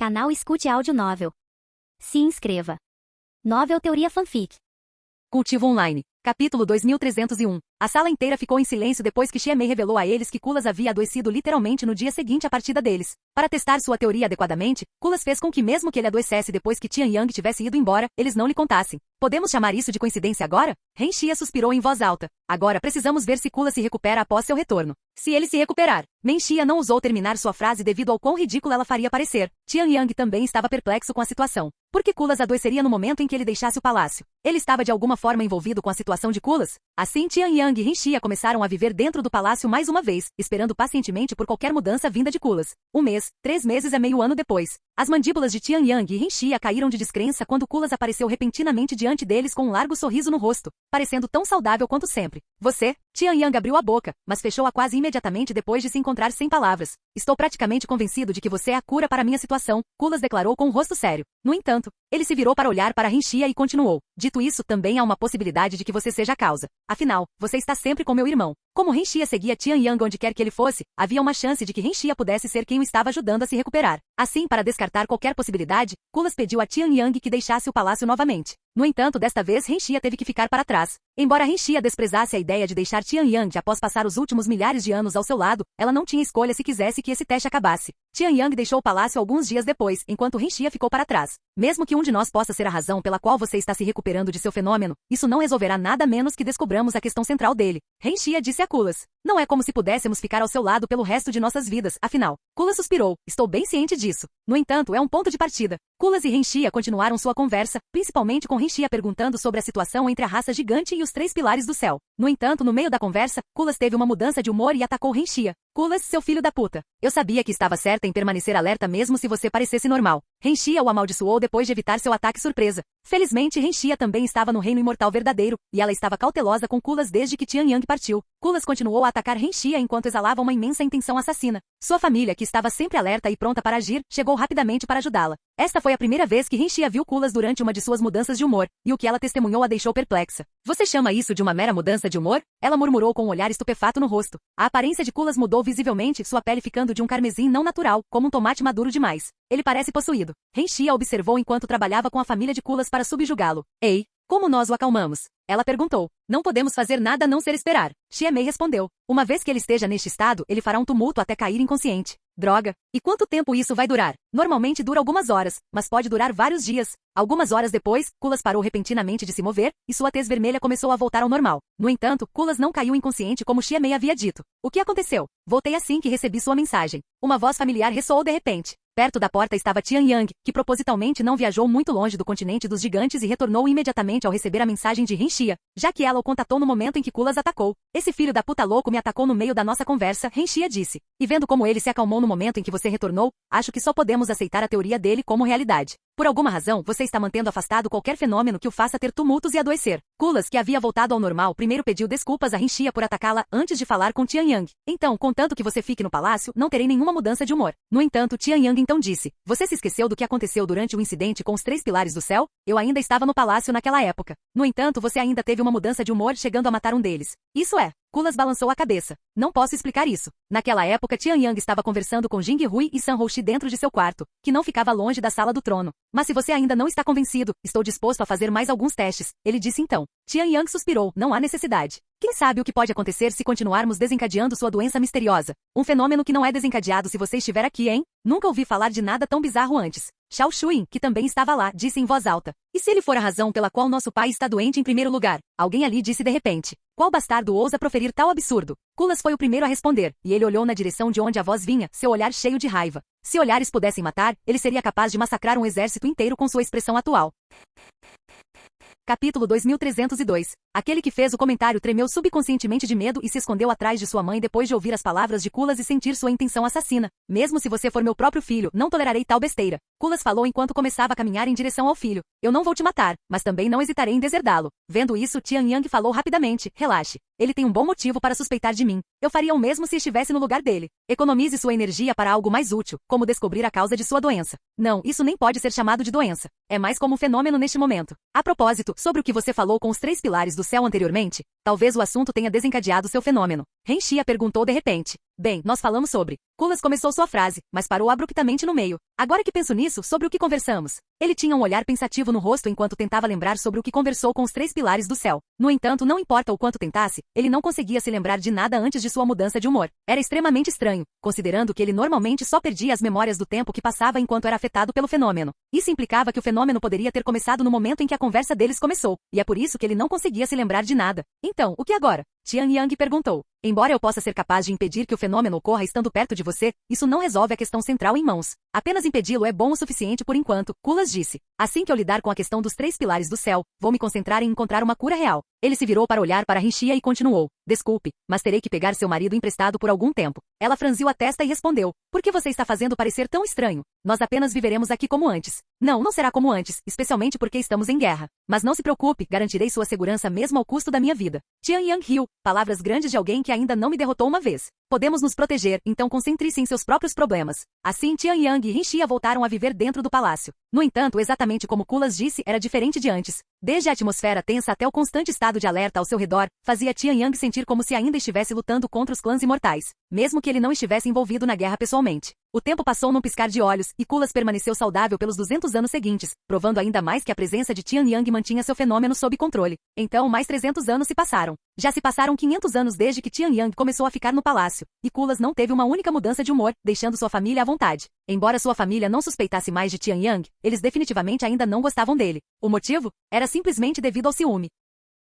Canal Escute Áudio Novel. Se inscreva. Novel Teoria Fanfic. Cultivo Online. Capítulo 2301. A sala inteira ficou em silêncio depois que Xiemei revelou a eles que Kulas havia adoecido literalmente no dia seguinte à partida deles. Para testar sua teoria adequadamente, Kulas fez com que mesmo que ele adoecesse depois que Tian Yang tivesse ido embora, eles não lhe contassem. Podemos chamar isso de coincidência agora? Ren Xia suspirou em voz alta. Agora precisamos ver se Kulas se recupera após seu retorno. Se ele se recuperar. Men Xia não ousou terminar sua frase devido ao quão ridícula ela faria parecer. Tian Yang também estava perplexo com a situação. Por que Kulas adoeceria no momento em que ele deixasse o palácio? Ele estava de alguma forma envolvido com a situação de Kulas? Assim Tian Yang e Ren Xia começaram a viver dentro do palácio mais uma vez, esperando pacientemente por qualquer mudança vinda de Kulas. 1 mês, 3 meses e meio ano depois. As mandíbulas de Tian Yang e Ren Xia caíram de descrença quando Kulas apareceu repentinamente diante deles com um largo sorriso no rosto, parecendo tão saudável quanto sempre. Você? Tian Yang abriu a boca, mas fechou-a quase imediatamente depois de se encontrar sem palavras. Estou praticamente convencido de que você é a cura para minha situação, Kulas declarou com um rosto sério. No entanto, ele se virou para olhar para Ren Xia e continuou. Dito isso, também há uma possibilidade de que você seja a causa. Afinal, você está sempre com meu irmão. Como Ren Xia seguia Tian Yang onde quer que ele fosse, havia uma chance de que Ren Xia pudesse ser quem o estava ajudando a se recuperar. Assim, para descartar qualquer possibilidade, Kulas pediu a Tian Yang que deixasse o palácio novamente. No entanto, desta vez Ren Xia teve que ficar para trás. Embora Ren Xia desprezasse a ideia de deixar Tian Yang após passar os últimos milhares de anos ao seu lado, ela não tinha escolha se quisesse que esse teste acabasse. Tian Yang deixou o palácio alguns dias depois, enquanto Ren Xia ficou para trás. Mesmo que um de nós possa ser a razão pela qual você está se recuperando de seu fenômeno, isso não resolverá nada menos que descobramos a questão central dele. Ren Xia disse a Kulas. Não é como se pudéssemos ficar ao seu lado pelo resto de nossas vidas, afinal. Kulas suspirou. Estou bem ciente disso. No entanto, é um ponto de partida. Kulas e Ren Xia continuaram sua conversa, principalmente com Ren Xia perguntando sobre a situação entre a raça gigante e os 3 pilares do céu. No entanto, no meio da conversa, Kulas teve uma mudança de humor e atacou Ren Xia. Kulas, seu filho da puta. Eu sabia que estava certa em permanecer alerta mesmo se você parecesse normal. Ren Xia o amaldiçoou depois de evitar seu ataque surpresa. Felizmente, Ren Xia também estava no reino imortal verdadeiro, e ela estava cautelosa com Kulas desde que Tian Yang partiu. Kulas continuou a atacar Ren Xia enquanto exalava uma imensa intenção assassina. Sua família, que estava sempre alerta e pronta para agir, chegou rapidamente para ajudá-la. Esta foi a primeira vez que Ren Xia viu Kulas durante uma de suas mudanças de humor, e o que ela testemunhou a deixou perplexa. Você chama isso de uma mera mudança de humor? Ela murmurou com um olhar estupefato no rosto. A aparência de Kulas mudou visivelmente, sua pele ficando de um carmesim não natural, como um tomate maduro demais. Ele parece possuído. Ren Xia observou enquanto trabalhava com a família de Kulas para subjugá-lo. Ei, como nós o acalmamos? Ela perguntou. Não podemos fazer nada a não ser esperar. Xiemei respondeu. Uma vez que ele esteja neste estado, ele fará um tumulto até cair inconsciente. Droga. E quanto tempo isso vai durar? Normalmente dura algumas horas, mas pode durar vários dias. Algumas horas depois, Kulas parou repentinamente de se mover, e sua tez vermelha começou a voltar ao normal. No entanto, Kulas não caiu inconsciente como Xiemei havia dito. O que aconteceu? Voltei assim que recebi sua mensagem. Uma voz familiar ressoou de repente. Perto da porta estava Tian Yang, que propositalmente não viajou muito longe do continente dos gigantes e retornou imediatamente ao receber a mensagem de Ren Xia, já que ela o contatou no momento em que Kulas atacou. Esse filho da puta louco me atacou no meio da nossa conversa, Ren Xia disse. E vendo como ele se acalmou no momento em que você retornou, acho que só podemos aceitar a teoria dele como realidade. Por alguma razão, você está mantendo afastado qualquer fenômeno que o faça ter tumultos e adoecer. Kulas, que havia voltado ao normal, primeiro pediu desculpas a Ren Xia por atacá-la antes de falar com Tian Yang. Então, contanto que você fique no palácio, não terei nenhuma mudança de humor. No entanto, Tian Yang então disse. Você se esqueceu do que aconteceu durante o incidente com os 3 pilares do céu? Eu ainda estava no palácio naquela época. No entanto, você ainda teve uma mudança de humor chegando a matar um deles. Isso é. Kulas balançou a cabeça. Não posso explicar isso. Naquela época Tian Yang estava conversando com Jing Hui e San Houxi dentro de seu quarto, que não ficava longe da sala do trono. Mas se você ainda não está convencido, estou disposto a fazer mais alguns testes. Ele disse então. Tian Yang suspirou. Não há necessidade. Quem sabe o que pode acontecer se continuarmos desencadeando sua doença misteriosa? Um fenômeno que não é desencadeado se você estiver aqui, hein? Nunca ouvi falar de nada tão bizarro antes. Xiao Shuin, que também estava lá, disse em voz alta. E se ele for a razão pela qual nosso pai está doente em primeiro lugar? Alguém ali disse de repente. Qual bastardo ousa proferir tal absurdo? Kulas foi o primeiro a responder, e ele olhou na direção de onde a voz vinha, seu olhar cheio de raiva. Se olhares pudessem matar, ele seria capaz de massacrar um exército inteiro com sua expressão atual. Capítulo 2302. Aquele que fez o comentário tremeu subconscientemente de medo e se escondeu atrás de sua mãe depois de ouvir as palavras de Kulas e sentir sua intenção assassina. Mesmo se você for meu próprio filho, não tolerarei tal besteira. Kulas falou enquanto começava a caminhar em direção ao filho. Eu não vou te matar, mas também não hesitarei em deserdá-lo. Vendo isso, Tian Yang falou rapidamente. Relaxe. Ele tem um bom motivo para suspeitar de mim. Eu faria o mesmo se estivesse no lugar dele. Economize sua energia para algo mais útil, como descobrir a causa de sua doença. Não, isso nem pode ser chamado de doença. É mais como um fenômeno neste momento. A propósito, sobre o que você falou com os 3 pilares do céu anteriormente, talvez o assunto tenha desencadeado seu fenômeno. Renchia perguntou de repente. Bem, nós falamos sobre. Kulas começou sua frase, mas parou abruptamente no meio. Agora que penso nisso, sobre o que conversamos. Ele tinha um olhar pensativo no rosto enquanto tentava lembrar sobre o que conversou com os 3 pilares do céu. No entanto, não importa o quanto tentasse, ele não conseguia se lembrar de nada antes de sua mudança de humor. Era extremamente estranho, considerando que ele normalmente só perdia as memórias do tempo que passava enquanto era afetado pelo fenômeno. Isso implicava que o fenômeno poderia ter começado no momento em que a conversa deles começou, e é por isso que ele não conseguia se lembrar de nada. Então, o que agora? Tian Yang perguntou. Embora eu possa ser capaz de impedir que o fenômeno ocorra estando perto de você, isso não resolve a questão central em mãos. Apenas impedi-lo é bom o suficiente por enquanto, Kulas disse. Assim que eu lidar com a questão dos 3 pilares do céu, vou me concentrar em encontrar uma cura real. Ele se virou para olhar para Renchia e continuou. Desculpe, mas terei que pegar seu marido emprestado por algum tempo. Ela franziu a testa e respondeu. Por que você está fazendo parecer tão estranho? Nós apenas viveremos aqui como antes. Não, não será como antes, especialmente porque estamos em guerra. Mas não se preocupe, garantirei sua segurança mesmo ao custo da minha vida. Tian Yang riu, palavras grandes de alguém que ainda não me derrotou uma vez. Podemos nos proteger, então concentre-se em seus próprios problemas. Assim Tian Yang e Renchia voltaram a viver dentro do palácio. No entanto, exatamente como Kulas disse, era diferente de antes. Desde a atmosfera tensa até o constante estado de alerta ao seu redor, fazia Tian Yang sentir como se ainda estivesse lutando contra os clãs imortais, mesmo que ele não estivesse envolvido na guerra pessoalmente. O tempo passou num piscar de olhos, e Kulas permaneceu saudável pelos 200 anos seguintes, provando ainda mais que a presença de Tian Yang mantinha seu fenômeno sob controle. Então mais 300 anos se passaram. Já se passaram 500 anos desde que Tian Yang começou a ficar no palácio, e Kulas não teve uma única mudança de humor, deixando sua família à vontade. Embora sua família não suspeitasse mais de Tian Yang, eles definitivamente ainda não gostavam dele. O motivo? Era simplesmente devido ao ciúme.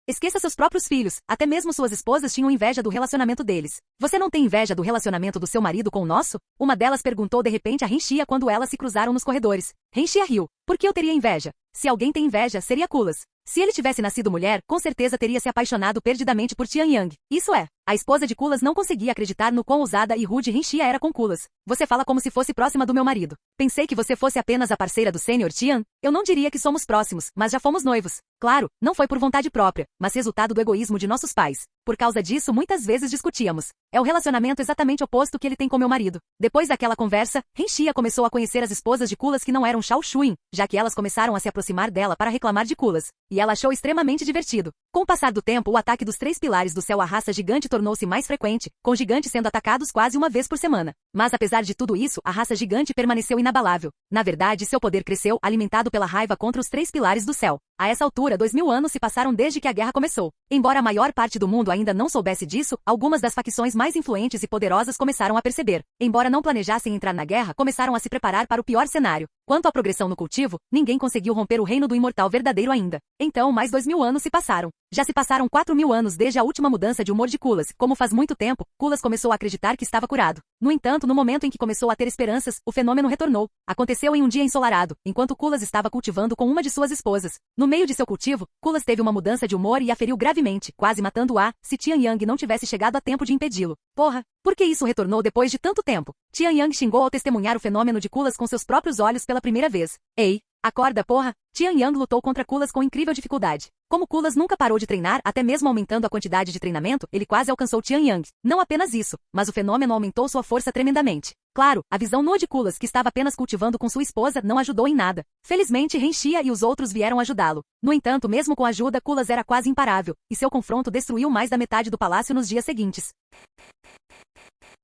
Esqueça seus próprios filhos, até mesmo suas esposas tinham inveja do relacionamento deles. Você não tem inveja do relacionamento do seu marido com o nosso? Uma delas perguntou de repente a Renchia quando elas se cruzaram nos corredores. Renchia riu. Por que eu teria inveja? Se alguém tem inveja, seria Kulas. Se ele tivesse nascido mulher, com certeza teria se apaixonado perdidamente por Tian Yang. Isso é. A esposa de Kulas não conseguia acreditar no quão ousada e rude Renchia era com Kulas. Você fala como se fosse próxima do meu marido. Pensei que você fosse apenas a parceira do Sênior Tian. Eu não diria que somos próximos, mas já fomos noivos. Claro, não foi por vontade própria, mas resultado do egoísmo de nossos pais. Por causa disso, muitas vezes discutíamos. É o relacionamento exatamente oposto que ele tem com meu marido. Depois daquela conversa, Renchia começou a conhecer as esposas de Kulas que não eram Shao Shuin, já que elas começaram a se aproximar dela para reclamar de Kulas. E ela achou extremamente divertido. Com o passar do tempo, o ataque dos 3 pilares do céu à raça gigante tornou-se mais frequente, com gigantes sendo atacados quase uma vez por semana. Mas apesar de tudo isso, a raça gigante permaneceu inabalável. Na verdade, seu poder cresceu, alimentado pela raiva contra os 3 pilares do céu. A essa altura, 2000 anos se passaram desde que a guerra começou. Embora a maior parte do mundo ainda não soubesse disso, algumas das facções mais influentes e poderosas começaram a perceber. Embora não planejassem entrar na guerra, começaram a se preparar para o pior cenário. Quanto à progressão no cultivo, ninguém conseguiu romper o reino do imortal verdadeiro ainda. Então, mais 2000 anos se passaram. Já se passaram 4000 anos desde a última mudança de humor de Kulas. Como faz muito tempo, Kulas começou a acreditar que estava curado. No entanto, no momento em que começou a ter esperanças, o fenômeno retornou. Aconteceu em um dia ensolarado, enquanto Kulas estava cultivando com uma de suas esposas. No meio de seu cultivo, Kulas teve uma mudança de humor e a feriu gravemente, quase matando-a, se Tian Yang não tivesse chegado a tempo de impedi-lo. Porra! Por que isso retornou depois de tanto tempo? Tian Yang xingou ao testemunhar o fenômeno de Kulas com seus próprios olhos pela primeira vez. Ei! Acorda, porra! Tian Yang lutou contra Kulas com incrível dificuldade. Como Kulas nunca parou de treinar, até mesmo aumentando a quantidade de treinamento, ele quase alcançou Tian Yang. Não apenas isso, mas o fenômeno aumentou sua força tremendamente. Claro, a visão nua de Kulas, que estava apenas cultivando com sua esposa, não ajudou em nada. Felizmente, Renchia e os outros vieram ajudá-lo. No entanto, mesmo com a ajuda, Kulas era quase imparável, e seu confronto destruiu mais da metade do palácio nos dias seguintes.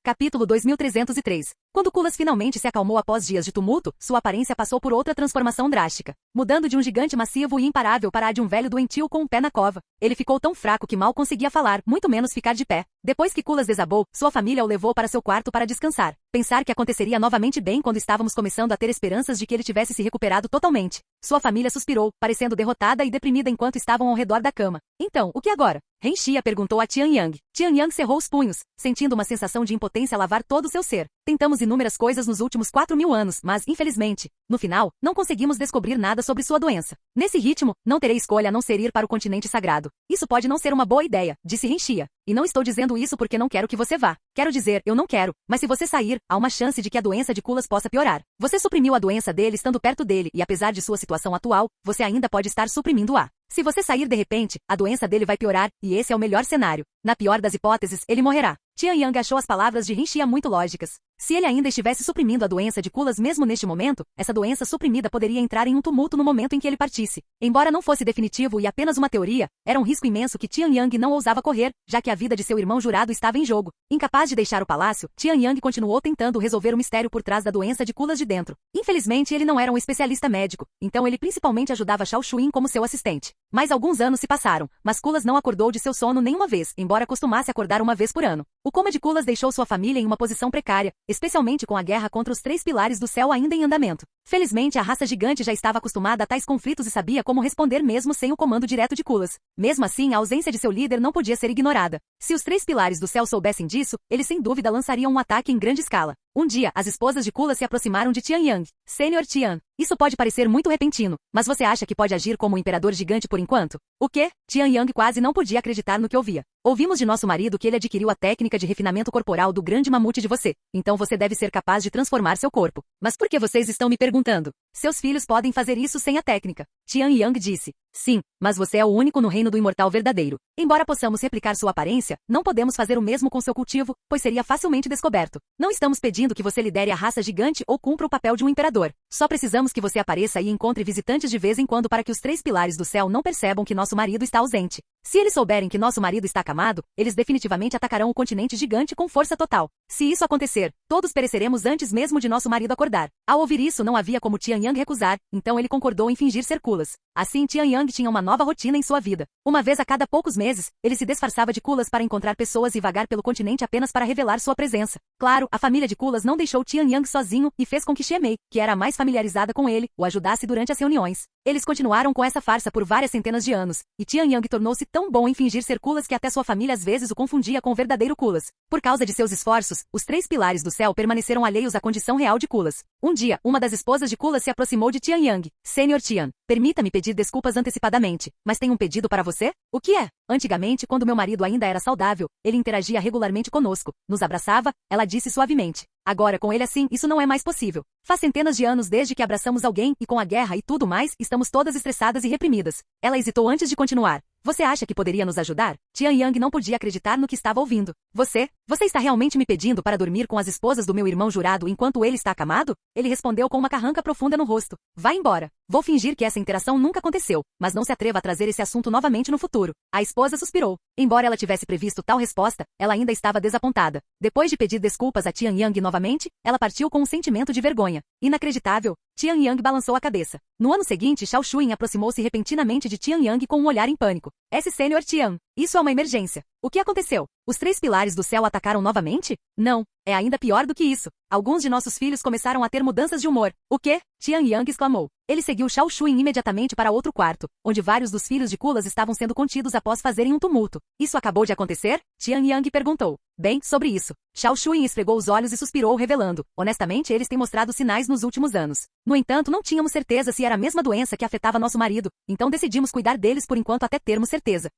Capítulo 2303. Quando Kulas finalmente se acalmou após dias de tumulto, sua aparência passou por outra transformação drástica, mudando de um gigante massivo e imparável para a de um velho doentio com um pé na cova. Ele ficou tão fraco que mal conseguia falar, muito menos ficar de pé. Depois que Kulas desabou, sua família o levou para seu quarto para descansar. Pensar que aconteceria novamente bem quando estávamos começando a ter esperanças de que ele tivesse se recuperado totalmente. Sua família suspirou, parecendo derrotada e deprimida enquanto estavam ao redor da cama. Então, o que agora? Renchia perguntou a Tian Yang. Tian Yang cerrou os punhos, sentindo uma sensação de impotência lavar todo o seu ser. Tentamos inúmeras coisas nos últimos 4000 anos, mas, infelizmente, no final, não conseguimos descobrir nada sobre sua doença. Nesse ritmo, não terei escolha a não ser ir para o continente sagrado. Isso pode não ser uma boa ideia, disse Renchia. E não estou dizendo isso porque não quero que você vá. Quero dizer, eu não quero, mas se você sair, há uma chance de que a doença de Kulas possa piorar. Você suprimiu a doença dele estando perto dele, e apesar de sua situação atual, você ainda pode estar suprimindo-a. Se você sair de repente, a doença dele vai piorar, e esse é o melhor cenário. Na pior das hipóteses, ele morrerá. Tian Yang achou as palavras de Renxia muito lógicas. Se ele ainda estivesse suprimindo a doença de Kulas mesmo neste momento, essa doença suprimida poderia entrar em um tumulto no momento em que ele partisse. Embora não fosse definitivo e apenas uma teoria, era um risco imenso que Tian Yang não ousava correr, já que a vida de seu irmão jurado estava em jogo. Incapaz de deixar o palácio, Tian Yang continuou tentando resolver o mistério por trás da doença de Kulas de dentro. Infelizmente, ele não era um especialista médico, então ele principalmente ajudava Xiao Shuin como seu assistente. Mais alguns anos se passaram, mas Kulas não acordou de seu sono nenhuma vez, embora costumasse acordar uma vez por ano. O coma de Kulas deixou sua família em uma posição precária, especialmente com a guerra contra os 3 pilares do céu ainda em andamento. Felizmente, a raça gigante já estava acostumada a tais conflitos e sabia como responder mesmo sem o comando direto de Kulas. Mesmo assim, a ausência de seu líder não podia ser ignorada. Se os 3 pilares do céu soubessem disso, eles sem dúvida lançariam um ataque em grande escala. Um dia, as esposas de Kulas se aproximaram de Tian Yang. Sênior Tian, isso pode parecer muito repentino, mas você acha que pode agir como um imperador gigante por enquanto? O quê? Tian Yang quase não podia acreditar no que ouvia. Ouvimos de nosso marido que ele adquiriu a técnica de refinamento corporal do grande mamute de você, então você deve ser capaz de transformar seu corpo. Mas por que vocês estão me perguntando? Seus filhos podem fazer isso sem a técnica. Tian Yang disse. Sim, mas você é o único no reino do imortal verdadeiro. Embora possamos replicar sua aparência, não podemos fazer o mesmo com seu cultivo, pois seria facilmente descoberto. Não estamos pedindo que você lidere a raça gigante ou cumpra o papel de um imperador. Só precisamos que você apareça e encontre visitantes de vez em quando para que os 3 pilares do céu não percebam que nosso marido está ausente. Se eles souberem que nosso marido está acamado, eles definitivamente atacarão o continente gigante com força total. Se isso acontecer, todos pereceremos antes mesmo de nosso marido acordar. Ao ouvir isso, não havia como Tian Yang recusar, então ele concordou em fingir ser Kulas. Assim, Tian Yang tinha uma nova rotina em sua vida. Uma vez a cada poucos meses, ele se disfarçava de Kulas para encontrar pessoas e vagar pelo continente apenas para revelar sua presença. Claro, a família de Kulas não deixou Tian Yang sozinho e fez com que Xie Mei, que era a mais familiarizada com ele, o ajudasse durante as reuniões. Eles continuaram com essa farsa por várias centenas de anos, e Tian Yang tornou-se tão bom em fingir ser Kulas que até sua família às vezes o confundia com o verdadeiro Kulas. Por causa de seus esforços, os 3 pilares do céu permaneceram alheios à condição real de Kulas. Um dia, uma das esposas de Kulas se aproximou de Tian Yang. Sênior Tian, permita-me pedir desculpas antecipadamente, mas tenho um pedido para você? O que é? Antigamente, quando meu marido ainda era saudável, ele interagia regularmente conosco, nos abraçava, ela disse suavemente. Agora, com ele assim, isso não é mais possível. Faz centenas de anos desde que abraçamos alguém e com a guerra e tudo mais, estamos todas estressadas e reprimidas. Ela hesitou antes de continuar. Você acha que poderia nos ajudar? Tian Yang não podia acreditar no que estava ouvindo. Você está realmente me pedindo para dormir com as esposas do meu irmão jurado enquanto ele está acamado? Ele respondeu com uma carranca profunda no rosto. Vá embora. Vou fingir que essa interação nunca aconteceu, mas não se atreva a trazer esse assunto novamente no futuro. A esposa suspirou. Embora ela tivesse previsto tal resposta, ela ainda estava desapontada. Depois de pedir desculpas a Tian Yang novamente, ela partiu com um sentimento de vergonha. Inacreditável. Tian Yang balançou a cabeça. No ano seguinte, Xiao Shuin aproximou-se repentinamente de Tian Yang com um olhar em pânico. Sênior Tian, isso é uma emergência. O que aconteceu? Os 3 pilares do céu atacaram novamente? Não, é ainda pior do que isso. Alguns de nossos filhos começaram a ter mudanças de humor. O quê? Tian Yang exclamou. Ele seguiu Xiao Shuin imediatamente para outro quarto, onde vários dos filhos de Kulas estavam sendo contidos após fazerem um tumulto. Isso acabou de acontecer? Tian Yang perguntou. Bem, sobre isso. Xiao Shuin esfregou os olhos e suspirou revelando. Honestamente, eles têm mostrado sinais nos últimos anos. No entanto, não tínhamos certeza se era a mesma doença que afetava nosso marido, então decidimos cuidar deles por enquanto até termos certeza.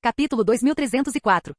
Capítulo 2304.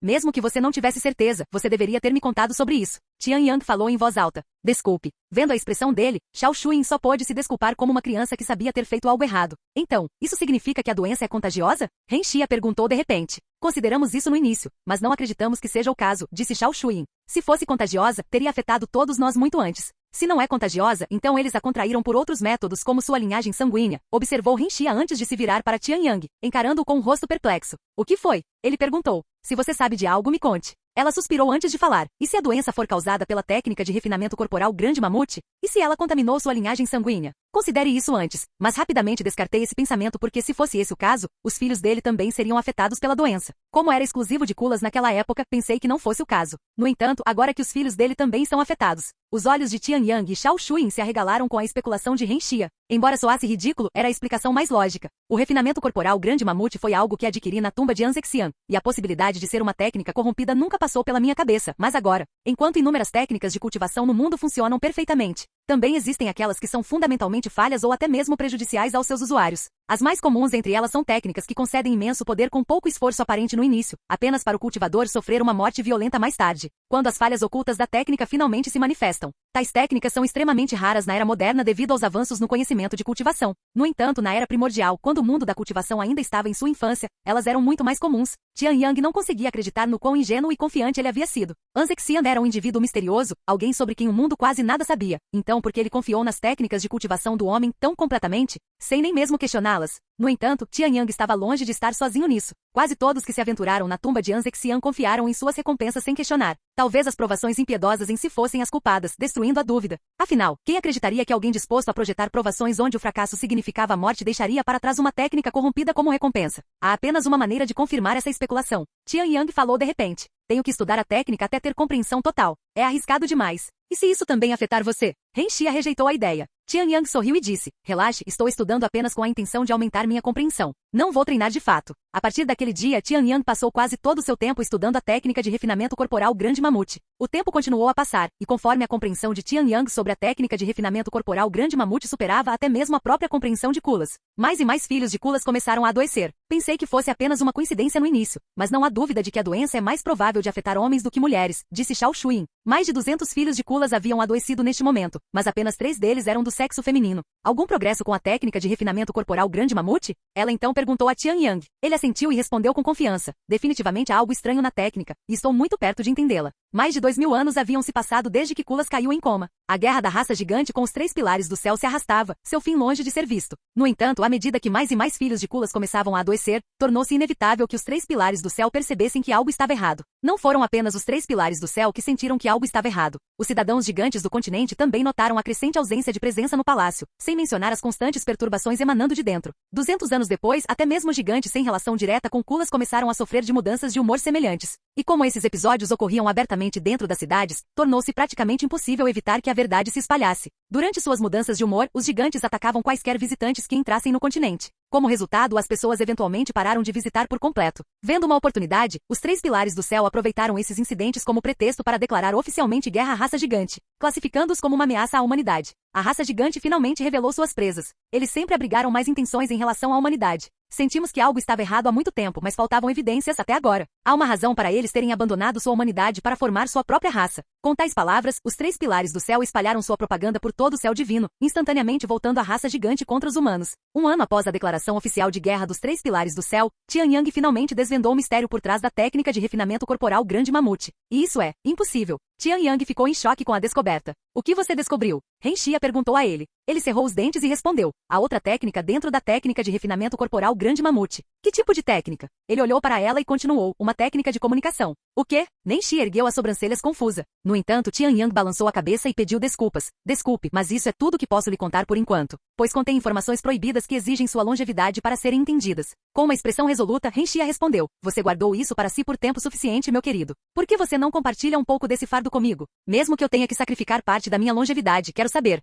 Mesmo que você não tivesse certeza, você deveria ter me contado sobre isso. Tian Yang falou em voz alta. Desculpe. Vendo a expressão dele, Xiao Shuin só pôde se desculpar como uma criança que sabia ter feito algo errado. Então, isso significa que a doença é contagiosa? Renxia perguntou de repente. Consideramos isso no início, mas não acreditamos que seja o caso, disse Xiao Shuin. Se fosse contagiosa, teria afetado todos nós muito antes. Se não é contagiosa, então eles a contraíram por outros métodos como sua linhagem sanguínea, observou Renxia antes de se virar para Tian Yang, encarando-o com um rosto perplexo. O que foi? Ele perguntou. Se você sabe de algo, me conte. Ela suspirou antes de falar. E se a doença for causada pela técnica de refinamento corporal grande mamute? E se ela contaminou sua linhagem sanguínea? Considere isso antes, mas rapidamente descartei esse pensamento porque se fosse esse o caso, os filhos dele também seriam afetados pela doença. Como era exclusivo de Kulas naquela época, pensei que não fosse o caso. No entanto, agora que os filhos dele também são afetados. Os olhos de Tian Yang e Xiao Shuin se arregalaram com a especulação de Renxia. Embora soasse ridículo, era a explicação mais lógica. O refinamento corporal grande mamute foi algo que adquiri na tumba de Anzexian, e a possibilidade de ser uma técnica corrompida nunca passou pela minha cabeça, mas agora, enquanto inúmeras técnicas de cultivação no mundo funcionam perfeitamente, também existem aquelas que são fundamentalmente falhas ou até mesmo prejudiciais aos seus usuários. As mais comuns entre elas são técnicas que concedem imenso poder com pouco esforço aparente no início, apenas para o cultivador sofrer uma morte violenta mais tarde, quando as falhas ocultas da técnica finalmente se manifestam. Tais técnicas são extremamente raras na era moderna devido aos avanços no conhecimento de cultivação. No entanto, na era primordial, quando o mundo da cultivação ainda estava em sua infância, elas eram muito mais comuns. Tian Yang não conseguia acreditar no quão ingênuo e confiante ele havia sido. Anzexian era um indivíduo misterioso, alguém sobre quem o mundo quase nada sabia. Então, por que ele confiou nas técnicas de cultivação do homem tão completamente, sem nem mesmo questioná-las? No entanto, Tian Yang estava longe de estar sozinho nisso. Quase todos que se aventuraram na tumba de Anzexian confiaram em suas recompensas sem questionar. Talvez as provações impiedosas em si fossem as culpadas, destruindo a dúvida. Afinal, quem acreditaria que alguém disposto a projetar provações onde o fracasso significava a morte deixaria para trás uma técnica corrompida como recompensa? Há apenas uma maneira de confirmar essa especulação. Tian Yang falou de repente. Tenho que estudar a técnica até ter compreensão total. É arriscado demais. E se isso também afetar você? Ren Xia rejeitou a ideia. Tian Yang sorriu e disse, relaxe, estou estudando apenas com a intenção de aumentar minha compreensão. Não vou treinar de fato. A partir daquele dia, Tian Yang passou quase todo o seu tempo estudando a técnica de refinamento corporal Grande Mamute. O tempo continuou a passar, e conforme a compreensão de Tian Yang sobre a técnica de refinamento corporal Grande Mamute superava até mesmo a própria compreensão de Kulas. Mais e mais filhos de Kulas começaram a adoecer. Pensei que fosse apenas uma coincidência no início, mas não há dúvida de que a doença é mais provável de afetar homens do que mulheres, disse Shao Xuyin. Mais de 200 filhos de Kulas haviam adoecido neste momento, mas apenas 3 deles eram do sexo feminino. Algum progresso com a técnica de refinamento corporal Grande Mamute? Ela então perguntou a Tian Yang. Ele assentiu e respondeu com confiança. Definitivamente há algo estranho na técnica, e estou muito perto de entendê-la. Mais de 2000 anos haviam se passado desde que Kulas caiu em coma. A guerra da raça gigante com os 3 pilares do céu se arrastava, seu fim longe de ser visto. No entanto, à medida que mais e mais filhos de Kulas começavam a adoecer, tornou-se inevitável que os 3 pilares do céu percebessem que algo estava errado. Não foram apenas os 3 pilares do céu que sentiram que algo estava errado. Os cidadãos gigantes do continente também notaram a crescente ausência de presença no palácio, sem mencionar as constantes perturbações emanando de dentro. 200 anos depois, até mesmo gigantes sem relação direta com Kulas começaram a sofrer de mudanças de humor semelhantes. E como esses episódios ocorriam abertamente dentro das cidades, tornou-se praticamente impossível evitar que a verdade se espalhasse. Durante suas mudanças de humor, os gigantes atacavam quaisquer visitantes que entrassem no continente. Como resultado, as pessoas eventualmente pararam de visitar por completo. Vendo uma oportunidade, os 3 pilares do céu aproveitaram esses incidentes como pretexto para declarar oficialmente guerra à raça gigante, classificando-os como uma ameaça à humanidade. A raça gigante finalmente revelou suas presas. Eles sempre abrigaram mais intenções em relação à humanidade. Sentimos que algo estava errado há muito tempo, mas faltavam evidências até agora. Há uma razão para eles terem abandonado sua humanidade para formar sua própria raça. Com tais palavras, os 3 pilares do céu espalharam sua propaganda por todo o céu divino, instantaneamente voltando a raça gigante contra os humanos. Um ano após a declaração oficial de guerra dos 3 pilares do céu, Tian Yang finalmente desvendou o mistério por trás da técnica de refinamento corporal Grande Mamute. E isso é impossível. Tian Yang ficou em choque com a descoberta. O que você descobriu? Ren Xia perguntou a ele. Ele cerrou os dentes e respondeu. A outra técnica dentro da técnica de refinamento corporal Grande Mamute. Que tipo de técnica? Ele olhou para ela e continuou. Uma técnica de comunicação. O quê? Ren Xia ergueu as sobrancelhas confusa. No entanto, Tian Yang balançou a cabeça e pediu desculpas. Desculpe, mas isso é tudo que posso lhe contar por enquanto, pois contém informações proibidas que exigem sua longevidade para serem entendidas. Com uma expressão resoluta, Ren Xia respondeu. Você guardou isso para si por tempo suficiente, meu querido. Por que você não compartilha um pouco desse fardo comigo? Mesmo que eu tenha que sacrificar parte da minha longevidade, quero saber.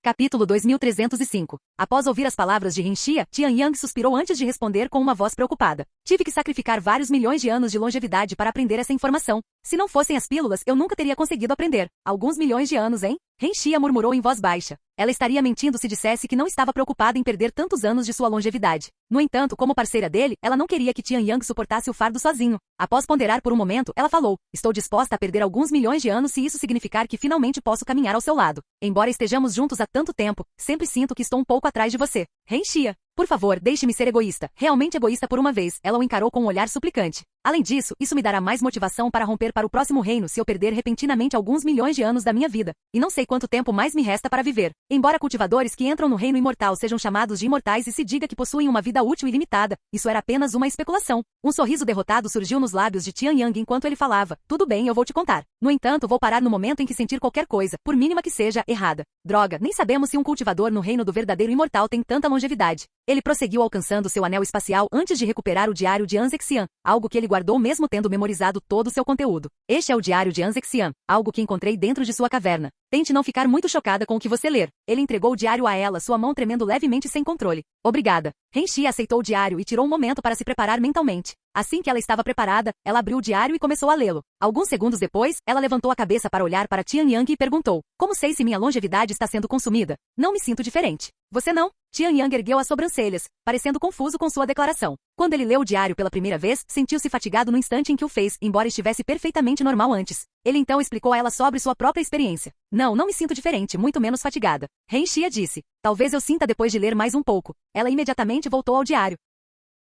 Capítulo 2305. Após ouvir as palavras de Ren Xia, Tian Yang suspirou antes de responder com uma voz preocupada. Tive que sacrificar vários milhões de anos de longevidade para aprender essa informação. Se não fossem as pílulas, eu nunca teria conseguido aprender. Alguns milhões de anos, hein? Ren Xia murmurou em voz baixa. Ela estaria mentindo se dissesse que não estava preocupada em perder tantos anos de sua longevidade. No entanto, como parceira dele, ela não queria que Tian Yang suportasse o fardo sozinho. Após ponderar por um momento, ela falou, estou disposta a perder alguns milhões de anos se isso significar que finalmente posso caminhar ao seu lado. Embora estejamos juntos há tanto tempo, sempre sinto que estou um pouco atrás de você. Ren Xia. Por favor, deixe-me ser egoísta, realmente egoísta por uma vez, ela o encarou com um olhar suplicante. Além disso, isso me dará mais motivação para romper para o próximo reino se eu perder repentinamente alguns milhões de anos da minha vida. E não sei quanto tempo mais me resta para viver. Embora cultivadores que entram no reino imortal sejam chamados de imortais e se diga que possuem uma vida útil ilimitada, isso era apenas uma especulação. Um sorriso derrotado surgiu nos lábios de Tian Yang enquanto ele falava. Tudo bem, eu vou te contar. No entanto, vou parar no momento em que sentir qualquer coisa, por mínima que seja, errada. Droga, nem sabemos se um cultivador no reino do verdadeiro imortal tem tanta longevidade. Ele prosseguiu alcançando seu anel espacial antes de recuperar o diário de Anzexian, algo que ele guardou mesmo tendo memorizado todo o seu conteúdo. Este é o diário de Anzexian, algo que encontrei dentro de sua caverna. Tente não ficar muito chocada com o que você ler. Ele entregou o diário a ela, sua mão tremendo levemente sem controle. Obrigada. Ren Xia aceitou o diário e tirou um momento para se preparar mentalmente. Assim que ela estava preparada, ela abriu o diário e começou a lê-lo. Alguns segundos depois, ela levantou a cabeça para olhar para Tian Yang e perguntou, como sei se minha longevidade está sendo consumida? Não me sinto diferente. Você não? Tian Yang ergueu as sobrancelhas, parecendo confuso com sua declaração. Quando ele leu o diário pela primeira vez, sentiu-se fatigado no instante em que o fez, embora estivesse perfeitamente normal antes. Ele então explicou a ela sobre sua própria experiência. Não me sinto diferente, muito menos fatigada. Ren Xia disse. Talvez eu sinta depois de ler mais um pouco. Ela imediatamente voltou ao diário.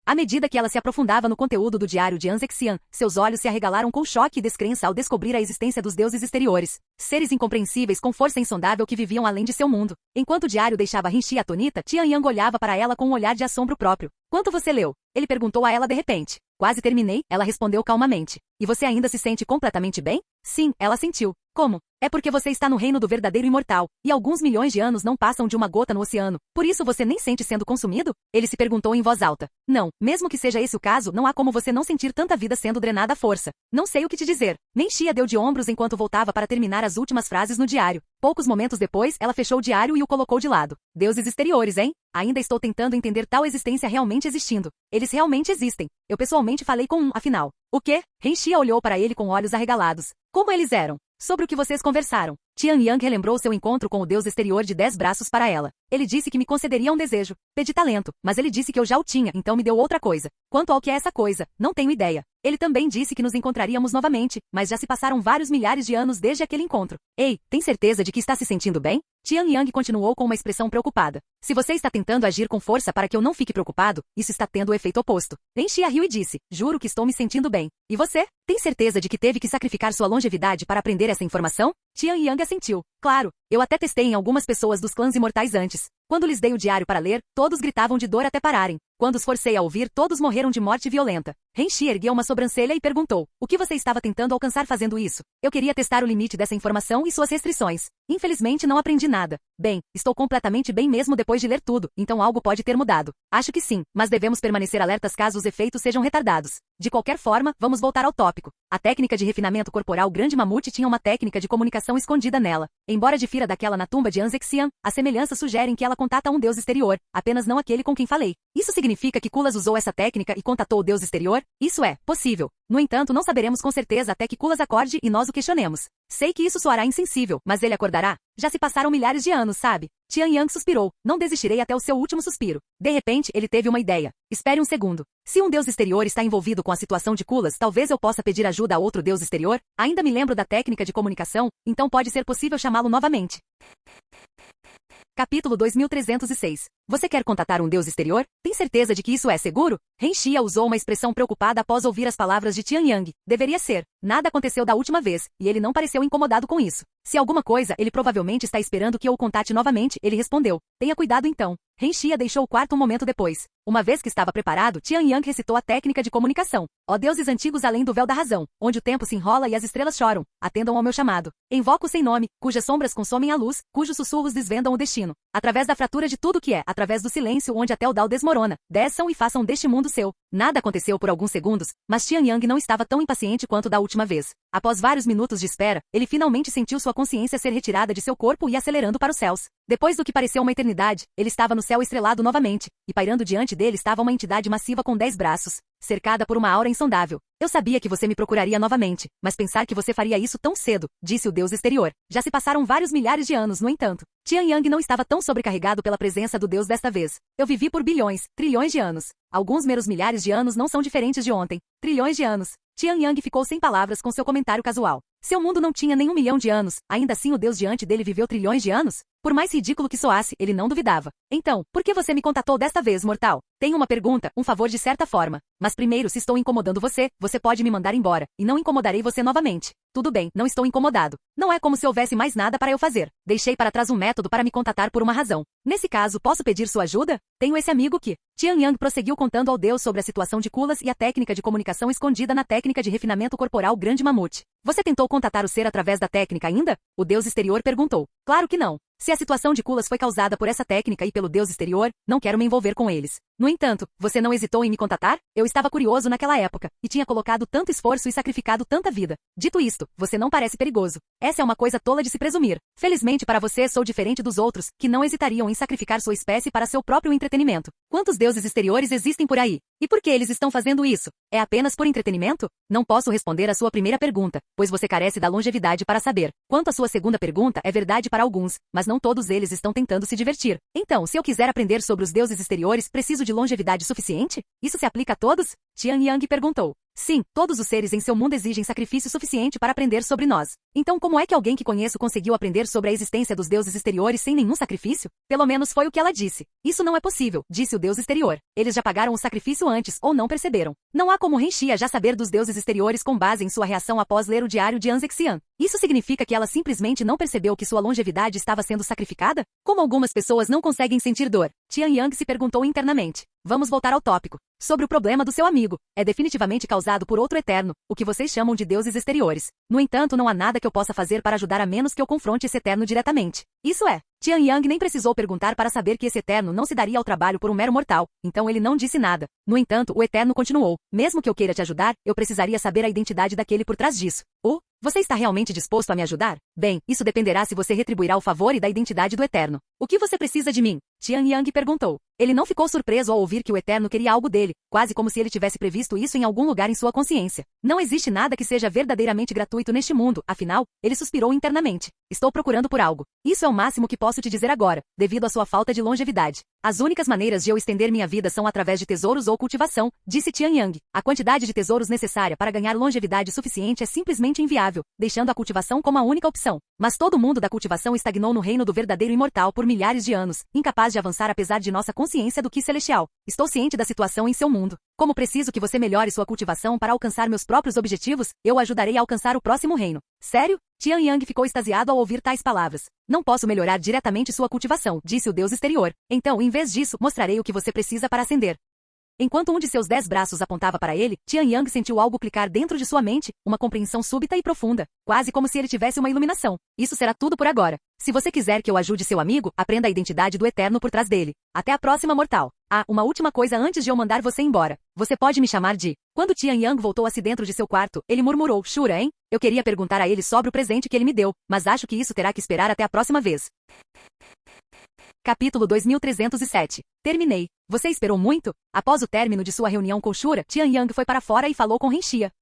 À medida que ela se aprofundava no conteúdo do diário de Anzexian, seus olhos se arregalaram com choque e descrença ao descobrir a existência dos deuses exteriores. Seres incompreensíveis com força insondável que viviam além de seu mundo. Enquanto o diário deixava Rinchi atonita, Tian Yang olhava para ela com um olhar de assombro próprio. Quanto você leu? Ele perguntou a ela de repente. Quase terminei, ela respondeu calmamente. E você ainda se sente completamente bem? Sim, ela sentiu. Como? É porque você está no reino do verdadeiro imortal, e alguns milhões de anos não passam de uma gota no oceano. Por isso você nem sente sendo consumido? Ele se perguntou em voz alta. Não, mesmo que seja esse o caso, não há como você não sentir tanta vida sendo drenada à força. Não sei o que te dizer. Menxia deu de ombros enquanto voltava para terminar as últimas frases no diário. Poucos momentos depois, ela fechou o diário e o colocou de lado. Deuses exteriores, hein? Ainda estou tentando entender tal existência realmente existindo. Eles realmente existem. Eu pessoalmente falei com um, afinal. O quê? Renxia olhou para ele com olhos arregalados. Como eles eram? Sobre o que vocês conversaram. Tian Yang relembrou seu encontro com o deus exterior de 10 braços para ela. Ele disse que me concederia um desejo. Pedi talento, mas ele disse que eu já o tinha, então me deu outra coisa. Quanto ao que é essa coisa, não tenho ideia. Ele também disse que nos encontraríamos novamente, mas já se passaram vários milhares de anos desde aquele encontro. Ei, tem certeza de que está se sentindo bem? Tian Yang continuou com uma expressão preocupada. Se você está tentando agir com força para que eu não fique preocupado, isso está tendo o efeito oposto. Ren Xia riu e disse, juro que estou me sentindo bem. E você? Tem certeza de que teve que sacrificar sua longevidade para aprender essa informação? Tian Yang assentiu. Claro, eu até testei em algumas pessoas dos clãs imortais antes. Quando lhes dei o diário para ler, todos gritavam de dor até pararem. Quando os forcei a ouvir, todos morreram de morte violenta. Ren Xia ergueu uma sobrancelha e perguntou, o que você estava tentando alcançar fazendo isso? Eu queria testar o limite dessa informação e suas restrições. Infelizmente não aprendi nada. Bem, estou completamente bem mesmo depois de ler tudo, então algo pode ter mudado. Acho que sim, mas devemos permanecer alertas caso os efeitos sejam retardados. De qualquer forma, vamos voltar ao tópico. A técnica de refinamento corporal Grande Mamute tinha uma técnica de comunicação escondida nela. Embora difira daquela na tumba de Anzexian, as semelhanças sugerem que ela contata um deus exterior, apenas não aquele com quem falei. Isso significa que Kulas usou essa técnica e contatou o deus exterior? Isso é possível. No entanto, não saberemos com certeza até que Kulas acorde e nós o questionemos. Sei que isso soará insensível, mas ele acordará? Já se passaram milhares de anos, sabe? Tian Yang suspirou. Não desistirei até o seu último suspiro. De repente, ele teve uma ideia. Espere um segundo. Se um deus exterior está envolvido com a situação de Kulas, talvez eu possa pedir ajuda a outro deus exterior? Ainda me lembro da técnica de comunicação, então pode ser possível chamá-lo novamente. Capítulo 2306. Você quer contatar um deus exterior? Tem certeza de que isso é seguro? Ren Xia usou uma expressão preocupada após ouvir as palavras de Tian Yang. Deveria ser. Nada aconteceu da última vez, e ele não pareceu incomodado com isso. Se alguma coisa, ele provavelmente está esperando que eu o contate novamente, ele respondeu. Tenha cuidado então. Ren Xia deixou o quarto um momento depois. Uma vez que estava preparado, Tian Yang recitou a técnica de comunicação. Ó deuses antigos além do véu da razão, onde o tempo se enrola e as estrelas choram, atendam ao meu chamado. Invoco o sem nome, cujas sombras consomem a luz, cujos sussurros desvendam o destino. Através da fratura de tudo que é, através do silêncio onde até o Dao desmorona, desçam e façam deste mundo seu. Nada aconteceu por alguns segundos, mas Tian Yang não estava tão impaciente quanto da última vez. Após vários minutos de espera, ele finalmente sentiu sua consciência ser retirada de seu corpo e acelerando para os céus. Depois do que pareceu uma eternidade, ele estava no céu estrelado novamente, e pairando diante dele estava uma entidade massiva com 10 braços, cercada por uma aura insondável. Eu sabia que você me procuraria novamente, mas pensar que você faria isso tão cedo, disse o deus exterior. Já se passaram vários milhares de anos, no entanto. Tian Yang não estava tão sobrecarregado pela presença do deus desta vez. Eu vivi por bilhões, trilhões de anos. Alguns meros milhares de anos não são diferentes de ontem. Trilhões de anos. Tian Yang ficou sem palavras com seu comentário casual. Seu mundo não tinha nem 1 milhão de anos, ainda assim o deus diante dele viveu trilhões de anos? Por mais ridículo que soasse, ele não duvidava. Então, por que você me contatou desta vez, mortal? Tenho uma pergunta, um favor de certa forma. Mas primeiro, se estou incomodando você, você pode me mandar embora, e não incomodarei você novamente. Tudo bem, não estou incomodado. Não é como se houvesse mais nada para eu fazer. Deixei para trás um método para me contatar por uma razão. Nesse caso, posso pedir sua ajuda? Tenho esse amigo que... Tian Yang prosseguiu contando ao deus sobre a situação de Kulas e a técnica de comunicação escondida na técnica de refinamento corporal Grande Mamute. Você tentou contatar o ser através da técnica ainda? O deus exterior perguntou. Claro que não. Se a situação de Kulas foi causada por essa técnica e pelo deus exterior, não quero me envolver com eles. No entanto, você não hesitou em me contatar? Eu estava curioso naquela época, e tinha colocado tanto esforço e sacrificado tanta vida. Dito isto, você não parece perigoso. Essa é uma coisa tola de se presumir. Felizmente para você sou diferente dos outros, que não hesitariam em sacrificar sua espécie para seu próprio entretenimento. Quantos deuses exteriores existem por aí? E por que eles estão fazendo isso? É apenas por entretenimento? Não posso responder a sua primeira pergunta, pois você carece da longevidade para saber. Quanto à sua segunda pergunta, é verdade para alguns, mas não todos eles estão tentando se divertir. Então, se eu quiser aprender sobre os deuses exteriores, preciso de longevidade suficiente? Isso se aplica a todos? Tian Yang perguntou. Sim, todos os seres em seu mundo exigem sacrifício suficiente para aprender sobre nós. Então como é que alguém que conheço conseguiu aprender sobre a existência dos deuses exteriores sem nenhum sacrifício? Pelo menos foi o que ela disse. Isso não é possível, disse o deus exterior. Eles já pagaram o sacrifício antes ou não perceberam. Não há como Renxia já saber dos deuses exteriores com base em sua reação após ler o diário de Anzexian. Isso significa que ela simplesmente não percebeu que sua longevidade estava sendo sacrificada? Como algumas pessoas não conseguem sentir dor? Tian Yang se perguntou internamente. Vamos voltar ao tópico. Sobre o problema do seu amigo. É definitivamente causado por outro eterno, o que vocês chamam de deuses exteriores. No entanto, não há nada que eu possa fazer para ajudar a menos que eu confronte esse eterno diretamente. Isso é. Tian Yang nem precisou perguntar para saber que esse eterno não se daria ao trabalho por um mero mortal, então ele não disse nada. No entanto, o eterno continuou. Mesmo que eu queira te ajudar, eu precisaria saber a identidade daquele por trás disso. Você está realmente disposto a me ajudar? Bem, isso dependerá se você retribuirá o favor e da identidade do Eterno. O que você precisa de mim? Tian Yang perguntou. Ele não ficou surpreso ao ouvir que o Eterno queria algo dele, quase como se ele tivesse previsto isso em algum lugar em sua consciência. Não existe nada que seja verdadeiramente gratuito neste mundo, afinal, ele suspirou internamente. Estou procurando por algo. Isso é o máximo que posso te dizer agora, devido à sua falta de longevidade. As únicas maneiras de eu estender minha vida são através de tesouros ou cultivação, disse Tian Yang. A quantidade de tesouros necessária para ganhar longevidade suficiente é simplesmente inviável, deixando a cultivação como a única opção. Mas todo mundo da cultivação estagnou no reino do verdadeiro imortal por milhares de anos, incapaz de avançar apesar de nossa consciência do que celestial. Estou ciente da situação em seu mundo. Como preciso que você melhore sua cultivação para alcançar meus próprios objetivos, eu o ajudarei a alcançar o próximo reino. Sério? Tian Yang ficou extasiado ao ouvir tais palavras. Não posso melhorar diretamente sua cultivação, disse o deus exterior. Então, em vez disso, mostrarei o que você precisa para ascender. Enquanto um de seus 10 braços apontava para ele, Tian Yang sentiu algo clicar dentro de sua mente, uma compreensão súbita e profunda, quase como se ele tivesse uma iluminação. Isso será tudo por agora. Se você quiser que eu ajude seu amigo, aprenda a identidade do Eterno por trás dele. Até a próxima, mortal. Ah, uma última coisa antes de eu mandar você embora. Você pode me chamar de... Quando Tian Yang voltou a si dentro de seu quarto, ele murmurou, Shura, hein? Eu queria perguntar a ele sobre o presente que ele me deu, mas acho que isso terá que esperar até a próxima vez. Capítulo 2307. Terminei. Você esperou muito? Após o término de sua reunião com Shura, Tian Yang foi para fora e falou com Renxia.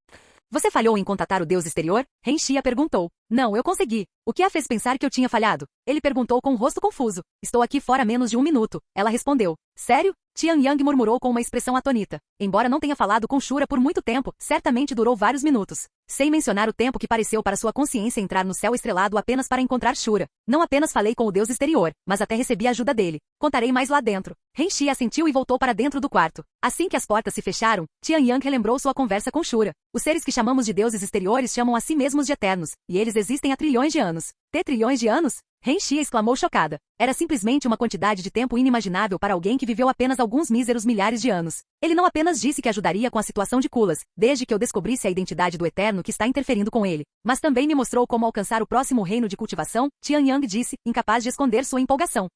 Você falhou em contatar o deus exterior? Renxia perguntou. Não, eu consegui. O que a fez pensar que eu tinha falhado? Ele perguntou com um rosto confuso. Estou aqui fora há menos de 1 minuto. Ela respondeu. Sério? Tian Yang murmurou com uma expressão atônita. Embora não tenha falado com Shura por muito tempo, certamente durou vários minutos. Sem mencionar o tempo que pareceu para sua consciência entrar no céu estrelado apenas para encontrar Shura. Não apenas falei com o deus exterior, mas até recebi a ajuda dele. Contarei mais lá dentro. Renxia assentiu e voltou para dentro do quarto. Assim que as portas se fecharam, Tian Yang relembrou sua conversa com Shura. Os seres que chamamos de deuses exteriores chamam a si mesmos de eternos, e eles existem há trilhões de anos. Trilhões de anos? Renxia exclamou chocada. Era simplesmente uma quantidade de tempo inimaginável para alguém que viveu apenas alguns míseros milhares de anos. Ele não apenas disse que ajudaria com a situação de Kulas, desde que eu descobrisse a identidade do Eterno que está interferindo com ele, mas também me mostrou como alcançar o próximo reino de cultivação, Tian Yang disse, incapaz de esconder sua empolgação.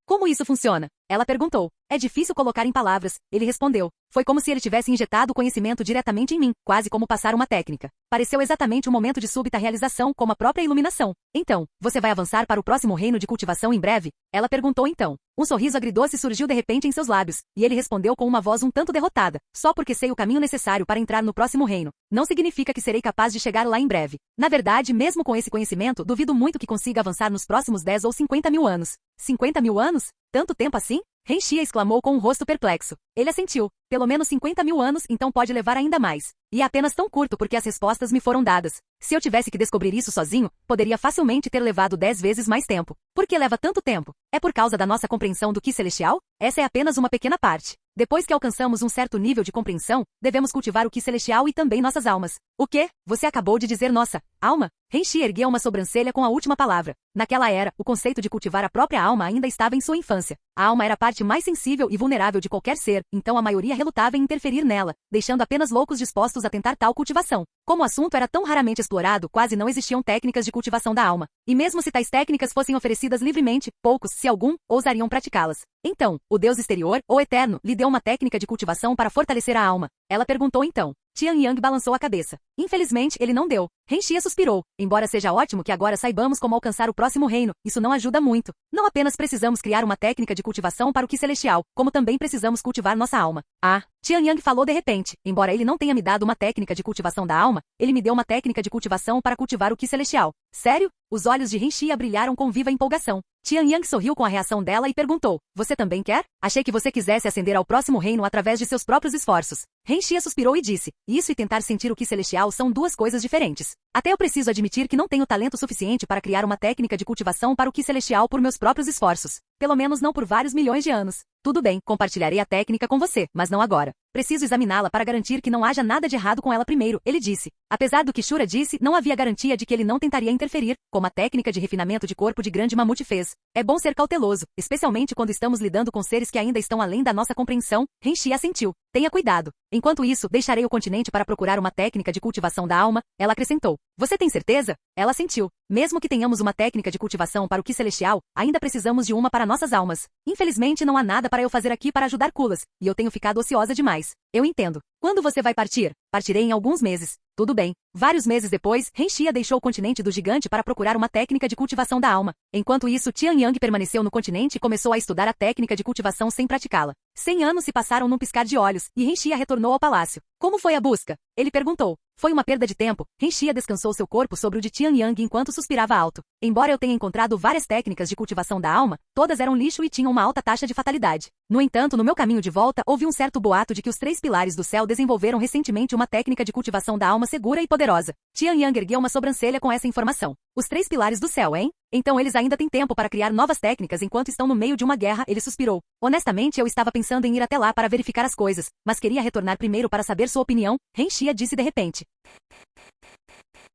Como isso funciona? Ela perguntou. É difícil colocar em palavras, ele respondeu. Foi como se ele tivesse injetado o conhecimento diretamente em mim, quase como passar uma técnica. Pareceu exatamente um momento de súbita realização, como a própria iluminação. Então, você vai avançar para o próximo reino de cultivação em breve? Ela perguntou então. Um sorriso agridoce surgiu de repente em seus lábios, e ele respondeu com uma voz um tanto derrotada. Só porque sei o caminho necessário para entrar no próximo reino, não significa que serei capaz de chegar lá em breve. Na verdade, mesmo com esse conhecimento, duvido muito que consiga avançar nos próximos 10 ou 50 mil anos. 50 mil anos? Tanto tempo assim? Renxia exclamou com um rosto perplexo. Ele assentiu. Pelo menos 50 mil anos, então pode levar ainda mais. E é apenas tão curto porque as respostas me foram dadas. Se eu tivesse que descobrir isso sozinho, poderia facilmente ter levado 10 vezes mais tempo. Por que leva tanto tempo? É por causa da nossa compreensão do que celestial? Essa é apenas uma pequena parte. Depois que alcançamos um certo nível de compreensão, devemos cultivar o que celestial e também nossas almas. O quê? Você acabou de dizer nossa alma? Renxi ergueu uma sobrancelha com a última palavra. Naquela era, o conceito de cultivar a própria alma ainda estava em sua infância. A alma era a parte mais sensível e vulnerável de qualquer ser, então a maioria relutava em interferir nela, deixando apenas loucos dispostos a tentar tal cultivação. Como o assunto era tão raramente explorado, quase não existiam técnicas de cultivação da alma. E mesmo se tais técnicas fossem oferecidas livremente, poucos, se algum, ousariam praticá-las. Então, o Deus exterior, ou Eterno, lhe deu uma técnica de cultivação para fortalecer a alma. Ela perguntou então. Tian Yang balançou a cabeça. Infelizmente, ele não deu. Renxia suspirou. Embora seja ótimo que agora saibamos como alcançar o próximo reino, isso não ajuda muito. Não apenas precisamos criar uma técnica de cultivação para o Ki celestial, como também precisamos cultivar nossa alma. Ah, Tian Yang falou de repente. Embora ele não tenha me dado uma técnica de cultivação da alma, ele me deu uma técnica de cultivação para cultivar o Ki celestial. Sério? Os olhos de Renxia brilharam com viva empolgação. Tian Yang sorriu com a reação dela e perguntou, você também quer? Achei que você quisesse ascender ao próximo reino através de seus próprios esforços. Renxia suspirou e disse, isso e tentar sentir o Ki celestial são duas coisas diferentes. Até eu preciso admitir que não tenho talento suficiente para criar uma técnica de cultivação para o Ki celestial por meus próprios esforços. Pelo menos não por vários milhões de anos. Tudo bem, compartilharei a técnica com você, mas não agora. Preciso examiná-la para garantir que não haja nada de errado com ela primeiro, ele disse. Apesar do que Shura disse, não havia garantia de que ele não tentaria interferir, como a técnica de refinamento de corpo de grande mamute fez. É bom ser cauteloso, especialmente quando estamos lidando com seres que ainda estão além da nossa compreensão. Renxi assentiu. Tenha cuidado. Enquanto isso, deixarei o continente para procurar uma técnica de cultivação da alma, ela acrescentou. Você tem certeza? Ela assentiu. Mesmo que tenhamos uma técnica de cultivação para o Ki celestial, ainda precisamos de uma para nossas almas. Infelizmente não há nada para eu fazer aqui para ajudar Kulas, e eu tenho ficado ociosa demais. Eu entendo. Quando você vai partir? Partirei em alguns meses. Tudo bem. Vários meses depois, Renxia deixou o continente do gigante para procurar uma técnica de cultivação da alma. Enquanto isso, Tian Yang permaneceu no continente e começou a estudar a técnica de cultivação sem praticá-la. 100 anos se passaram num piscar de olhos, e Renxia retornou ao palácio. Como foi a busca? Ele perguntou. Foi uma perda de tempo. Renxia descansou seu corpo sobre o de Tian Yang enquanto suspirava alto. Embora eu tenha encontrado várias técnicas de cultivação da alma, todas eram lixo e tinham uma alta taxa de fatalidade. No entanto, no meu caminho de volta, houve um certo boato de que os 3 pilares do céu desenvolveram recentemente uma técnica de cultivação da alma segura e poderosa. Tian Yang ergueu uma sobrancelha com essa informação. Os 3 pilares do céu, hein? Então eles ainda têm tempo para criar novas técnicas enquanto estão no meio de uma guerra, ele suspirou. Honestamente, eu estava pensando em ir até lá para verificar as coisas, mas queria retornar primeiro para saber sua opinião, Renxia disse de repente.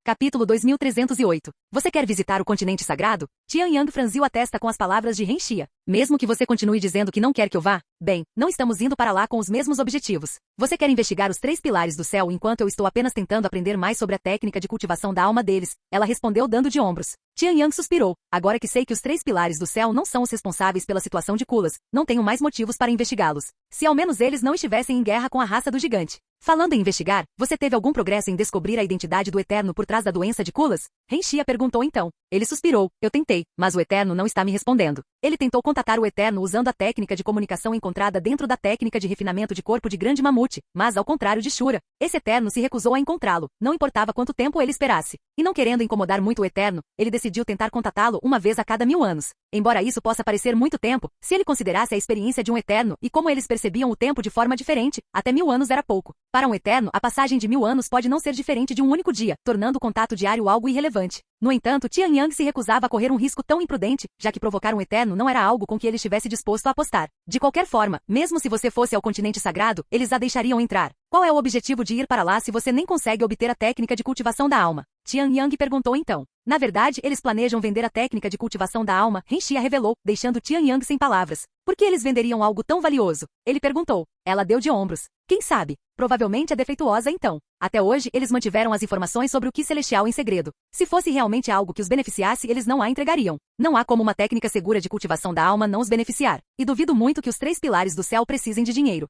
Capítulo 2308. Você quer visitar o continente sagrado? Tian Yang franziu a testa com as palavras de Renxia. Mesmo que você continue dizendo que não quer que eu vá, bem, não estamos indo para lá com os mesmos objetivos. Você quer investigar os 3 pilares do céu enquanto eu estou apenas tentando aprender mais sobre a técnica de cultivação da alma deles, ela respondeu dando de ombros. Tian Yang suspirou. Agora que sei que os 3 pilares do céu não são os responsáveis pela situação de Kulas, não tenho mais motivos para investigá-los. Se ao menos eles não estivessem em guerra com a raça do gigante. Falando em investigar, você teve algum progresso em descobrir a identidade do Eterno por trás da doença de Kulas? Renxia perguntou então. Ele suspirou. Eu tentei, mas o Eterno não está me respondendo. Ele tentou contatar o Eterno usando a técnica de comunicação encontrada dentro da técnica de refinamento de corpo de grande mamute, mas ao contrário de Shura, esse Eterno se recusou a encontrá-lo, não importava quanto tempo ele esperasse. E não querendo incomodar muito o Eterno, ele decidiu tentar contatá-lo uma vez a cada 1000 anos. Embora isso possa parecer muito tempo, se ele considerasse a experiência de um Eterno e como eles percebiam o tempo de forma diferente, até 1000 anos era pouco. Para um Eterno, a passagem de 1000 anos pode não ser diferente de um único dia, tornando o contato diário algo irrelevante. No entanto, Tian Yang se recusava a correr um risco tão imprudente, já que provocar um Eterno não era algo com que ele estivesse disposto a apostar. De qualquer forma, mesmo se você fosse ao continente sagrado, eles a deixariam entrar. Qual é o objetivo de ir para lá se você nem consegue obter a técnica de cultivação da alma? Tian Yang perguntou então. Na verdade, eles planejam vender a técnica de cultivação da alma, Renxia revelou, deixando Tian Yang sem palavras. Por que eles venderiam algo tão valioso? Ele perguntou. Ela deu de ombros. Quem sabe? Provavelmente é defeituosa então. Até hoje, eles mantiveram as informações sobre o Ki celestial em segredo. Se fosse realmente algo que os beneficiasse, eles não a entregariam. Não há como uma técnica segura de cultivação da alma não os beneficiar. E duvido muito que os 3 pilares do céu precisem de dinheiro.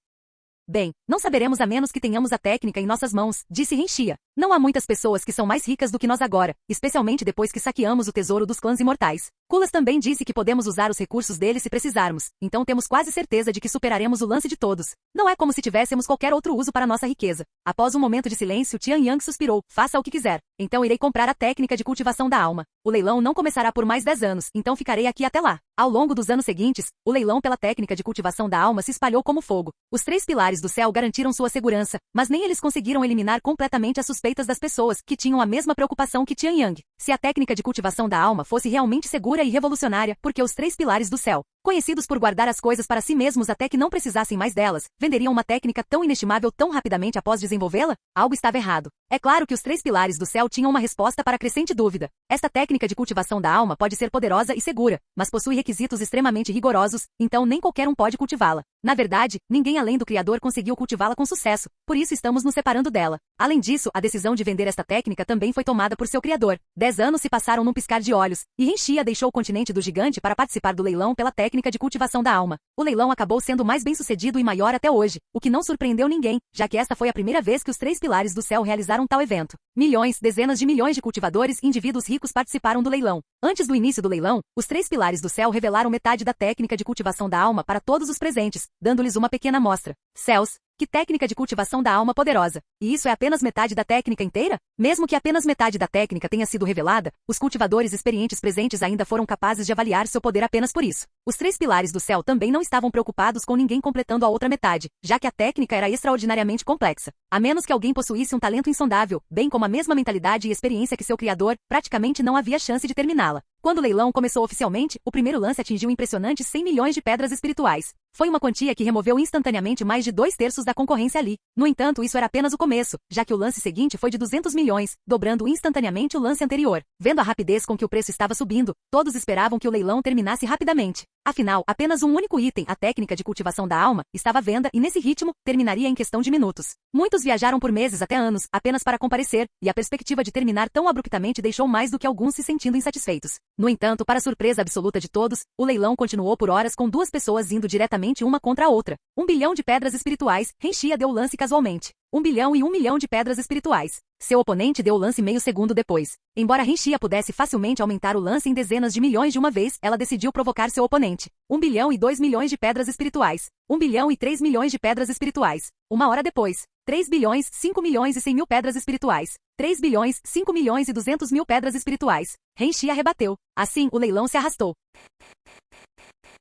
Bem, não saberemos a menos que tenhamos a técnica em nossas mãos, disse Renxia. Não há muitas pessoas que são mais ricas do que nós agora, especialmente depois que saqueamos o tesouro dos clãs imortais. Kulas também disse que podemos usar os recursos dele se precisarmos, então temos quase certeza de que superaremos o lance de todos. Não é como se tivéssemos qualquer outro uso para nossa riqueza. Após um momento de silêncio, Tian Yang suspirou. Faça o que quiser. Então irei comprar a técnica de cultivação da alma. O leilão não começará por mais 10 anos, então ficarei aqui até lá. Ao longo dos anos seguintes, o leilão pela técnica de cultivação da alma se espalhou como fogo. Os 3 pilares do céu garantiram sua segurança, mas nem eles conseguiram eliminar completamente as suspeitas das pessoas, que tinham a mesma preocupação que Tian Yang. Se a técnica de cultivação da alma fosse realmente segura e revolucionária, porque os 3 pilares do céu Conhecidos por guardar as coisas para si mesmos até que não precisassem mais delas, venderiam uma técnica tão inestimável tão rapidamente após desenvolvê-la? Algo estava errado. É claro que os 3 pilares do céu tinham uma resposta para a crescente dúvida. Esta técnica de cultivação da alma pode ser poderosa e segura, mas possui requisitos extremamente rigorosos, então nem qualquer um pode cultivá-la. Na verdade, ninguém além do Criador conseguiu cultivá-la com sucesso, por isso estamos nos separando dela. Além disso, a decisão de vender esta técnica também foi tomada por seu Criador. 10 anos se passaram num piscar de olhos, e Renshia deixou o continente do gigante para participar do leilão pela técnica de cultivação da alma. O leilão acabou sendo mais bem-sucedido e maior até hoje, o que não surpreendeu ninguém, já que esta foi a primeira vez que os 3 pilares do céu realizaram tal evento. Milhões, dezenas de milhões de cultivadores e indivíduos ricos participaram do leilão. Antes do início do leilão, os 3 pilares do céu revelaram metade da técnica de cultivação da alma para todos os presentes, dando-lhes uma pequena amostra. Céus! Que técnica de cultivação da alma poderosa! E isso é apenas metade da técnica inteira? Mesmo que apenas metade da técnica tenha sido revelada, os cultivadores experientes presentes ainda foram capazes de avaliar seu poder apenas por isso. Os 3 pilares do céu também não estavam preocupados com ninguém completando a outra metade, já que a técnica era extraordinariamente complexa. A menos que alguém possuísse um talento insondável, bem como a mesma mentalidade e experiência que seu criador, praticamente não havia chance de terminá-la. Quando o leilão começou oficialmente, o primeiro lance atingiu impressionantes 100 milhões de pedras espirituais. Foi uma quantia que removeu instantaneamente mais de 2/3 da concorrência ali. No entanto, isso era apenas o começo, já que o lance seguinte foi de 200 milhões, dobrando instantaneamente o lance anterior. Vendo a rapidez com que o preço estava subindo, todos esperavam que o leilão terminasse rapidamente. Afinal, apenas um único item, a técnica de cultivação da alma, estava à venda e nesse ritmo, terminaria em questão de minutos. Muitos viajaram por meses até anos, apenas para comparecer, e a perspectiva de terminar tão abruptamente deixou mais do que alguns se sentindo insatisfeitos. No entanto, para surpresa absoluta de todos, o leilão continuou por horas com 2 pessoas indo diretamente uma contra a outra. 1 bilhão de pedras espirituais, Renshia deu o lance casualmente. 1 bilhão e 1 milhão de pedras espirituais. Seu oponente deu o lance meio segundo depois. Embora Renshia pudesse facilmente aumentar o lance em dezenas de milhões de uma vez, ela decidiu provocar seu oponente. 1 bilhão e 2 milhões de pedras espirituais. 1 bilhão e 3 milhões de pedras espirituais. Uma hora depois. 3 bilhões, 5 milhões e 100 mil pedras espirituais. 3 bilhões, 5 milhões e 200 mil pedras espirituais. Renshia rebateu. Assim, o leilão se arrastou.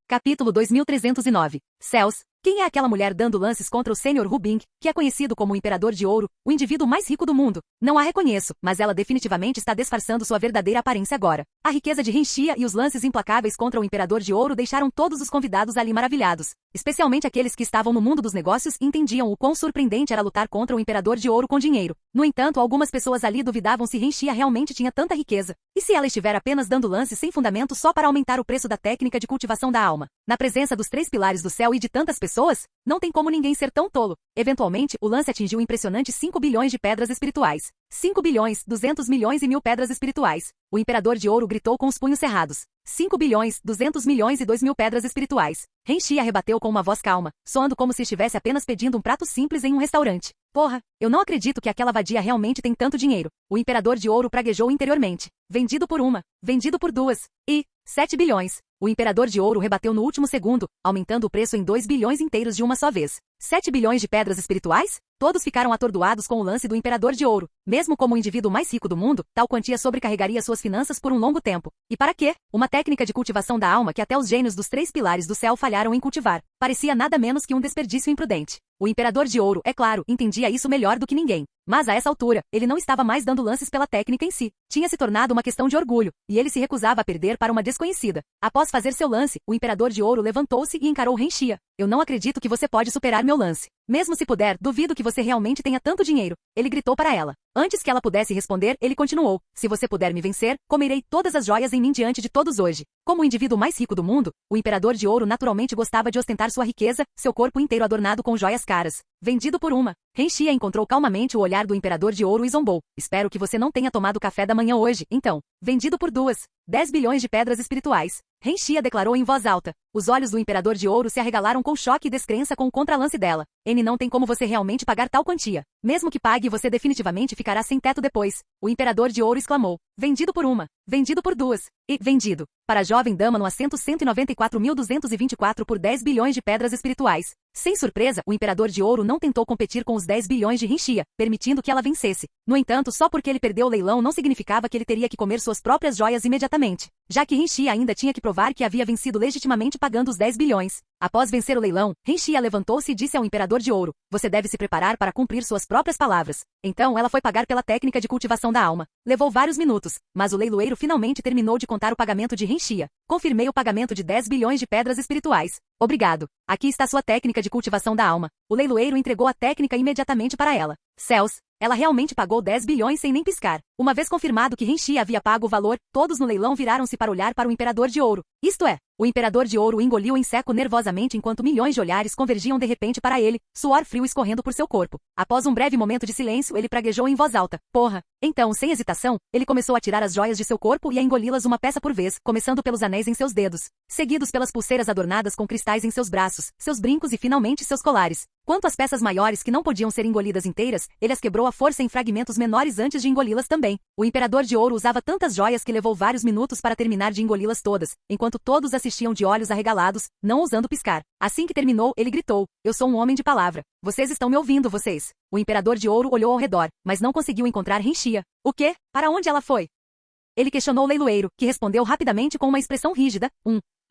Capítulo 2309. Céus. Quem é aquela mulher dando lances contra o Sr. Rubing, que é conhecido como o Imperador de Ouro, o indivíduo mais rico do mundo? Não a reconheço, mas ela definitivamente está disfarçando sua verdadeira aparência agora. A riqueza de Renshia e os lances implacáveis contra o Imperador de Ouro deixaram todos os convidados ali maravilhados. Especialmente aqueles que estavam no mundo dos negócios e entendiam o quão surpreendente era lutar contra o Imperador de Ouro com dinheiro. No entanto, algumas pessoas ali duvidavam se Renshia realmente tinha tanta riqueza. E se ela estiver apenas dando lances sem fundamento só para aumentar o preço da técnica de cultivação da alma? Na presença dos 3 pilares do céu e de tantas pessoas? Não tem como ninguém ser tão tolo. Eventualmente, o lance atingiu impressionantes 5 bilhões de pedras espirituais. 5 bilhões, 200 milhões e 1000 pedras espirituais. O Imperador de Ouro gritou com os punhos cerrados. 5 bilhões, 200 milhões e 2.000 pedras espirituais. Renshia rebateu com uma voz calma, soando como se estivesse apenas pedindo um prato simples em um restaurante. Porra, eu não acredito que aquela vadia realmente tem tanto dinheiro. O Imperador de Ouro praguejou interiormente. Vendido por 1, vendido por 2, e 7 bilhões. O Imperador de Ouro rebateu no último segundo, aumentando o preço em 2 bilhões inteiros de uma só vez. 7 bilhões de pedras espirituais? Todos ficaram atordoados com o lance do Imperador de Ouro. Mesmo como o indivíduo mais rico do mundo, tal quantia sobrecarregaria suas finanças por um longo tempo. E para quê? Uma técnica de cultivação da alma que até os gênios dos 3 pilares do céu falharam em cultivar. Parecia nada menos que um desperdício imprudente. O Imperador de Ouro, é claro, entendia isso melhor do que ninguém. Mas a essa altura, ele não estava mais dando lances pela técnica em si. Tinha se tornado uma questão de orgulho, e ele se recusava a perder para uma desconhecida. Após fazer seu lance, o Imperador de Ouro levantou-se e encarou Renshia. Eu não acredito que você pode superar meu lance. Mesmo se puder, duvido que você realmente tenha tanto dinheiro. Ele gritou para ela. Antes que ela pudesse responder, ele continuou. Se você puder me vencer, comerei todas as joias em mim diante de todos hoje. Como o indivíduo mais rico do mundo, o Imperador de Ouro naturalmente gostava de ostentar sua riqueza, seu corpo inteiro adornado com joias caras. Vendido por 1. Renshia encontrou calmamente o olhar do Imperador de Ouro e zombou. Espero que você não tenha tomado café da manhã hoje, então. Vendido por 2. 10 bilhões de pedras espirituais. Renshia declarou em voz alta. Os olhos do Imperador de Ouro se arregalaram com choque e descrença com o contralance dela. N não tem como você realmente pagar tal quantia. Mesmo que pague, você definitivamente ficará sem teto depois. O Imperador de Ouro exclamou. Vendido por 1. Vendido por 2. E vendido. Para a jovem dama no assento 194.224 por 10 bilhões de pedras espirituais. Sem surpresa, o Imperador de Ouro não tentou competir com os 10 bilhões de Renshia, permitindo que ela vencesse. No entanto, só porque ele perdeu o leilão não significava que ele teria que comer suas próprias joias imediatamente, já que Renshia ainda tinha que provar que havia vencido legitimamente pagando os 10 bilhões. Após vencer o leilão, Renxia levantou-se e disse ao Imperador de Ouro, você deve se preparar para cumprir suas próprias palavras. Então ela foi pagar pela técnica de cultivação da alma. Levou vários minutos, mas o leiloeiro finalmente terminou de contar o pagamento de Renxia. Confirmei o pagamento de 10 bilhões de pedras espirituais. Obrigado. Aqui está sua técnica de cultivação da alma. O leiloeiro entregou a técnica imediatamente para ela. Céus! Ela realmente pagou 10 bilhões sem nem piscar. Uma vez confirmado que Renxia havia pago o valor, todos no leilão viraram-se para olhar para o Imperador de Ouro. Isto é, o Imperador de Ouro engoliu em seco nervosamente enquanto milhões de olhares convergiam de repente para ele, suor frio escorrendo por seu corpo. Após um breve momento de silêncio, ele praguejou em voz alta. Porra! Então, sem hesitação, ele começou a tirar as joias de seu corpo e a engoli-las uma peça por vez, começando pelos anéis em seus dedos, seguidos pelas pulseiras adornadas com cristais em seus braços, seus brincos e finalmente seus colares. Quanto às peças maiores que não podiam ser engolidas inteiras, ele as quebrou à força em fragmentos menores antes de engoli-las também. O Imperador de Ouro usava tantas joias que levou vários minutos para terminar de engoli-las todas, enquanto todos assistiam de olhos arregalados, não ousando piscar. Assim que terminou, ele gritou, eu sou um homem de palavra. Vocês estão me ouvindo, vocês? O Imperador de Ouro olhou ao redor, mas não conseguiu encontrar Renxia. O quê? Para onde ela foi? Ele questionou o leiloeiro, que respondeu rapidamente com uma expressão rígida.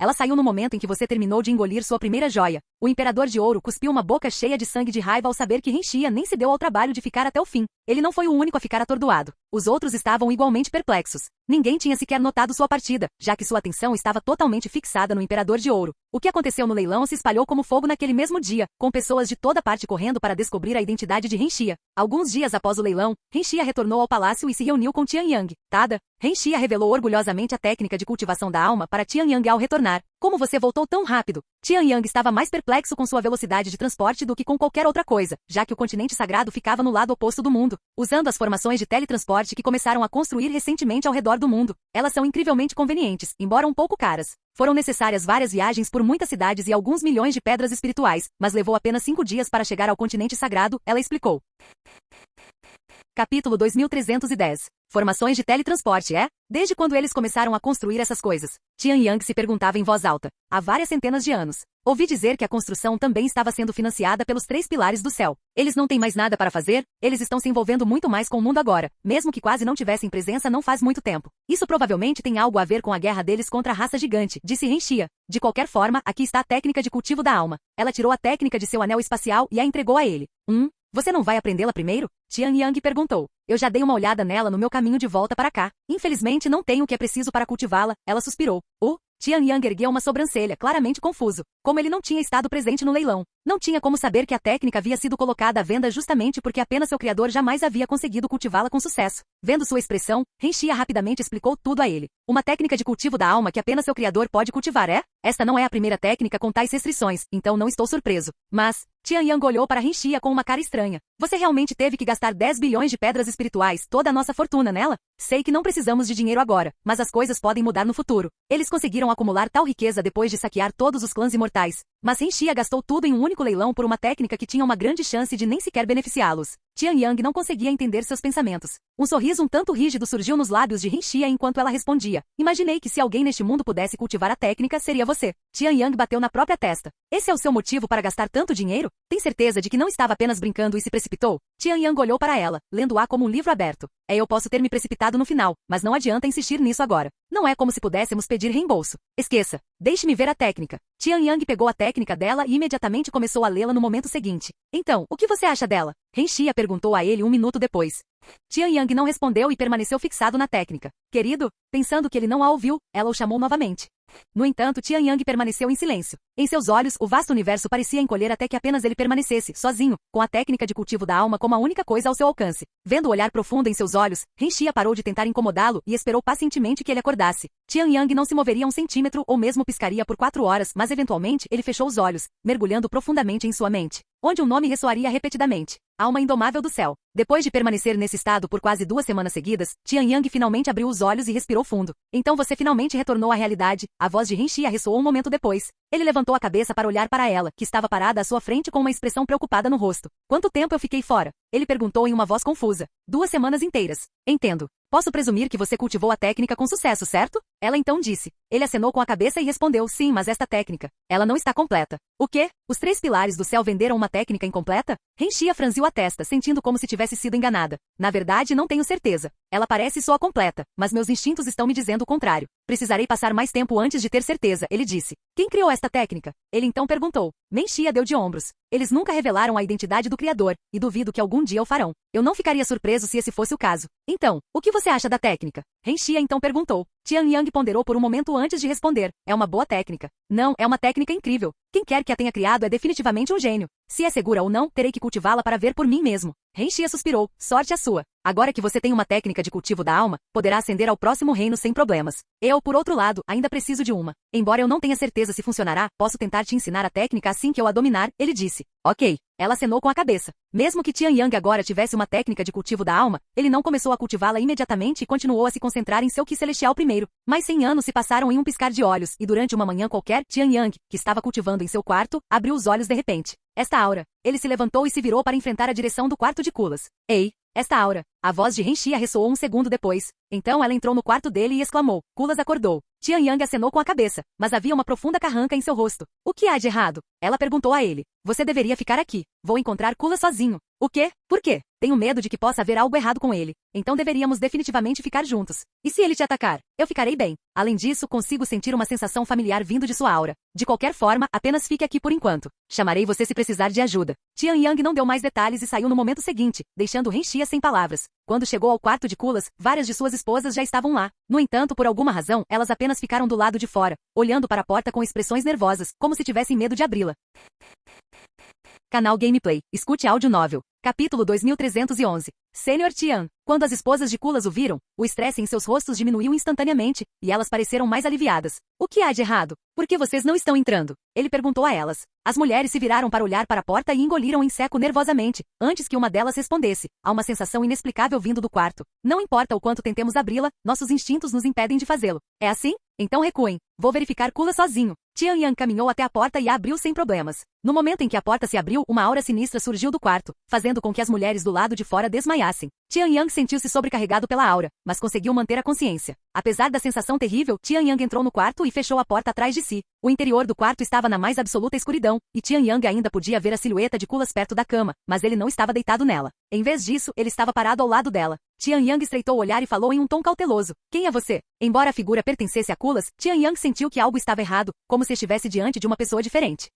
Ela saiu no momento em que você terminou de engolir sua primeira joia. O Imperador de Ouro cuspiu uma boca cheia de sangue de raiva ao saber que Renxia nem se deu ao trabalho de ficar até o fim. Ele não foi o único a ficar atordoado. Os outros estavam igualmente perplexos. Ninguém tinha sequer notado sua partida, já que sua atenção estava totalmente fixada no Imperador de Ouro. O que aconteceu no leilão se espalhou como fogo naquele mesmo dia, com pessoas de toda parte correndo para descobrir a identidade de Renxia. Alguns dias após o leilão, Renxia retornou ao palácio e se reuniu com Tian Yang. Tada! Renxia revelou orgulhosamente a técnica de cultivação da alma para Tian Yang ao retornar. Como você voltou tão rápido? Tian Yang estava mais perplexo com sua velocidade de transporte do que com qualquer outra coisa, já que o continente sagrado ficava no lado oposto do mundo. Usando as formações de teletransporte que começaram a construir recentemente ao redor do mundo, elas são incrivelmente convenientes, embora um pouco caras. Foram necessárias várias viagens por muitas cidades e alguns milhões de pedras espirituais, mas levou apenas 5 dias para chegar ao continente sagrado, ela explicou. Capítulo 2310. Formações de teletransporte, é? Desde quando eles começaram a construir essas coisas? Tian Yang se perguntava em voz alta. Há várias centenas de anos. Ouvi dizer que a construção também estava sendo financiada pelos 3 pilares do céu. Eles não têm mais nada para fazer? Eles estão se envolvendo muito mais com o mundo agora, mesmo que quase não tivessem presença não faz muito tempo. Isso provavelmente tem algo a ver com a guerra deles contra a raça gigante, disse Renxia. De qualquer forma, aqui está a técnica de cultivo da alma. Ela tirou a técnica de seu anel espacial e a entregou a ele. Você não vai aprendê-la primeiro? Tian Yang perguntou. Eu já dei uma olhada nela no meu caminho de volta para cá. Infelizmente não tenho o que é preciso para cultivá-la, ela suspirou. Tian Yang ergueu uma sobrancelha, claramente confuso. Como ele não tinha estado presente no leilão, não tinha como saber que a técnica havia sido colocada à venda justamente porque apenas seu criador jamais havia conseguido cultivá-la com sucesso. Vendo sua expressão, Renxia rapidamente explicou tudo a ele. Uma técnica de cultivo da alma que apenas seu criador pode cultivar, é? Esta não é a primeira técnica com tais restrições, então não estou surpreso. Mas, Tian Yang olhou para Renxia com uma cara estranha. Você realmente teve que gastar 10 bilhões de pedras espirituais, toda a nossa fortuna nela? Sei que não precisamos de dinheiro agora, mas as coisas podem mudar no futuro. Eles conseguiram acumular tal riqueza depois de saquear todos os clãs imortais. Mas Renxia gastou tudo em um único leilão por uma técnica que tinha uma grande chance de nem sequer beneficiá-los. Tian Yang não conseguia entender seus pensamentos. Um sorriso um tanto rígido surgiu nos lábios de Renxia enquanto ela respondia. Imaginei que se alguém neste mundo pudesse cultivar a técnica, seria você. Tian Yang bateu na própria testa. Esse é o seu motivo para gastar tanto dinheiro? Tem certeza de que não estava apenas brincando e se precipitou? Tian Yang olhou para ela, lendo-a como um livro aberto. Eu posso ter me precipitado no final, mas não adianta insistir nisso agora. Não é como se pudéssemos pedir reembolso. Esqueça. Deixe-me ver a técnica. Tian Yang pegou a técnica dela e imediatamente começou a lê-la no momento seguinte. Então, o que você acha dela? Renxia perguntou a ele 1 minuto depois. Tian Yang não respondeu e permaneceu fixado na técnica. Querido, pensando que ele não a ouviu, ela o chamou novamente. No entanto, Tian Yang permaneceu em silêncio. Em seus olhos, o vasto universo parecia encolher até que apenas ele permanecesse, sozinho, com a técnica de cultivo da alma como a única coisa ao seu alcance. Vendo o olhar profundo em seus olhos, Renxia parou de tentar incomodá-lo e esperou pacientemente que ele acordasse. Tian Yang não se moveria 1 centímetro ou mesmo piscaria por 4 horas, mas eventualmente ele fechou os olhos, mergulhando profundamente em sua mente, onde um nome ressoaria repetidamente. Alma indomável do céu. Depois de permanecer nesse estado por quase 2 semanas seguidas, Tian Yang finalmente abriu os olhos e respirou fundo. Então você finalmente retornou à realidade. A voz de Renxia ressoou um momento depois. Ele levantou a cabeça para olhar para ela, que estava parada à sua frente com uma expressão preocupada no rosto. Quanto tempo eu fiquei fora? Ele perguntou em uma voz confusa. 2 semanas inteiras. Entendo. Posso presumir que você cultivou a técnica com sucesso, certo? Ela então disse. Ele acenou com a cabeça e respondeu, sim, mas esta técnica, ela não está completa. O quê? Os 3 pilares do céu venderam uma técnica incompleta? Renchia franziu a testa, sentindo como se tivesse sido enganada. Na verdade, não tenho certeza. Ela parece soa completa, mas meus instintos estão me dizendo o contrário. Precisarei passar mais tempo antes de ter certeza, ele disse. Quem criou esta técnica? Ele então perguntou. Renchia deu de ombros. Eles nunca revelaram a identidade do criador, e duvido que algum dia o farão. Eu não ficaria surpreso se esse fosse o caso. Então, o que você acha da técnica? Renchia então perguntou. Tian Yang ponderou por um momento antes de responder. É uma boa técnica. Não, é uma técnica incrível. Quem quer que a tenha criado é definitivamente um gênio. Se é segura ou não, terei que cultivá-la para ver por mim mesmo. Renchia suspirou. Sorte a sua. Agora que você tem uma técnica de cultivo da alma, poderá ascender ao próximo reino sem problemas. Eu, por outro lado, ainda preciso de uma. Embora eu não tenha certeza se funcionará, posso tentar te ensinar a técnica assim que eu a dominar, ele disse. Ok. Ela acenou com a cabeça. Mesmo que Tian Yang agora tivesse uma técnica de cultivo da alma, ele não começou a cultivá-la imediatamente e continuou a se concentrar em seu Qi celestial primeiro. Mais 100 anos se passaram em um piscar de olhos, e durante uma manhã qualquer, Tian Yang, que estava cultivando em seu quarto, abriu os olhos de repente. Esta aura. Ele se levantou e se virou para enfrentar a direção do quarto de Kulas. Ei! Esta aura. A voz de Renchia ressoou um segundo depois. Então ela entrou no quarto dele e exclamou. Kulas acordou. Tian Yang acenou com a cabeça, mas havia uma profunda carranca em seu rosto. O que há de errado? Ela perguntou a ele. Você deveria ficar aqui. Vou encontrar Kulas sozinho. O quê? Por quê? Tenho medo de que possa haver algo errado com ele. Então deveríamos definitivamente ficar juntos. E se ele te atacar? Eu ficarei bem. Além disso, consigo sentir uma sensação familiar vindo de sua aura. De qualquer forma, apenas fique aqui por enquanto. Chamarei você se precisar de ajuda. Tian Yang não deu mais detalhes e saiu no momento seguinte, deixando Renchia sem palavras. Quando chegou ao quarto de Kulas, várias de suas esposas já estavam lá. No entanto, por alguma razão, elas apenas ficaram do lado de fora, olhando para a porta com expressões nervosas, como se tivessem medo de abri-la. Canal Gameplay. Escute áudio novel. Capítulo 2311. Sênior Tian. Quando as esposas de Kulas o viram, o estresse em seus rostos diminuiu instantaneamente, e elas pareceram mais aliviadas. O que há de errado? Por que vocês não estão entrando? Ele perguntou a elas. As mulheres se viraram para olhar para a porta e engoliram em seco nervosamente, antes que uma delas respondesse. Há uma sensação inexplicável vindo do quarto. Não importa o quanto tentemos abri-la, nossos instintos nos impedem de fazê-lo. É assim? Então recuem. Vou verificar Kulas sozinho. Tian Yang caminhou até a porta e a abriu sem problemas. No momento em que a porta se abriu, uma aura sinistra surgiu do quarto, fazendo com que as mulheres do lado de fora desmaiassem. Tian Yang sentiu-se sobrecarregado pela aura, mas conseguiu manter a consciência. Apesar da sensação terrível, Tian Yang entrou no quarto e fechou a porta atrás de si. O interior do quarto estava na mais absoluta escuridão, e Tian Yang ainda podia ver a silhueta de Kulas perto da cama, mas ele não estava deitado nela. Em vez disso, ele estava parado ao lado dela. Tian Yang estreitou o olhar e falou em um tom cauteloso. Quem é você? Embora a figura pertencesse a Kulas, Tian Yang sentiu que algo estava errado, como se estivesse diante de uma pessoa diferente.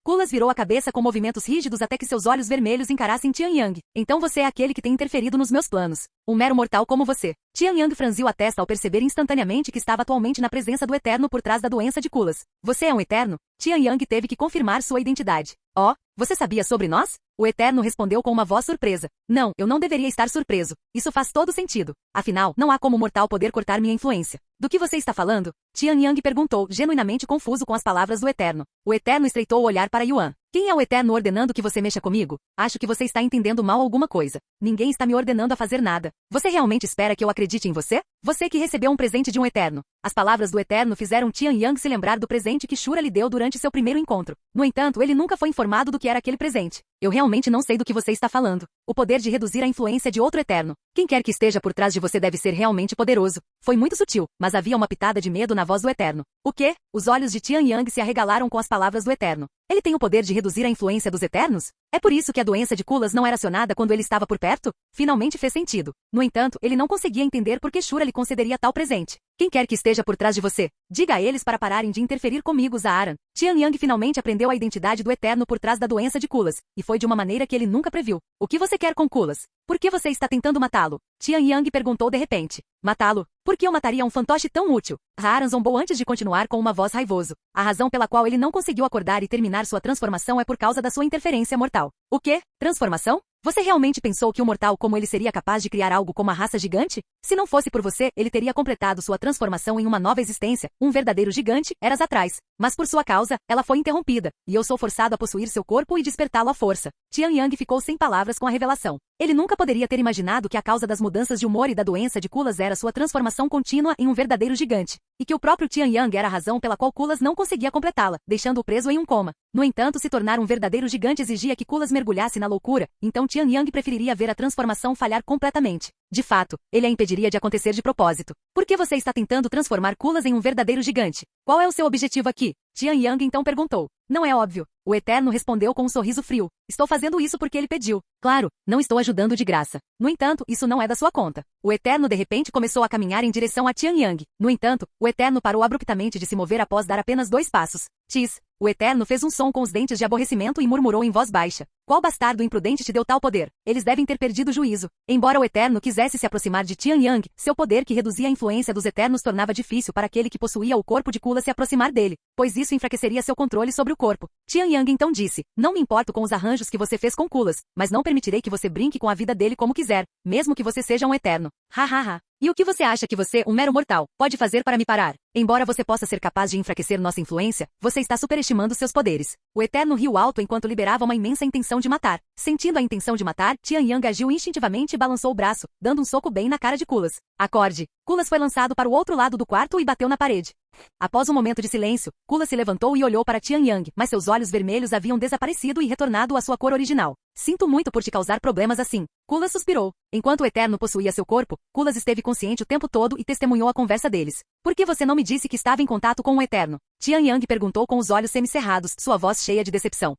Kulas virou a cabeça com movimentos rígidos até que seus olhos vermelhos encarassem Tian Yang. Então você é aquele que tem interferido nos meus planos. Um mero mortal como você. Tian Yang franziu a testa ao perceber instantaneamente que estava atualmente na presença do Eterno por trás da doença de Kulas. Você é um Eterno? Tian Yang teve que confirmar sua identidade. Oh, você sabia sobre nós? O Eterno respondeu com uma voz surpresa. Não, eu não deveria estar surpreso. Isso faz todo sentido. Afinal, não há como mortal poder cortar minha influência. Do que você está falando? Tian Yang perguntou, genuinamente confuso com as palavras do Eterno. O Eterno estreitou o olhar para Yuan. Quem é o Eterno ordenando que você mexa comigo? Acho que você está entendendo mal alguma coisa. Ninguém está me ordenando a fazer nada. Você realmente espera que eu acredite em você? Você que recebeu um presente de um Eterno. As palavras do Eterno fizeram Tian Yang se lembrar do presente que Shura lhe deu durante seu primeiro encontro. No entanto, ele nunca foi informado do que era aquele presente. Eu realmente não sei do que você está falando. O poder de reduzir a influência de outro Eterno. Quem quer que esteja por trás de você deve ser realmente poderoso. Foi muito sutil, mas havia uma pitada de medo na voz do Eterno. O quê? Os olhos de Tian Yang se arregalaram com as palavras do Eterno. Ele tem o poder de reduzir a influência dos Eternos? É por isso que a doença de Kulas não era acionada quando ele estava por perto? Finalmente fez sentido. No entanto, ele não conseguia entender por que Shura lhe concederia tal presente. Quem quer que esteja por trás de você, diga a eles para pararem de interferir comigo, Zaaran. Tian Yang finalmente aprendeu a identidade do Eterno por trás da doença de Kulas, e foi de uma maneira que ele nunca previu. O que você quer com Kulas? Por que você está tentando matá-lo? Tian Yang perguntou de repente. Matá-lo? Por que eu mataria um fantoche tão útil? Zaaran zombou antes de continuar com uma voz raivoso. A razão pela qual ele não conseguiu acordar e terminar sua transformação é por causa da sua interferência mortal. O quê? Transformação? Você realmente pensou que um mortal como ele seria capaz de criar algo como a raça gigante? Se não fosse por você, ele teria completado sua transformação em uma nova existência, um verdadeiro gigante, eras atrás. Mas por sua causa, ela foi interrompida, e eu sou forçado a possuir seu corpo e despertá-lo à força. Tian Yang ficou sem palavras com a revelação. Ele nunca poderia ter imaginado que a causa das mudanças de humor e da doença de Kulas era sua transformação contínua em um verdadeiro gigante, e que o próprio Tian Yang era a razão pela qual Kulas não conseguia completá-la, deixando-o preso em um coma. No entanto, se tornar um verdadeiro gigante exigia que Kulas mergulhasse na loucura, então Tian Yang preferiria ver a transformação falhar completamente. De fato, ele a impediria de acontecer de propósito. Por que você está tentando transformar Kulas em um verdadeiro gigante? Qual é o seu objetivo aqui? Tian Yang então perguntou. Não é óbvio. O Eterno respondeu com um sorriso frio. Estou fazendo isso porque ele pediu. Claro, não estou ajudando de graça. No entanto, isso não é da sua conta. O Eterno de repente começou a caminhar em direção a Tian Yang. No entanto, o Eterno parou abruptamente de se mover após dar apenas 2 passos. Tis. O Eterno fez um som com os dentes de aborrecimento e murmurou em voz baixa. Qual bastardo imprudente te deu tal poder? Eles devem ter perdido o juízo. Embora o Eterno quisesse se aproximar de Tian Yang, seu poder que reduzia a influência dos Eternos tornava difícil para aquele que possuía o corpo de Kula se aproximar dele, pois isso enfraqueceria seu controle sobre o corpo. Tian Yang então disse, não me importo com os arranjos que você fez com Kulas, mas não permitirei que você brinque com a vida dele como quiser, mesmo que você seja um Eterno. Ha ha ha. E o que você acha que você, um mero mortal, pode fazer para me parar? Embora você possa ser capaz de enfraquecer nossa influência, você está superestimando seus poderes. O Eterno riu alto enquanto liberava uma imensa intenção de matar. Sentindo a intenção de matar, Tian Yang agiu instintivamente e balançou o braço, dando um soco bem na cara de Kulas. Acorde. Kulas foi lançado para o outro lado do quarto e bateu na parede. Após um momento de silêncio, Kulas se levantou e olhou para Tian Yang, mas seus olhos vermelhos haviam desaparecido e retornado à sua cor original. Sinto muito por te causar problemas assim. Kulas suspirou. Enquanto o Eterno possuía seu corpo, Kulas esteve consciente o tempo todo e testemunhou a conversa deles. Por que você não me disse que estava em contato com o Eterno? Tian Yang perguntou com os olhos semicerrados, sua voz cheia de decepção.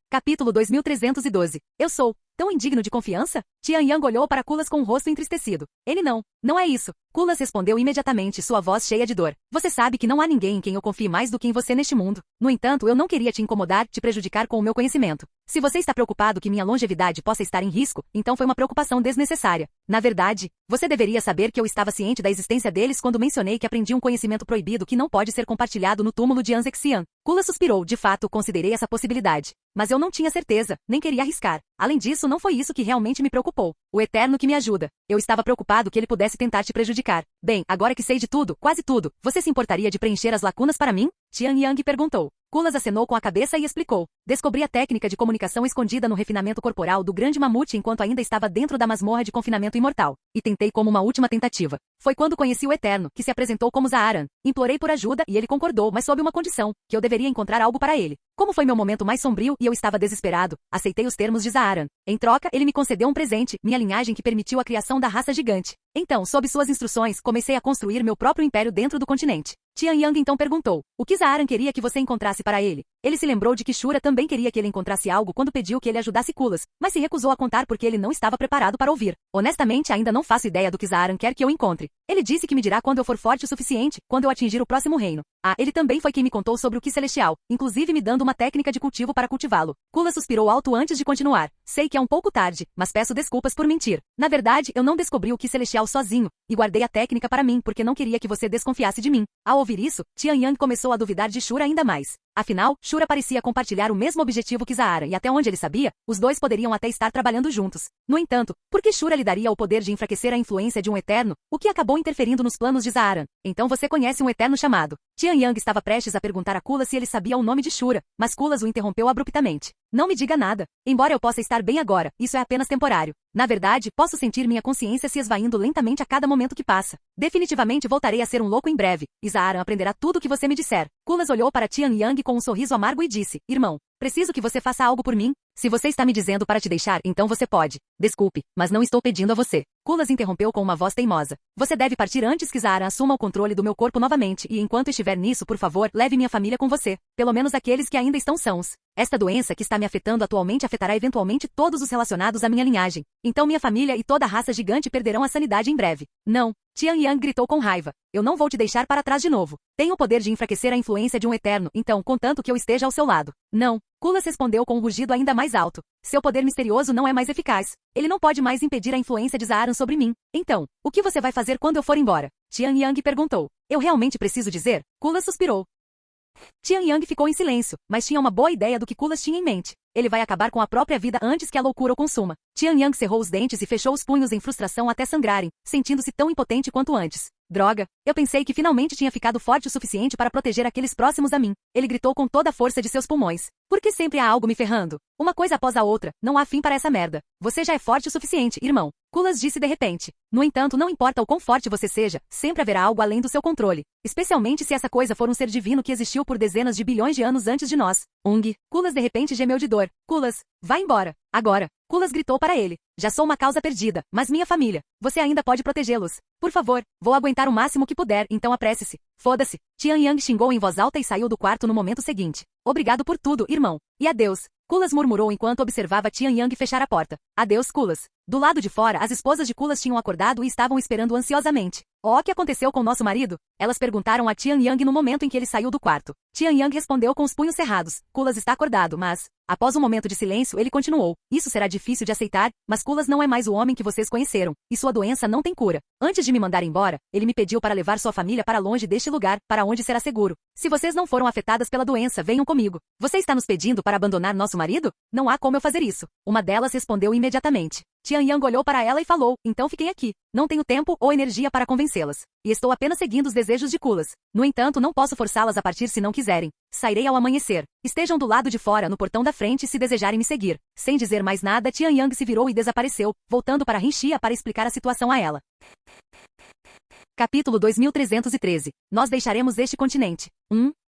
Capítulo 2312. Eu sou tão indigno de confiança? Tian Yang olhou para Kulas com o rosto entristecido. Ele não é isso. Kulas respondeu imediatamente, sua voz cheia de dor. Você sabe que não há ninguém em quem eu confie mais do que em você neste mundo. No entanto, eu não queria te incomodar, te prejudicar com o meu conhecimento. Se você está preocupado que minha longevidade possa estar em risco, então foi uma preocupação desnecessária. Na verdade, você deveria saber que eu estava ciente da existência deles quando mencionei que aprendi um conhecimento proibido que não pode ser compartilhado no túmulo de Anzek Xian. Kulas suspirou, de fato, considerei essa possibilidade. Mas eu não tinha certeza, nem queria arriscar. Além disso, não foi isso que realmente me preocupou. O Eterno que me ajuda. Eu estava preocupado que ele pudesse tentar te prejudicar. Bem, agora que sei de tudo, quase tudo, você se importaria de preencher as lacunas para mim? Tian Yang perguntou. Kulas acenou com a cabeça e explicou. Descobri a técnica de comunicação escondida no refinamento corporal do grande mamute enquanto ainda estava dentro da masmorra de confinamento imortal. E tentei como uma última tentativa. Foi quando conheci o Eterno, que se apresentou como Zaaran. Implorei por ajuda e ele concordou, mas sob uma condição, que eu deveria encontrar algo para ele. Como foi meu momento mais sombrio e eu estava desesperado, aceitei os termos de Zaaran. Em troca, ele me concedeu um presente, minha linhagem que permitiu a criação da raça gigante. Então, sob suas instruções, comecei a construir meu próprio império dentro do continente. Tian Yang então perguntou, o que Zaaran queria que você encontrasse para ele? Ele se lembrou de que Shura também queria que ele encontrasse algo quando pediu que ele ajudasse Kulas, mas se recusou a contar porque ele não estava preparado para ouvir. Honestamente, ainda não faço ideia do que Zaaran quer que eu encontre. Ele disse que me dirá quando eu for forte o suficiente, quando eu atingir o próximo reino. Ah, ele também foi quem me contou sobre o Ki Celestial, inclusive me dando uma técnica de cultivo para cultivá-lo. Kulas suspirou alto antes de continuar. Sei que é um pouco tarde, mas peço desculpas por mentir. Na verdade, eu não descobri o Ki Celestial sozinho, e guardei a técnica para mim porque não queria que você desconfiasse de mim. Ao ouvir isso, Tian Yang começou a duvidar de Shura ainda mais. Afinal, Shura parecia compartilhar o mesmo objetivo que Zaaran e até onde ele sabia, os dois poderiam até estar trabalhando juntos. No entanto, por que Shura lhe daria o poder de enfraquecer a influência de um Eterno, o que acabou interferindo nos planos de Zaaran? Então você conhece um Eterno chamado. Tian Yang estava prestes a perguntar a Kulas se ele sabia o nome de Shura, mas Kulas o interrompeu abruptamente. Não me diga nada. Embora eu possa estar bem agora, isso é apenas temporário. Na verdade, posso sentir minha consciência se esvaindo lentamente a cada momento que passa. Definitivamente voltarei a ser um louco em breve. E Zaaran aprenderá tudo o que você me disser. Kulas olhou para Tian Yang com um sorriso amargo e disse, irmão, preciso que você faça algo por mim. Se você está me dizendo para te deixar, então você pode. Desculpe, mas não estou pedindo a você. Kulas interrompeu com uma voz teimosa. Você deve partir antes que Zaaran assuma o controle do meu corpo novamente e enquanto estiver nisso, por favor, leve minha família com você. Pelo menos aqueles que ainda estão sãos. Esta doença que está me afetando atualmente afetará eventualmente todos os relacionados à minha linhagem. Então minha família e toda a raça gigante perderão a sanidade em breve. Não. Tian Yang gritou com raiva. Eu não vou te deixar para trás de novo. Tenho o poder de enfraquecer a influência de um Eterno, então, contanto que eu esteja ao seu lado. Não. Kulas respondeu com um rugido ainda mais alto. Seu poder misterioso não é mais eficaz. Ele não pode mais impedir a influência de Zaaran sobre mim. Então, o que você vai fazer quando eu for embora? Tian Yang perguntou. Eu realmente preciso dizer? Kulas suspirou. Tian Yang ficou em silêncio, mas tinha uma boa ideia do que Kulas tinha em mente. Ele vai acabar com a própria vida antes que a loucura o consuma. Tian Yang cerrou os dentes e fechou os punhos em frustração até sangrarem, sentindo-se tão impotente quanto antes. Droga, eu pensei que finalmente tinha ficado forte o suficiente para proteger aqueles próximos a mim. Ele gritou com toda a força de seus pulmões. Por que sempre há algo me ferrando? Uma coisa após a outra, não há fim para essa merda. Você já é forte o suficiente, irmão. Kulas disse de repente. No entanto, não importa o quão forte você seja, sempre haverá algo além do seu controle. Especialmente se essa coisa for um ser divino que existiu por dezenas de bilhões de anos antes de nós. Kulas de repente gemeu de dor. Kulas, vá embora. Agora. Kulas gritou para ele. Já sou uma causa perdida, mas minha família. Você ainda pode protegê-los. Por favor, vou aguentar o máximo que puder, então apresse-se. Foda-se. Tian Yang xingou em voz alta e saiu do quarto no momento seguinte. Obrigado por tudo, irmão. E adeus. Kulas murmurou enquanto observava Tian Yang fechar a porta. Adeus, Kulas. Do lado de fora, as esposas de Kulas tinham acordado e estavam esperando ansiosamente. O que aconteceu com nosso marido? Elas perguntaram a Tian Yang no momento em que ele saiu do quarto. Tian Yang respondeu com os punhos cerrados. Kulas está acordado, mas... Após um momento de silêncio, ele continuou. Isso será difícil de aceitar, mas Kulas não é mais o homem que vocês conheceram. E sua doença não tem cura. Antes de me mandar embora, ele me pediu para levar sua família para longe deste lugar, para onde será seguro. Se vocês não foram afetadas pela doença, venham comigo. Você está nos pedindo para abandonar nosso marido? Não há como eu fazer isso. Uma delas respondeu imediatamente. Tian Yang olhou para ela e falou, então fiquem aqui. Não tenho tempo ou energia para convencê-las. E estou apenas seguindo os desejos de Kulas. No entanto, não posso forçá-las a partir se não quiserem. Sairei ao amanhecer. Estejam do lado de fora, no portão da frente, se desejarem me seguir. Sem dizer mais nada, Tian Yang se virou e desapareceu, voltando para Rinxia para explicar a situação a ela. Capítulo 2313. Nós deixaremos este continente.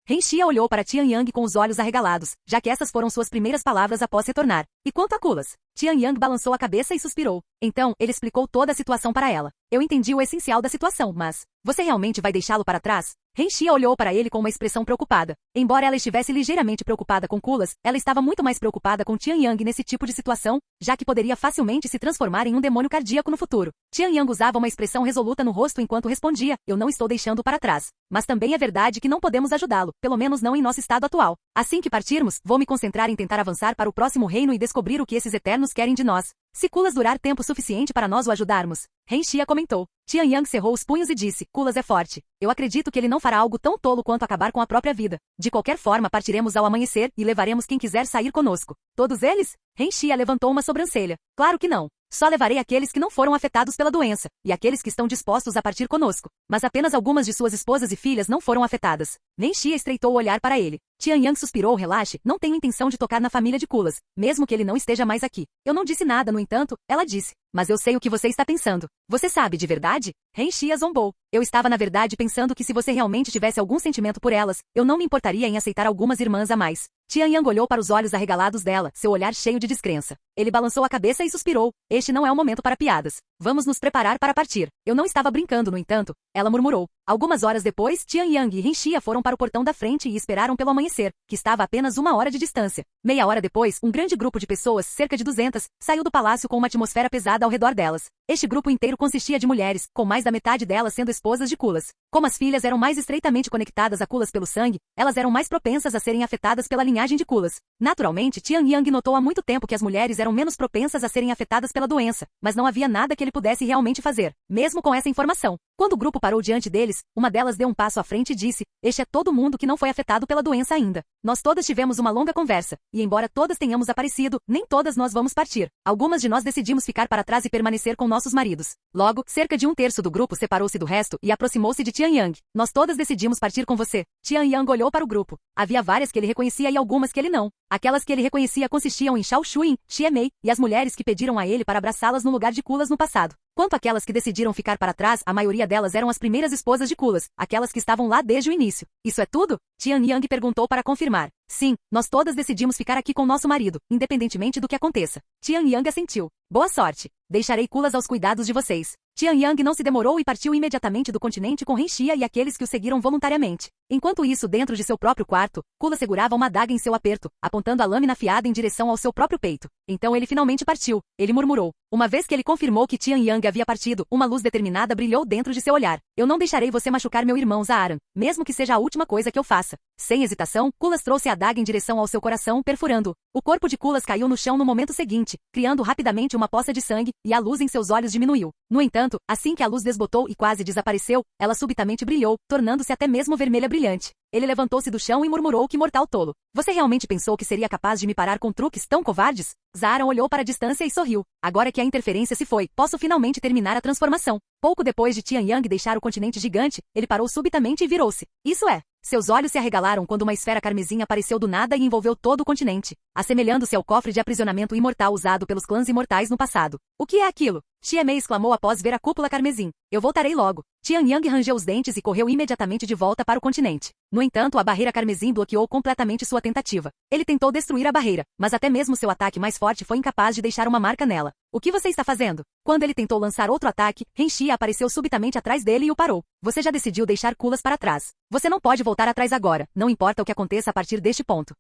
Rinxia olhou para Tian Yang com os olhos arregalados, já que essas foram suas primeiras palavras após retornar. E quanto a Kulas? Tian Yang balançou a cabeça e suspirou. Então, ele explicou toda a situação para ela. Eu entendi o essencial da situação, mas... Você realmente vai deixá-lo para trás? Rinxia olhou para ele com uma expressão preocupada. Embora ela estivesse ligeiramente preocupada com Kulas, ela estava muito mais preocupada com Tian Yang nesse tipo de situação, já que poderia facilmente se transformar em um demônio cardíaco no futuro. Tian Yang usava uma expressão resoluta no rosto enquanto respondia, eu não estou deixando para trás. Mas também é verdade que não podemos ajudá-lo, pelo menos não em nosso estado atual. Assim que partirmos, vou me concentrar em tentar avançar para o próximo reino e descobrir o que esses eternos querem de nós. Se Kulas durar tempo suficiente para nós o ajudarmos. Rinxia comentou. Tian Yang cerrou os punhos e disse, Kulas é forte. Eu acredito que ele não fará algo tão tolo quanto acabar com a própria vida. De qualquer forma, partiremos ao amanhecer e levaremos quem quiser sair conosco. Todos eles? Rinxia levantou uma sobrancelha. Claro que não. Só levarei aqueles que não foram afetados pela doença, e aqueles que estão dispostos a partir conosco. Mas apenas algumas de suas esposas e filhas não foram afetadas. Rinxia estreitou o olhar para ele. Tian Yang suspirou, relaxe, não tenho intenção de tocar na família de Kulas, mesmo que ele não esteja mais aqui. Eu não disse nada, no entanto, ela disse. Mas eu sei o que você está pensando. Você sabe de verdade? Rinxia zombou. Eu estava na verdade pensando que se você realmente tivesse algum sentimento por elas, eu não me importaria em aceitar algumas irmãs a mais. Tian Yang olhou para os olhos arregalados dela, seu olhar cheio de descrença. Ele balançou a cabeça e suspirou. Este não é o momento para piadas. Vamos nos preparar para partir. Eu não estava brincando, no entanto. Ela murmurou. Algumas horas depois, Tian Yang e Rinxia foram para o portão da frente e esperaram pelo amanhecer, que estava a apenas 1 hora de distância. Meia hora depois, um grande grupo de pessoas, cerca de 200, saiu do palácio com uma atmosfera pesada ao redor delas. Este grupo inteiro consistia de mulheres, com mais da metade delas sendo esposas de Kulas. Como as filhas eram mais estreitamente conectadas a Kulas pelo sangue, elas eram mais propensas a serem afetadas pela linhagem de Kulas. Naturalmente, Tian Yang notou há muito tempo que as mulheres eram menos propensas a serem afetadas pela doença, mas não havia nada que ele pudesse realmente fazer, mesmo com essa informação. Quando o grupo parou diante deles, uma delas deu um passo à frente e disse, este é todo mundo que não foi afetado pela doença ainda. Nós todas tivemos uma longa conversa, e embora todas tenhamos aparecido, nem todas nós vamos partir. Algumas de nós decidimos ficar para trás e permanecer com nossos maridos. Logo, cerca de 1/3 do grupo separou-se do resto e aproximou-se de Tian Yang. Nós todas decidimos partir com você. Tian Yang olhou para o grupo. Havia várias que ele reconhecia e algumas que ele não. Aquelas que ele reconhecia consistiam em Shao Xuin, Xie Mei, e as mulheres que pediram a ele para abraçá-las no lugar de Kulas no passado. Quanto àquelas que decidiram ficar para trás, a maioria delas eram as primeiras esposas de Kulas, aquelas que estavam lá desde o início. Isso é tudo? Tian Yang perguntou para confirmar. Sim, nós todas decidimos ficar aqui com nosso marido, independentemente do que aconteça. Tian Yang assentiu. Boa sorte. Deixarei Kulas aos cuidados de vocês. Tian Yang não se demorou e partiu imediatamente do continente com Rinxia e aqueles que o seguiram voluntariamente. Enquanto isso, dentro de seu próprio quarto, Kulas segurava uma adaga em seu aperto, apontando a lâmina afiada em direção ao seu próprio peito. Então ele finalmente partiu. Ele murmurou. Uma vez que ele confirmou que Tian Yang havia partido, uma luz determinada brilhou dentro de seu olhar. Eu não deixarei você machucar meu irmão Zaaran, mesmo que seja a última coisa que eu faça. Sem hesitação, Kulas trouxe a adaga em direção ao seu coração, perfurando-o. O corpo de Kulas caiu no chão no momento seguinte, criando rapidamente uma poça de sangue, e a luz em seus olhos diminuiu. No entanto, assim que a luz desbotou e quase desapareceu, ela subitamente brilhou, tornando-se até mesmo vermelha brilhante. Ele levantou-se do chão e murmurou: que mortal tolo. Você realmente pensou que seria capaz de me parar com truques tão covardes? Zaran olhou para a distância e sorriu. Agora que a interferência se foi, posso finalmente terminar a transformação. Pouco depois de Tian Yang deixar o continente gigante, ele parou subitamente e virou-se. Isso é. Seus olhos se arregalaram quando uma esfera carmesim apareceu do nada e envolveu todo o continente, assemelhando-se ao cofre de aprisionamento imortal usado pelos clãs imortais no passado. O que é aquilo? Xie Mei exclamou após ver a cúpula carmesim. Eu voltarei logo. Tian Yang rangeu os dentes e correu imediatamente de volta para o continente. No entanto, a barreira carmesim bloqueou completamente sua tentativa. Ele tentou destruir a barreira, mas até mesmo seu ataque mais forte foi incapaz de deixar uma marca nela. O que você está fazendo? Quando ele tentou lançar outro ataque, Renxia apareceu subitamente atrás dele e o parou. Você já decidiu deixar Kulas para trás. Você não pode voltar atrás agora, não importa o que aconteça a partir deste ponto.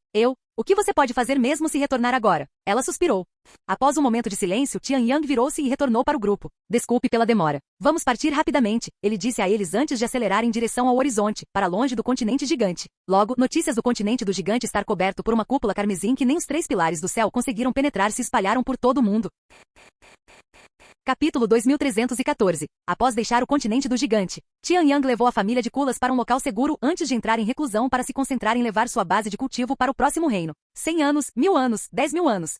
O que você pode fazer mesmo se retornar agora? Ela suspirou. Após um momento de silêncio, Tian Yang virou-se e retornou para o grupo. Desculpe pela demora. Vamos partir rapidamente, ele disse a eles antes de acelerar em direção ao horizonte, para longe do continente gigante. Logo, notícias do continente do gigante estar coberto por uma cúpula carmesim que nem os 3 pilares do céu conseguiram penetrar se espalharam por todo o mundo. Capítulo 2314. Após deixar o continente do gigante, Tian Yang levou a família de Kulas para um local seguro antes de entrar em reclusão para se concentrar em levar sua base de cultivo para o próximo reino. 100 anos, 1000 anos, 10.000 anos.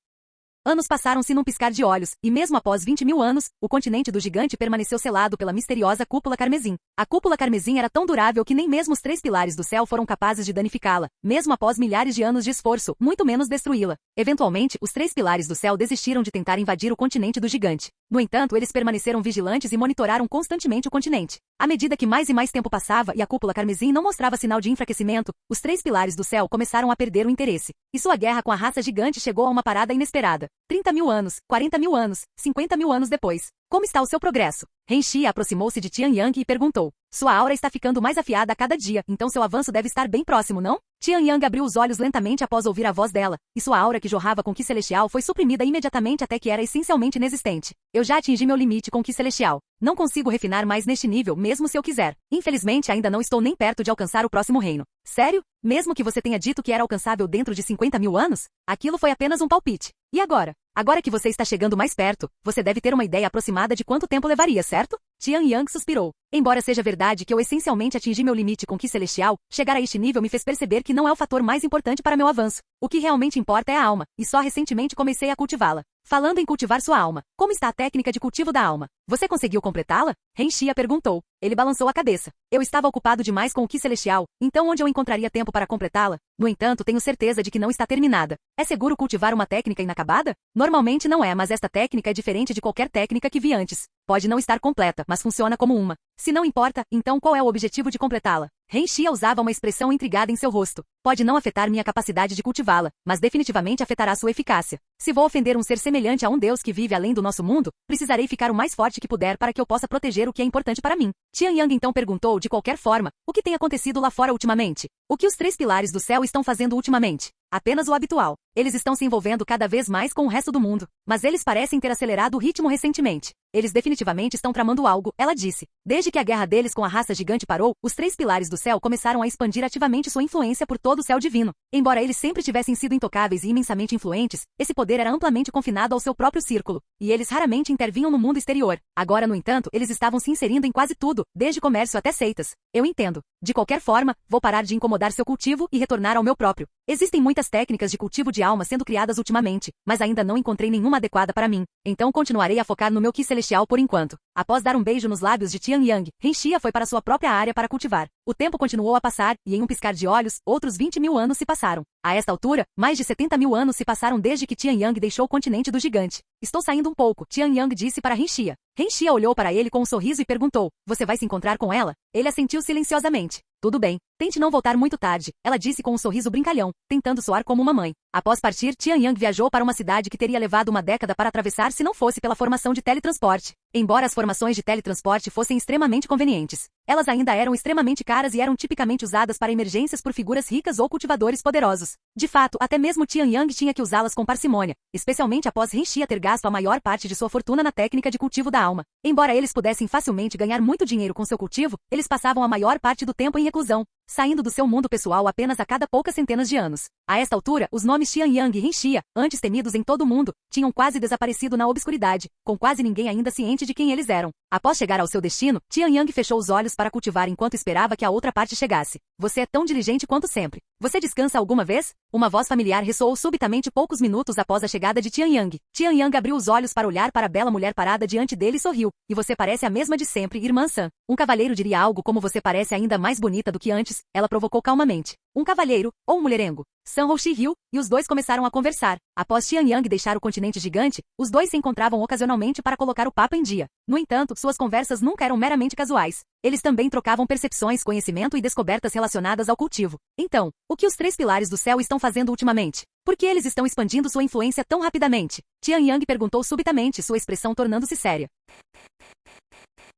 Anos passaram-se num piscar de olhos, e mesmo após 20.000 anos, o continente do gigante permaneceu selado pela misteriosa cúpula carmesim. A cúpula carmesim era tão durável que nem mesmo os 3 pilares do céu foram capazes de danificá-la, mesmo após milhares de anos de esforço, muito menos destruí-la. Eventualmente, os 3 pilares do céu desistiram de tentar invadir o continente do gigante. No entanto, eles permaneceram vigilantes e monitoraram constantemente o continente. À medida que mais e mais tempo passava e a cúpula carmesim não mostrava sinal de enfraquecimento, os 3 pilares do céu começaram a perder o interesse. E sua guerra com a raça gigante chegou a uma parada inesperada. 30.000 anos, 40.000 anos, 50.000 anos depois. Como está o seu progresso? Renxia aproximou-se de Tian Yang e perguntou. Sua aura está ficando mais afiada a cada dia, então seu avanço deve estar bem próximo, não? Tian Yang abriu os olhos lentamente após ouvir a voz dela, e sua aura que jorrava com Ki Celestial foi suprimida imediatamente até que era essencialmente inexistente. Eu já atingi meu limite com Ki Celestial. Não consigo refinar mais neste nível, mesmo se eu quiser. Infelizmente, ainda não estou nem perto de alcançar o próximo reino. Sério? Mesmo que você tenha dito que era alcançável dentro de 50.000 anos? Aquilo foi apenas um palpite. E agora? Agora que você está chegando mais perto, você deve ter uma ideia aproximada de quanto tempo levaria, certo? Tian Yang suspirou. Embora seja verdade que eu essencialmente atingi meu limite com Ki Celestial, chegar a este nível me fez perceber que não é o fator mais importante para meu avanço. O que realmente importa é a alma, e só recentemente comecei a cultivá-la. Falando em cultivar sua alma, como está a técnica de cultivo da alma? Você conseguiu completá-la? Renxia perguntou. Ele balançou a cabeça. Eu estava ocupado demais com o Ki Celestial, então onde eu encontraria tempo para completá-la? No entanto, tenho certeza de que não está terminada. É seguro cultivar uma técnica inacabada? Normalmente não é, mas esta técnica é diferente de qualquer técnica que vi antes. Pode não estar completa, mas funciona como uma. Se não importa, então qual é o objetivo de completá-la? Renxia usava uma expressão intrigada em seu rosto. Pode não afetar minha capacidade de cultivá-la, mas definitivamente afetará sua eficácia. Se vou ofender um ser semelhante a um Deus que vive além do nosso mundo, precisarei ficar o mais forte que puder para que eu possa proteger o que é importante para mim. Tian Yang então perguntou de qualquer forma, o que tem acontecido lá fora ultimamente? O que os 3 pilares do céu estão fazendo ultimamente? Apenas o habitual. Eles estão se envolvendo cada vez mais com o resto do mundo, mas eles parecem ter acelerado o ritmo recentemente. Eles definitivamente estão tramando algo, ela disse. Desde que a guerra deles com a raça gigante parou, os 3 pilares do céu começaram a expandir ativamente sua influência por todo o céu divino. Embora eles sempre tivessem sido intocáveis e imensamente influentes, esse poder era amplamente confinado ao seu próprio círculo, e eles raramente intervinham no mundo exterior. Agora, no entanto, eles estavam se inserindo em quase tudo, desde comércio até seitas. Eu entendo. De qualquer forma, vou parar de incomodar seu cultivo e retornar ao meu próprio. Existem muitas técnicas de cultivo de alma sendo criadas ultimamente, mas ainda não encontrei nenhuma adequada para mim. Então continuarei a focar no meu Ki Celestial por enquanto. Após dar um beijo nos lábios de Tian Yang, Renxia foi para sua própria área para cultivar. O tempo continuou a passar, e em um piscar de olhos, outros 20.000 anos se passaram. A esta altura, mais de 70.000 anos se passaram desde que Tian Yang deixou o continente do gigante. Estou saindo um pouco, Tian Yang disse para Renxia. Renxia olhou para ele com um sorriso e perguntou, você vai se encontrar com ela? Ele assentiu silenciosamente. Tudo bem, tente não voltar muito tarde, ela disse com um sorriso brincalhão, tentando soar como uma mãe. Após partir, Tian Yang viajou para uma cidade que teria levado uma década para atravessar se não fosse pela formação de teletransporte. Embora as formações de teletransporte fossem extremamente convenientes, elas ainda eram extremamente caras e eram tipicamente usadas para emergências por figuras ricas ou cultivadores poderosos. De fato, até mesmo Tian Yang tinha que usá-las com parcimônia, especialmente após Renxia ter gasto a maior parte de sua fortuna na técnica de cultivo da alma. Embora eles pudessem facilmente ganhar muito dinheiro com seu cultivo, eles passavam a maior parte do tempo em reclusão. saindo do seu mundo pessoal apenas a cada poucas centenas de anos. A esta altura, os nomes Xianyang e Renxia, antes temidos em todo o mundo, tinham quase desaparecido na obscuridade, com quase ninguém ainda ciente de quem eles eram. Após chegar ao seu destino, Xianyang fechou os olhos para cultivar enquanto esperava que a outra parte chegasse. Você é tão diligente quanto sempre. Você descansa alguma vez? Uma voz familiar ressoou subitamente poucos minutos após a chegada de Xianyang. Xianyang abriu os olhos para olhar para a bela mulher parada diante dele e sorriu. E você parece a mesma de sempre, irmã San. Um cavalheiro diria algo como você parece ainda mais bonita do que antes, ela provocou calmamente. Um cavalheiro, ou um mulherengo? San Houxi riu, e os dois começaram a conversar. Após Xianyang deixar o continente gigante, os dois se encontravam ocasionalmente para colocar o papo em dia. No entanto, suas conversas nunca eram meramente casuais. Eles também trocavam percepções, conhecimento e descobertas relacionadas ao cultivo. Então, o que os 3 pilares do céu estão fazendo ultimamente? Por que eles estão expandindo sua influência tão rapidamente? Xianyang perguntou subitamente, sua expressão tornando-se séria.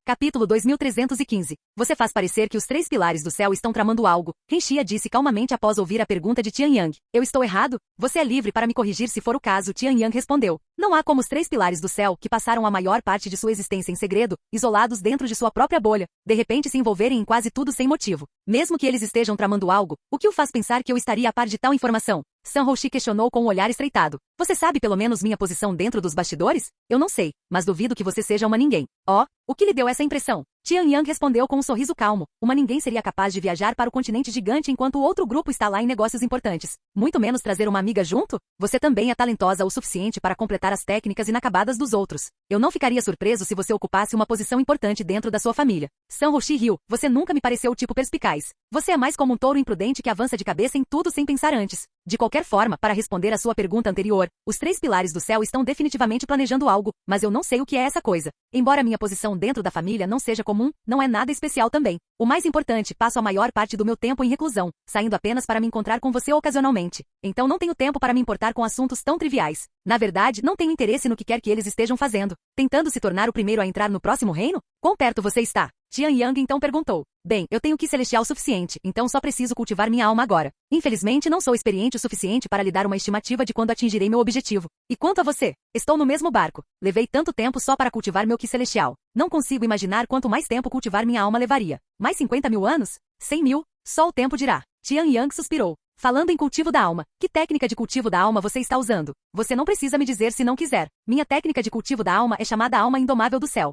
Capítulo 2315. Você faz parecer que os 3 pilares do céu estão tramando algo, Renxia disse calmamente após ouvir a pergunta de Xianyang. Eu estou errado? Você é livre para me corrigir se for o caso, Xianyang respondeu. Não há como os 3 pilares do céu, que passaram a maior parte de sua existência em segredo, isolados dentro de sua própria bolha, de repente se envolverem em quase tudo sem motivo. Mesmo que eles estejam tramando algo, o que o faz pensar que eu estaria a par de tal informação? San Houxi questionou com um olhar estreitado. Você sabe pelo menos minha posição dentro dos bastidores? Eu não sei, mas duvido que você seja uma ninguém. Oh, o que lhe deu essa impressão? Xianyang respondeu com um sorriso calmo. Uma ninguém seria capaz de viajar para o continente gigante enquanto o outro grupo está lá em negócios importantes. Muito menos trazer uma amiga junto? Você também é talentosa o suficiente para completar as técnicas inacabadas dos outros. Eu não ficaria surpreso se você ocupasse uma posição importante dentro da sua família. San Houxi riu. Você nunca me pareceu o tipo perspicaz. Você é mais como um touro imprudente que avança de cabeça em tudo sem pensar antes. De qualquer forma, para responder à sua pergunta anterior, os 3 pilares do céu estão definitivamente planejando algo, mas eu não sei o que é essa coisa. Embora minha posição dentro da família não seja comum, não é nada especial também. O mais importante, passo a maior parte do meu tempo em reclusão, saindo apenas para me encontrar com você ocasionalmente. Então não tenho tempo para me importar com assuntos tão triviais. Na verdade, não tenho interesse no que quer que eles estejam fazendo. Tentando se tornar o primeiro a entrar no próximo reino? Quão perto você está? Xianyang então perguntou. Bem, eu tenho Qi celestial suficiente, então só preciso cultivar minha alma agora. Infelizmente não sou experiente o suficiente para lhe dar uma estimativa de quando atingirei meu objetivo. E quanto a você? Estou no mesmo barco. Levei tanto tempo só para cultivar meu Qi celestial. Não consigo imaginar quanto mais tempo cultivar minha alma levaria. Mais 50 mil anos? 100 mil? Só o tempo dirá. Xianyang suspirou. Falando em cultivo da alma, que técnica de cultivo da alma você está usando? Você não precisa me dizer se não quiser. Minha técnica de cultivo da alma é chamada alma indomável do céu.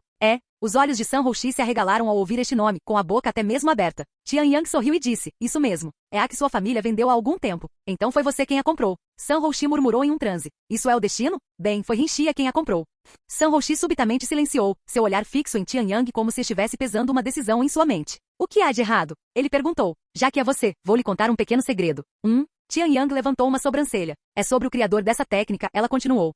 Os olhos de San Houxi se arregalaram ao ouvir este nome, com a boca até mesmo aberta. Xianyang sorriu e disse, isso mesmo. É a que sua família vendeu há algum tempo. Então foi você quem a comprou. San Houxi murmurou em um transe. Isso é o destino? Bem, foi Renxia quem a comprou. San Houxi subitamente silenciou, seu olhar fixo em Xianyang como se estivesse pesando uma decisão em sua mente. O que há de errado? Ele perguntou. Já que é você, vou lhe contar um pequeno segredo. Xianyang levantou uma sobrancelha. É sobre o criador dessa técnica, ela continuou.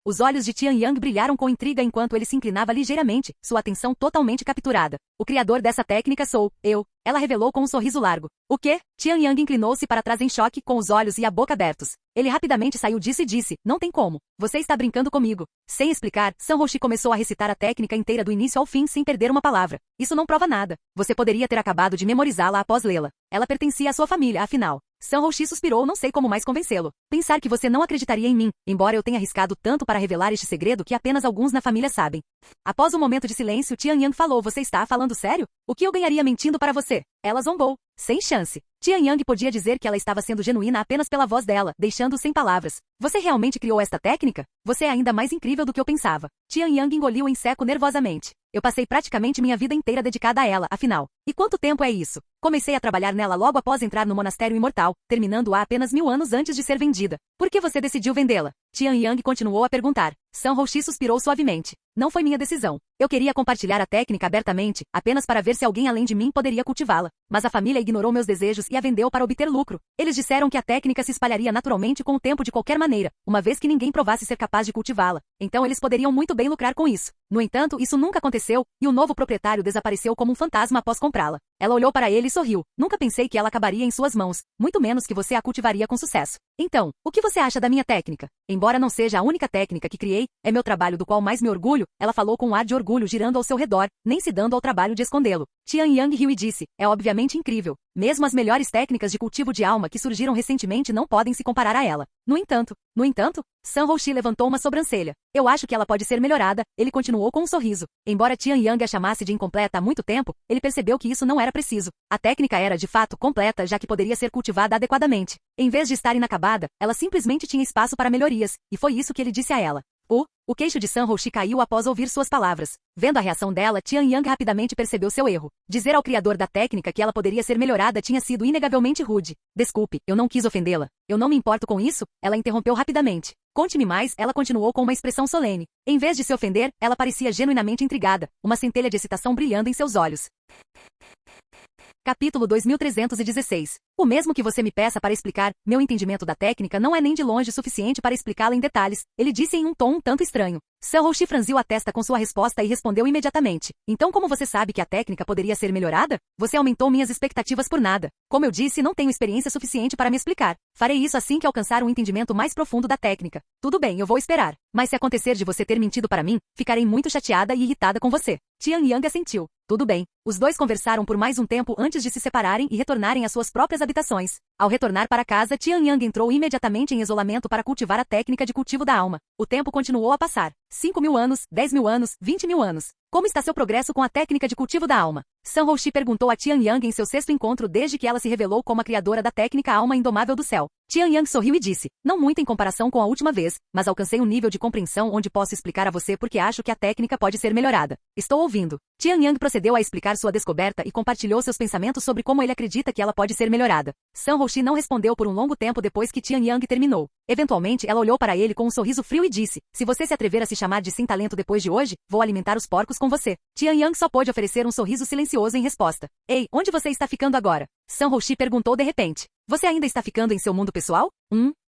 Os olhos de Xianyang brilharam com intriga enquanto ele se inclinava ligeiramente, sua atenção totalmente capturada. O criador dessa técnica sou eu, ela revelou com um sorriso largo. O quê? Xianyang inclinou-se para trás em choque, com os olhos e a boca abertos. Ele rapidamente saiu disso e disse, não tem como. Você está brincando comigo. Sem explicar, San Houxi começou a recitar a técnica inteira do início ao fim sem perder uma palavra. Isso não prova nada. Você poderia ter acabado de memorizá-la após lê-la. Ela pertencia à sua família, afinal. San Houxi suspirou, não sei como mais convencê-lo. Pensar que você não acreditaria em mim, embora eu tenha arriscado tanto para revelar este segredo que apenas alguns na família sabem. Após um momento de silêncio, Xianyang falou, você está falando sério? O que eu ganharia mentindo para você? Ela zombou. Sem chance. Xianyang podia dizer que ela estava sendo genuína apenas pela voz dela, deixando-o sem palavras. Você realmente criou esta técnica? Você é ainda mais incrível do que eu pensava. Xianyang engoliu em seco nervosamente. Eu passei praticamente minha vida inteira dedicada a ela, afinal. E quanto tempo é isso? Comecei a trabalhar nela logo após entrar no Monastério Imortal, terminando-a apenas 1000 anos antes de ser vendida. Por que você decidiu vendê-la? Xianyang continuou a perguntar. San Houxi suspirou suavemente. Não foi minha decisão. Eu queria compartilhar a técnica abertamente, apenas para ver se alguém além de mim poderia cultivá-la. Mas a família ignorou meus desejos e a vendeu para obter lucro. Eles disseram que a técnica se espalharia naturalmente com o tempo de qualquer maneira, uma vez que ninguém provasse ser capaz de cultivá-la. Então eles poderiam muito bem lucrar com isso. No entanto, isso nunca aconteceu, e o novo proprietário desapareceu como um fantasma após comprá-la. Ela olhou para ele e sorriu. Nunca pensei que ela acabaria em suas mãos, muito menos que você a cultivaria com sucesso. Então, o que você acha da minha técnica? Embora não seja a única técnica que criei, é meu trabalho do qual mais me orgulho, ela falou com um ar de orgulho girando ao seu redor, nem se dando ao trabalho de escondê-lo. Xianyang riu e disse, é obviamente incrível. Mesmo as melhores técnicas de cultivo de alma que surgiram recentemente não podem se comparar a ela. No entanto, Sun Hoshi levantou uma sobrancelha. Eu acho que ela pode ser melhorada, ele continuou com um sorriso. Embora Tian Yang a chamasse de incompleta há muito tempo, ele percebeu que isso não era preciso. A técnica era de fato completa, já que poderia ser cultivada adequadamente. Em vez de estar inacabada, ela simplesmente tinha espaço para melhorias, e foi isso que ele disse a ela. O queixo de Sun Hoshi caiu após ouvir suas palavras. Vendo a reação dela, Tian Yang rapidamente percebeu seu erro. Dizer ao criador da técnica que ela poderia ser melhorada tinha sido inegavelmente rude. Desculpe, eu não quis ofendê-la. Eu não me importo com isso, ela interrompeu rapidamente. Conte-me mais, ela continuou com uma expressão solene. Em vez de se ofender, ela parecia genuinamente intrigada, uma centelha de excitação brilhando em seus olhos. Capítulo 2316. O mesmo que você me peça para explicar, meu entendimento da técnica não é nem de longe suficiente para explicá-la em detalhes, ele disse em um tom um tanto estranho. Sun Hoshi franziu a testa com sua resposta e respondeu imediatamente. Então como você sabe que a técnica poderia ser melhorada? Você aumentou minhas expectativas por nada. Como eu disse, não tenho experiência suficiente para me explicar. Farei isso assim que alcançar um entendimento mais profundo da técnica. Tudo bem, eu vou esperar. Mas se acontecer de você ter mentido para mim, ficarei muito chateada e irritada com você. Tian Yang assentiu. Tudo bem. Os dois conversaram por mais um tempo antes de se separarem e retornarem às suas próprias habitações. Ao retornar para casa, Tian Yang entrou imediatamente em isolamento para cultivar a técnica de cultivo da alma. O tempo continuou a passar. 5.000 anos, 10.000 anos, 20.000 anos. Como está seu progresso com a técnica de cultivo da alma? Sun Hoshi perguntou a Tian Yang em seu sexto encontro desde que ela se revelou como a criadora da técnica Alma Indomável do Céu. Tian Yang sorriu e disse, não muito em comparação com a última vez, mas alcancei um nível de compreensão onde posso explicar a você porque acho que a técnica pode ser melhorada. Estou ouvindo. Tian Yang procedeu a explicar sua descoberta e compartilhou seus pensamentos sobre como ele acredita que ela pode ser melhorada. Sun Hoshi não respondeu por um longo tempo depois que Tian Yang terminou. Eventualmente, ela olhou para ele com um sorriso frio e disse, se você se atrever a se chamar de sem talento depois de hoje, vou alimentar os porcos com você. Tian Yang só pôde oferecer um sorriso silencioso em resposta. Ei, onde você está ficando agora? Sun Hoshi perguntou de repente. Você ainda está ficando em seu mundo pessoal?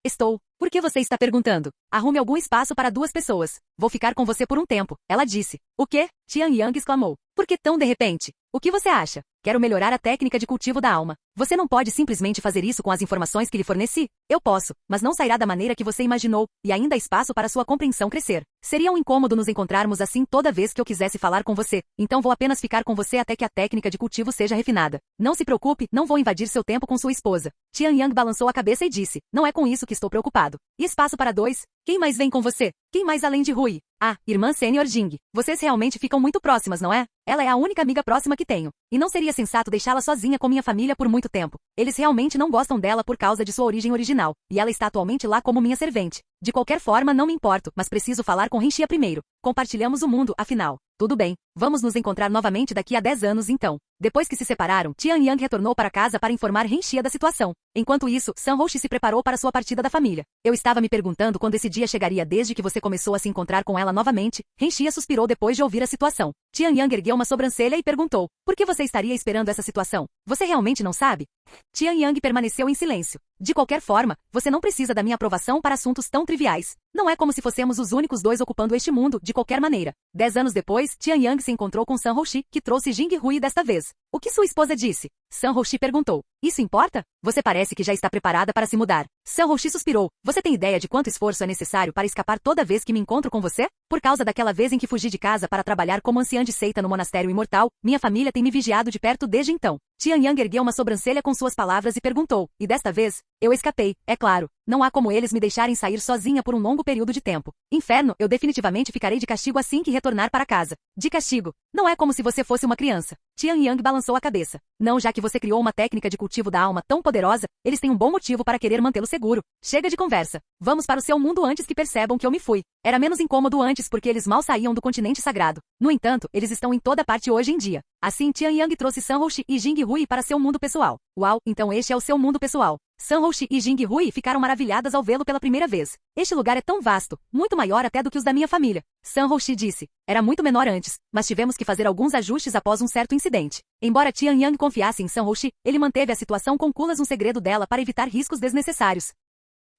Estou. Por que você está perguntando? Arrume algum espaço para duas pessoas. Vou ficar com você por um tempo, ela disse. O quê? Tian Yang exclamou. Por que tão de repente? O que você acha? Quero melhorar a técnica de cultivo da alma. Você não pode simplesmente fazer isso com as informações que lhe forneci? Eu posso, mas não sairá da maneira que você imaginou, e ainda há espaço para sua compreensão crescer. Seria um incômodo nos encontrarmos assim toda vez que eu quisesse falar com você, então vou apenas ficar com você até que a técnica de cultivo seja refinada. Não se preocupe, não vou invadir seu tempo com sua esposa. Tian Yang balançou a cabeça e disse, não é com isso que estou preocupado. E espaço para dois? Quem mais vem com você? Quem mais além de Rui? Ah, irmã sênior Jing. Vocês realmente ficam muito próximas, não é? Ela é a única amiga próxima que tenho. E não seria sensato deixá-la sozinha com minha família por muito tempo. Eles realmente não gostam dela por causa de sua origem original, e ela está atualmente lá como minha servente. De qualquer forma, não me importo, mas preciso falar com Renxia primeiro. Compartilhamos o mundo, afinal. Tudo bem, vamos nos encontrar novamente daqui a 10 anos então. Depois que se separaram, Tian Yang retornou para casa para informar Renxia da situação. Enquanto isso, Sun Hoshi se preparou para sua partida da família. Eu estava me perguntando quando esse dia chegaria desde que você começou a se encontrar com ela novamente. Renxia suspirou depois de ouvir a situação. Tian Yang ergueu uma sobrancelha e perguntou, por que você estaria esperando essa situação? Você realmente não sabe? Tian Yang permaneceu em silêncio. De qualquer forma, você não precisa da minha aprovação para assuntos tão triviais. Não é como se fossemos os únicos dois ocupando este mundo, de qualquer maneira. 10 anos depois, Tian Yang se encontrou com Sun Hoshi, que trouxe Jing Hui desta vez. O que sua esposa disse? Sun Hoshi perguntou. Isso importa? Você parece que já está preparada para se mudar. Sun Hoshi suspirou. Você tem ideia de quanto esforço é necessário para escapar toda vez que me encontro com você? Por causa daquela vez em que fugi de casa para trabalhar como anciã de seita no monastério imortal, minha família tem me vigiado de perto desde então. Tian Yang ergueu uma sobrancelha com suas palavras e perguntou. E desta vez, eu escapei, é claro. Não há como eles me deixarem sair sozinha por um longo período de tempo. Inferno, eu definitivamente ficarei de castigo assim que retornar para casa. De castigo. Não é como se você fosse uma criança. Tian Yang balançou a cabeça. Não, já que você criou uma técnica de cultivo da alma tão poderosa, eles têm um bom motivo para querer mantê-lo seguro. Chega de conversa. Vamos para o seu mundo antes que percebam que eu me fui. Era menos incômodo antes porque eles mal saíam do continente sagrado. No entanto, eles estão em toda parte hoje em dia. Assim, Tian Yang trouxe Sun Hoshi e Jing Hui para seu mundo pessoal. Uau, então este é o seu mundo pessoal. Sun Hoshi e Jing Hui ficaram maravilhadas ao vê-lo pela primeira vez. Este lugar é tão vasto, muito maior até do que os da minha família. Sun Hoshi disse. Era muito menor antes, mas tivemos que fazer alguns ajustes após um certo incidente. Embora Tian Yang confiasse em Sun Hoshi, ele manteve a situação com culas um segredo dela para evitar riscos desnecessários.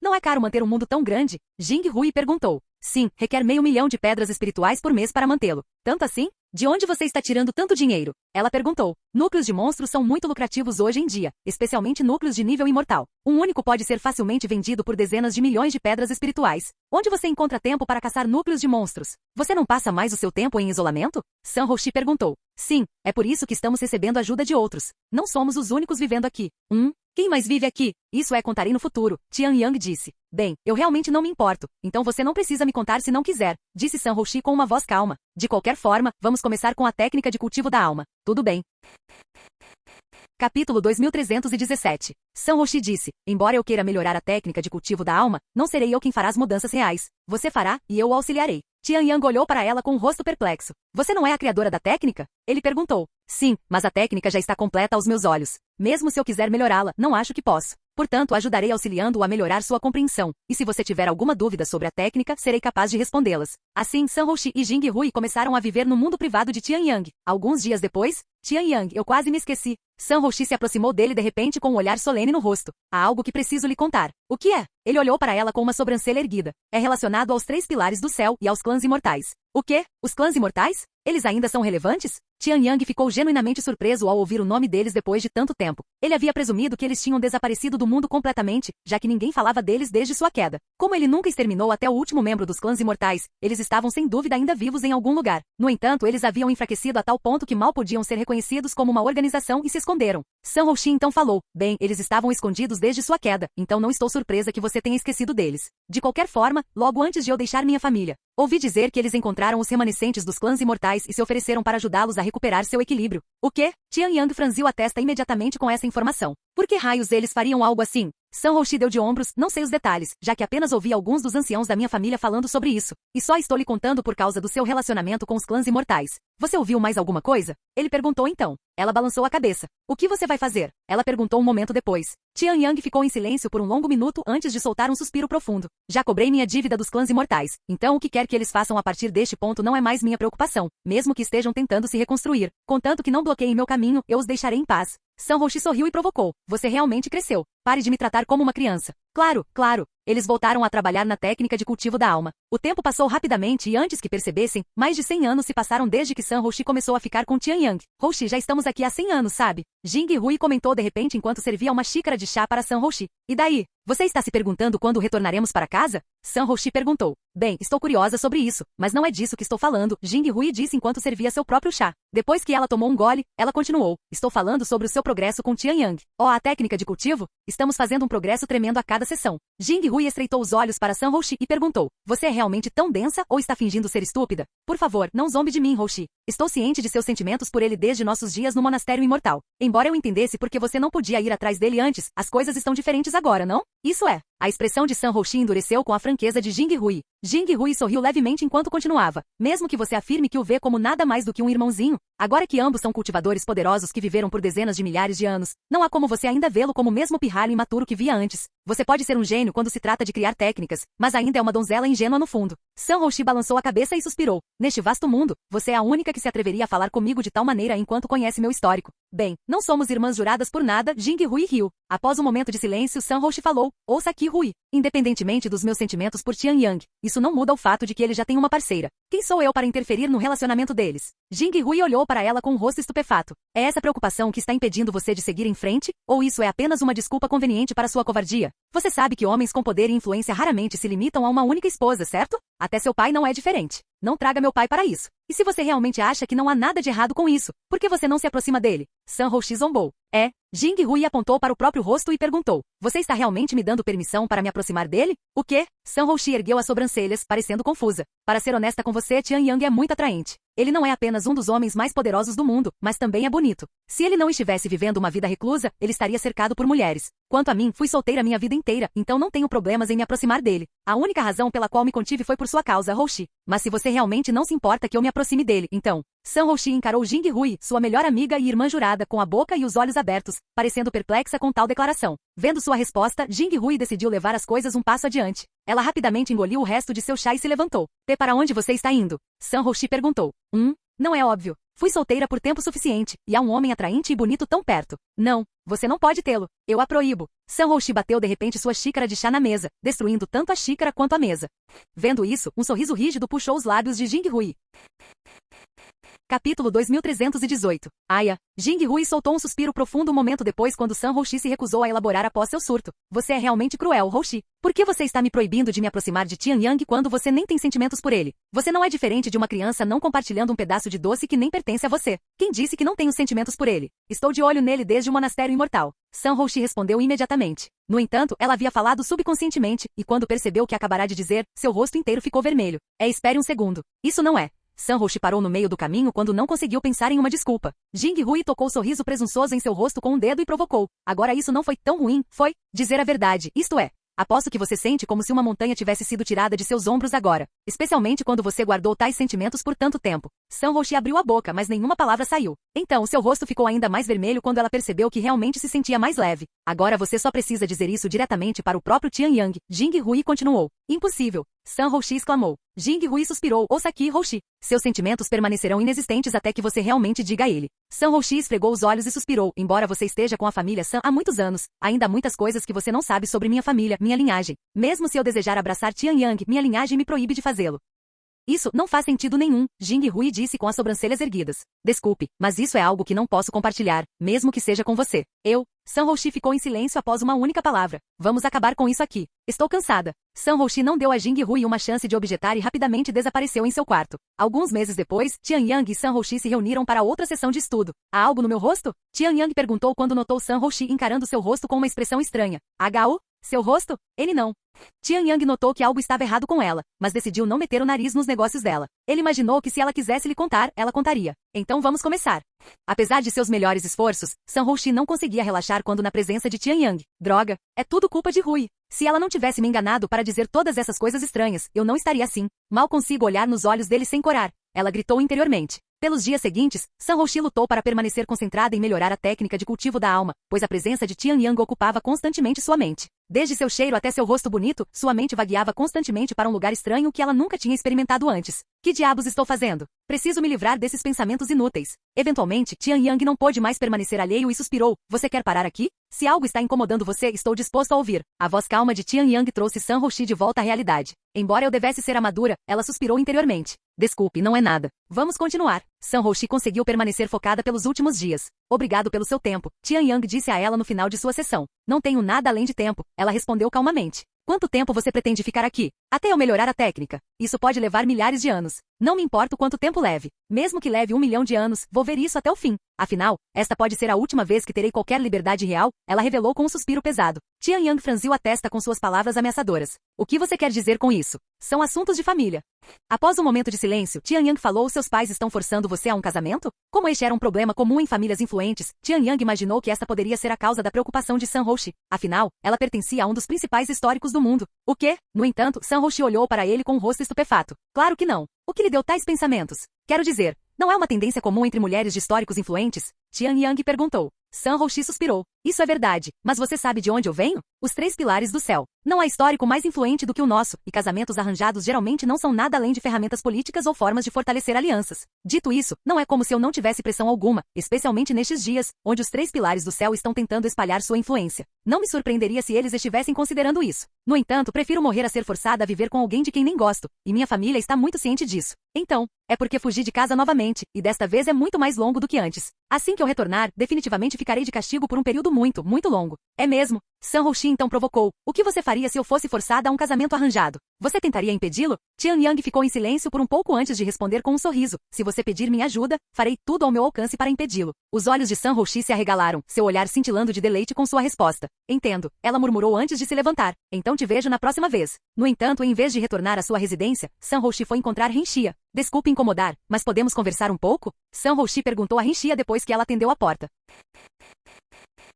Não é caro manter um mundo tão grande? Jing Hui perguntou. Sim, requer 500 mil de pedras espirituais por mês para mantê-lo. Tanto assim? De onde você está tirando tanto dinheiro? Ela perguntou. Núcleos de monstros são muito lucrativos hoje em dia, especialmente núcleos de nível imortal. Um único pode ser facilmente vendido por dezenas de milhões de pedras espirituais. Onde você encontra tempo para caçar núcleos de monstros? Você não passa mais o seu tempo em isolamento? San Hoshi perguntou. Sim, é por isso que estamos recebendo ajuda de outros. Não somos os únicos vivendo aqui. Quem mais vive aqui? Isso contarei no futuro, Tian Yang disse. Bem, eu realmente não me importo, então você não precisa me contar se não quiser, disse San Hoshi com uma voz calma. De qualquer forma, vamos começar com a técnica de cultivo da alma. Tudo bem. Capítulo 2317. San Hoshi disse, embora eu queira melhorar a técnica de cultivo da alma, não serei eu quem fará as mudanças reais. Você fará, e eu o auxiliarei. Tian Yang olhou para ela com um rosto perplexo. Você não é a criadora da técnica? Ele perguntou. Sim, mas a técnica já está completa aos meus olhos. Mesmo se eu quiser melhorá-la, não acho que posso. Portanto, ajudarei auxiliando-o a melhorar sua compreensão. E se você tiver alguma dúvida sobre a técnica, serei capaz de respondê-las. Assim, San Hoshi e Jing Hui começaram a viver no mundo privado de Tian Yang. Alguns dias depois, Tian Yang, eu quase me esqueci. San Hoshi se aproximou dele de repente com um olhar solene no rosto. Há algo que preciso lhe contar. O que é? Ele olhou para ela com uma sobrancelha erguida. É relacionado aos 3 pilares do céu e aos clãs imortais. O quê? Os clãs imortais? Eles ainda são relevantes? Tian Yang ficou genuinamente surpreso ao ouvir o nome deles depois de tanto tempo. Ele havia presumido que eles tinham desaparecido do mundo completamente, já que ninguém falava deles desde sua queda. Como ele nunca exterminou até o último membro dos clãs imortais, eles estavam sem dúvida ainda vivos em algum lugar. No entanto, eles haviam enfraquecido a tal ponto que mal podiam ser reconhecidos como uma organização e se esconderam. San Hoshi então falou, bem, eles estavam escondidos desde sua queda, então não estou surpresa que você tenha esquecido deles. De qualquer forma, logo antes de eu deixar minha família, ouvi dizer que eles encontraram os remanescentes dos clãs imortais e se ofereceram para ajudá-los a recuperar seu equilíbrio. O quê? Tian Yang franziu a testa imediatamente com essa informação. Por que raios eles fariam algo assim? San Hoshi deu de ombros, não sei os detalhes, já que apenas ouvi alguns dos anciãos da minha família falando sobre isso. E só estou lhe contando por causa do seu relacionamento com os clãs imortais. Você ouviu mais alguma coisa? Ele perguntou então. Ela balançou a cabeça. O que você vai fazer? Ela perguntou um momento depois. Tian Yang ficou em silêncio por um longo minuto antes de soltar um suspiro profundo. Já cobrei minha dívida dos clãs imortais, então o que quer que eles façam a partir deste ponto não é mais minha preocupação, mesmo que estejam tentando se reconstruir. Contanto que não bloqueiem meu caminho, eu os deixarei em paz. San Hoshi sorriu e provocou. Você realmente cresceu. Pare de me tratar como uma criança. Claro, claro. Eles voltaram a trabalhar na técnica de cultivo da alma. O tempo passou rapidamente e antes que percebessem, mais de 100 anos se passaram desde que San Hoshi começou a ficar com Tian Yang. Hoshi, já estamos aqui há 100 anos, sabe? Jing Hui comentou de repente enquanto servia uma xícara de chá para San Hoshi. E daí? Você está se perguntando quando retornaremos para casa? San Hoshi perguntou. Bem, estou curiosa sobre isso, mas não é disso que estou falando, Jing Hui disse enquanto servia seu próprio chá. Depois que ela tomou um gole, ela continuou. Estou falando sobre o seu progresso com Tian Yang. A técnica de cultivo? Estamos fazendo um progresso tremendo a cada sessão. Jing Hui estreitou os olhos para San Hoshi e perguntou. Você é realmente tão densa ou está fingindo ser estúpida? Por favor, não zombe de mim, Hoshi. Estou ciente de seus sentimentos por ele desde nossos dias no monastério imortal. Embora eu entendesse porque você não podia ir atrás dele antes, as coisas estão diferentes agora, não? Isso é. A expressão de San Hoshi endureceu com a franqueza de Jing Hui. Jing Hui sorriu levemente enquanto continuava. Mesmo que você afirme que o vê como nada mais do que um irmãozinho, agora que ambos são cultivadores poderosos que viveram por dezenas de milhares de anos, não há como você ainda vê-lo como o mesmo pirralho imaturo que via antes. Você pode ser um gênio quando se trata de criar técnicas, mas ainda é uma donzela ingênua no fundo. San Hoshi balançou a cabeça e suspirou. Neste vasto mundo, você é a única que se atreveria a falar comigo de tal maneira enquanto conhece meu histórico. Bem, não somos irmãs juradas por nada, Jing Hui riu. Após um momento de silêncio, San Hoshi falou. Ouça aqui, Hui. Independentemente dos meus sentimentos por Tian Yang, isso não muda o fato de que ele já tem uma parceira. Quem sou eu para interferir no relacionamento deles? Jing Hui olhou para ela com um rosto estupefato. É essa preocupação que está impedindo você de seguir em frente? Ou isso é apenas uma desculpa conveniente para sua covardia? Você sabe que homens com poder e influência raramente se limitam a uma única esposa, certo? Até seu pai não é diferente. Não traga meu pai para isso. E se você realmente acha que não há nada de errado com isso, por que você não se aproxima dele? San Hoshi zombou. Jing Hui apontou para o próprio rosto e perguntou. Você está realmente me dando permissão para me aproximar dele? O quê? San Hoshi ergueu as sobrancelhas, parecendo confusa. Para ser honesta com você, Tian Yang é muito atraente. Ele não é apenas um dos homens mais poderosos do mundo, mas também é bonito. Se ele não estivesse vivendo uma vida reclusa, ele estaria cercado por mulheres. Quanto a mim, fui solteira minha vida inteira, então não tenho problemas em me aproximar dele. A única razão pela qual me contive foi por sua causa, Hoshi. Mas se você realmente não se importa que eu me aproxime dele, então... San Hoshi encarou Jing Hui, sua melhor amiga e irmã jurada, com a boca e os olhos abertos, parecendo perplexa com tal declaração. Vendo sua resposta, Jing Hui decidiu levar as coisas um passo adiante. Ela rapidamente engoliu o resto de seu chá e se levantou. Para onde você está indo? San Hoshi perguntou. Não é óbvio. Fui solteira por tempo suficiente, e há um homem atraente e bonito tão perto. Não, você não pode tê-lo. Eu a proíbo. San Hoshi bateu de repente sua xícara de chá na mesa, destruindo tanto a xícara quanto a mesa. Vendo isso, um sorriso rígido puxou os lábios de Jing Hui. Capítulo 2318. Aya. Jing Hui soltou um suspiro profundo um momento depois quando San Houxi se recusou a elaborar após seu surto. Você é realmente cruel, Houxi. Por que você está me proibindo de me aproximar de Tian Yang quando você nem tem sentimentos por ele? Você não é diferente de uma criança não compartilhando um pedaço de doce que nem pertence a você. Quem disse que não tenho sentimentos por ele? Estou de olho nele desde o monastério imortal. San Houxi respondeu imediatamente. No entanto, ela havia falado subconscientemente, e quando percebeu o que acabará de dizer, seu rosto inteiro ficou vermelho. Espere um segundo. Isso não é. San Houxi parou no meio do caminho quando não conseguiu pensar em uma desculpa. Jing Hui tocou o sorriso presunçoso em seu rosto com um dedo e provocou. Agora isso não foi tão ruim, foi? Dizer a verdade, isto é. Aposto que você sente como se uma montanha tivesse sido tirada de seus ombros agora. Especialmente quando você guardou tais sentimentos por tanto tempo. San Houxi abriu a boca, mas nenhuma palavra saiu. Então, seu rosto ficou ainda mais vermelho quando ela percebeu que realmente se sentia mais leve. Agora você só precisa dizer isso diretamente para o próprio Tian Yang. Jing Hui continuou. Impossível. San Houxi exclamou. Jing Hui suspirou. Ouça aqui, Houxi. Seus sentimentos permanecerão inexistentes até que você realmente diga a ele. San Houxi esfregou os olhos e suspirou. Embora você esteja com a família San há muitos anos, ainda há muitas coisas que você não sabe sobre minha família, minha linhagem. Mesmo se eu desejar abraçar Tian Yang, minha linhagem me proíbe de fazê-lo. Isso não faz sentido nenhum, Jing Hui disse com as sobrancelhas erguidas. Desculpe, mas isso é algo que não posso compartilhar, mesmo que seja com você. San Houxi ficou em silêncio após uma única palavra. Vamos acabar com isso aqui. Estou cansada. San Houxi não deu a Jing Hui uma chance de objetar e rapidamente desapareceu em seu quarto. Alguns meses depois, Tian Yang e San Houxi se reuniram para outra sessão de estudo. Há algo no meu rosto? Tian Yang perguntou quando notou San Houxi encarando seu rosto com uma expressão estranha. HU? Seu rosto? Ele não. Tian Yang notou que algo estava errado com ela, mas decidiu não meter o nariz nos negócios dela. Ele imaginou que se ela quisesse lhe contar, ela contaria. Então vamos começar. Apesar de seus melhores esforços, San Houxi não conseguia relaxar quando na presença de Tian Yang. Droga, é tudo culpa de Hui. Se ela não tivesse me enganado para dizer todas essas coisas estranhas, eu não estaria assim. Mal consigo olhar nos olhos dele sem corar. Ela gritou interiormente. Pelos dias seguintes, San Houxi lutou para permanecer concentrada em melhorar a técnica de cultivo da alma, pois a presença de Tian Yang ocupava constantemente sua mente. Desde seu cheiro até seu rosto bonito, sua mente vagueava constantemente para um lugar estranho que ela nunca tinha experimentado antes. Que diabos estou fazendo? Preciso me livrar desses pensamentos inúteis. Eventualmente, Tian Yang não pôde mais permanecer alheio e suspirou. Você quer parar aqui? Se algo está incomodando você, estou disposto a ouvir. A voz calma de Tian Yang trouxe San Houxi de volta à realidade. Embora eu devesse ser a madura, ela suspirou interiormente. Desculpe, não é nada. Vamos continuar. San Houxi conseguiu permanecer focada pelos últimos dias. Obrigado pelo seu tempo, Tian Yang disse a ela no final de sua sessão. Não tenho nada além de tempo, ela respondeu calmamente. Quanto tempo você pretende ficar aqui? Até eu melhorar a técnica. Isso pode levar milhares de anos. Não me importo quanto tempo leve. Mesmo que leve 1 milhão de anos, vou ver isso até o fim. Afinal, esta pode ser a última vez que terei qualquer liberdade real, ela revelou com um suspiro pesado. Tian Yang franziu a testa com suas palavras ameaçadoras. O que você quer dizer com isso? São assuntos de família. Após um momento de silêncio, Tian Yang falou: seus pais estão forçando você a um casamento? Como este era um problema comum em famílias influentes, Tian Yang imaginou que esta poderia ser a causa da preocupação de San Houxi. Afinal, ela pertencia a um dos principais históricos do mundo. O quê? No entanto, San Houxi olhou para ele com um rosto estupefato. Claro que não. O que lhe deu tais pensamentos? Quero dizer, não é uma tendência comum entre mulheres de históricos influentes? Tian Yang perguntou. San Houxi suspirou. Isso é verdade, mas você sabe de onde eu venho? Os 3 pilares do céu. Não há histórico mais influente do que o nosso, e casamentos arranjados geralmente não são nada além de ferramentas políticas ou formas de fortalecer alianças. Dito isso, não é como se eu não tivesse pressão alguma, especialmente nestes dias, onde os 3 pilares do céu estão tentando espalhar sua influência. Não me surpreenderia se eles estivessem considerando isso. No entanto, prefiro morrer a ser forçada a viver com alguém de quem nem gosto, e minha família está muito ciente disso. Então, é porque fugi de casa novamente, e desta vez é muito mais longo do que antes. Assim que eu retornar, definitivamente ficarei de castigo por um período muito, muito longo. É mesmo? San Houxi então provocou. O que você faria se eu fosse forçada a um casamento arranjado? Você tentaria impedi-lo? Tian Yang ficou em silêncio por um pouco antes de responder com um sorriso. Se você pedir minha ajuda, farei tudo ao meu alcance para impedi-lo. Os olhos de San Houxi se arregalaram, seu olhar cintilando de deleite com sua resposta. Entendo, ela murmurou antes de se levantar. Então te vejo na próxima vez. No entanto, em vez de retornar à sua residência, San Houxi foi encontrar Renxia. Desculpe incomodar, mas podemos conversar um pouco? San Houxi perguntou a Renxia depois que ela atendeu a porta.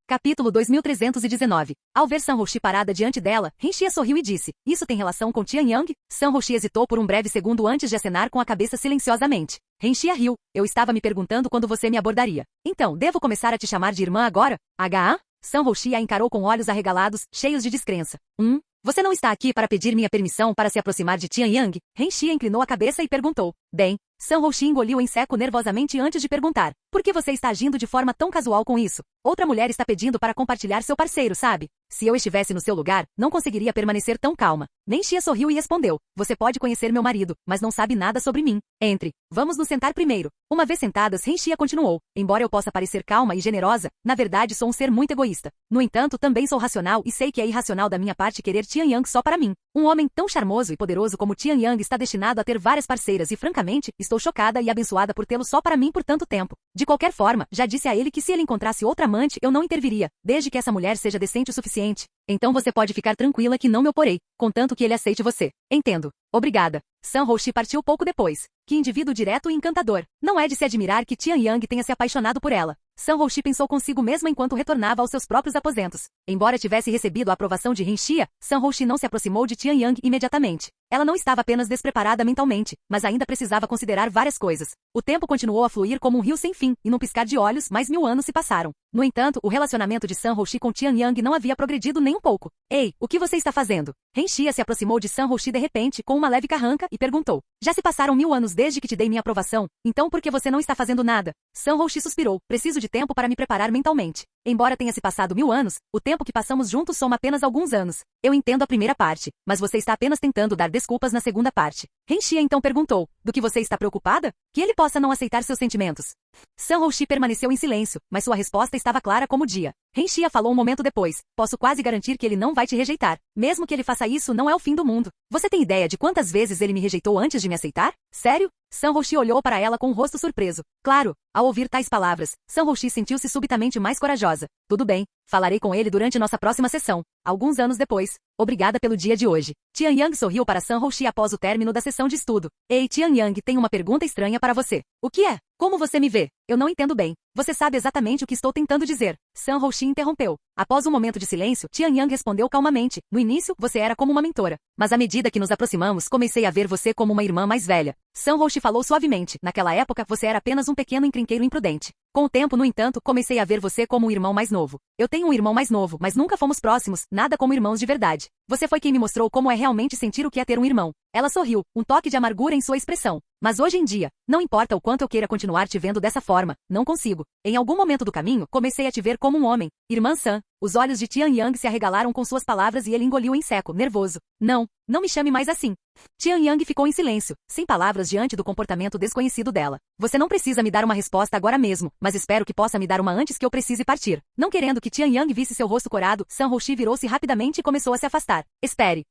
Capítulo 2319. Ao ver San Houxi parada diante dela, Renxia sorriu e disse, isso tem relação com Tian Yang? San Houxi hesitou por um breve segundo antes de acenar com a cabeça silenciosamente. Renxia riu. Eu estava me perguntando quando você me abordaria. Então, devo começar a te chamar de irmã agora? HA? San Houxi a encarou com olhos arregalados, cheios de descrença. Você não está aqui para pedir minha permissão para se aproximar de Tian Yang? Renxia inclinou a cabeça e perguntou. Bem, San Houxi engoliu em seco nervosamente antes de perguntar. Por que você está agindo de forma tão casual com isso? Outra mulher está pedindo para compartilhar seu parceiro, sabe? Se eu estivesse no seu lugar, não conseguiria permanecer tão calma. Renxia sorriu e respondeu, você pode conhecer meu marido, mas não sabe nada sobre mim. Entre. Vamos nos sentar primeiro. Uma vez sentadas, Renxia continuou, embora eu possa parecer calma e generosa, na verdade sou um ser muito egoísta. No entanto, também sou racional e sei que é irracional da minha parte querer Tianyang só para mim. Um homem tão charmoso e poderoso como Tianyang está destinado a ter várias parceiras e, francamente, estou chocada e abençoada por tê-lo só para mim por tanto tempo. De qualquer forma, já disse a ele que se ele encontrasse outra amante, eu não interviria, desde que essa mulher seja decente o suficiente. Então você pode ficar tranquila que não me oporei, contanto que ele aceite você. Entendo. Obrigada. Sun Hoshi partiu pouco depois. Que indivíduo direto e encantador. Não é de se admirar que Tianyang tenha se apaixonado por ela. Sun Hoshi pensou consigo mesma enquanto retornava aos seus próprios aposentos. Embora tivesse recebido a aprovação de Renxia, Sun Hoshi não se aproximou de Tianyang imediatamente. Ela não estava apenas despreparada mentalmente, mas ainda precisava considerar várias coisas. O tempo continuou a fluir como um rio sem fim, e num piscar de olhos, mais 1000 anos se passaram. No entanto, o relacionamento de Sun Hoshi com Tianyang não havia progredido nem um pouco. Ei, o que você está fazendo? Renxia se aproximou de Sun Hoshi de repente, com uma leve carranca, e perguntou. Já se passaram 1000 anos desde que te dei minha aprovação, então por que você não está fazendo nada? Sun Hoshi suspirou. Preciso de tempo para me preparar mentalmente. Embora tenha se passado 1000 anos, o tempo que passamos juntos soma apenas alguns anos. Eu entendo a primeira parte, mas você está apenas tentando dar desculpas na segunda parte. Renxia então perguntou, do que você está preocupada? Que ele possa não aceitar seus sentimentos. Sun Hoshi permaneceu em silêncio, mas sua resposta estava clara como o dia. Renxia falou um momento depois, posso quase garantir que ele não vai te rejeitar. Mesmo que ele faça isso, não é o fim do mundo. Você tem ideia de quantas vezes ele me rejeitou antes de me aceitar? Sério? Sun Hoshi olhou para ela com um rosto surpreso. Claro, ao ouvir tais palavras, Sun Hoshi sentiu-se subitamente mais corajosa. Tudo bem, falarei com ele durante nossa próxima sessão. Alguns anos depois. Obrigada pelo dia de hoje. Tianyang sorriu para Sun Hoshi após o término da sessão de estudo. Ei, Tianyang, tenho uma pergunta estranha para você. O que é? Como você me vê? Eu não entendo bem. Você sabe exatamente o que estou tentando dizer. Sun Hoshi interrompeu. Após um momento de silêncio, Tianyang respondeu calmamente. No início, você era como uma mentora. Mas à medida que nos aproximamos, comecei a ver você como uma irmã mais velha. Sun Hoshi falou suavemente. Naquela época, você era apenas um pequeno encrenqueiro imprudente. Com o tempo, no entanto, comecei a ver você como um irmão mais novo. Eu tenho um irmão mais novo, mas nunca fomos próximos, nada como irmãos de verdade. Você foi quem me mostrou como é realmente sentir o que é ter um irmão. Ela sorriu, um toque de amargura em sua expressão. Mas hoje em dia, não importa o quanto eu queira continuar te vendo dessa forma, não consigo. Em algum momento do caminho, comecei a te ver como um homem. Irmã Sun. Os olhos de Tianyang se arregalaram com suas palavras e ele engoliu em seco, nervoso. Não, não me chame mais assim. Tianyang ficou em silêncio, sem palavras diante do comportamento desconhecido dela. Você não precisa me dar uma resposta agora mesmo, mas espero que possa me dar uma antes que eu precise partir. Não querendo que Tianyang visse seu rosto corado, Sun Hoshi virou-se rapidamente e começou a se afastar. Espere.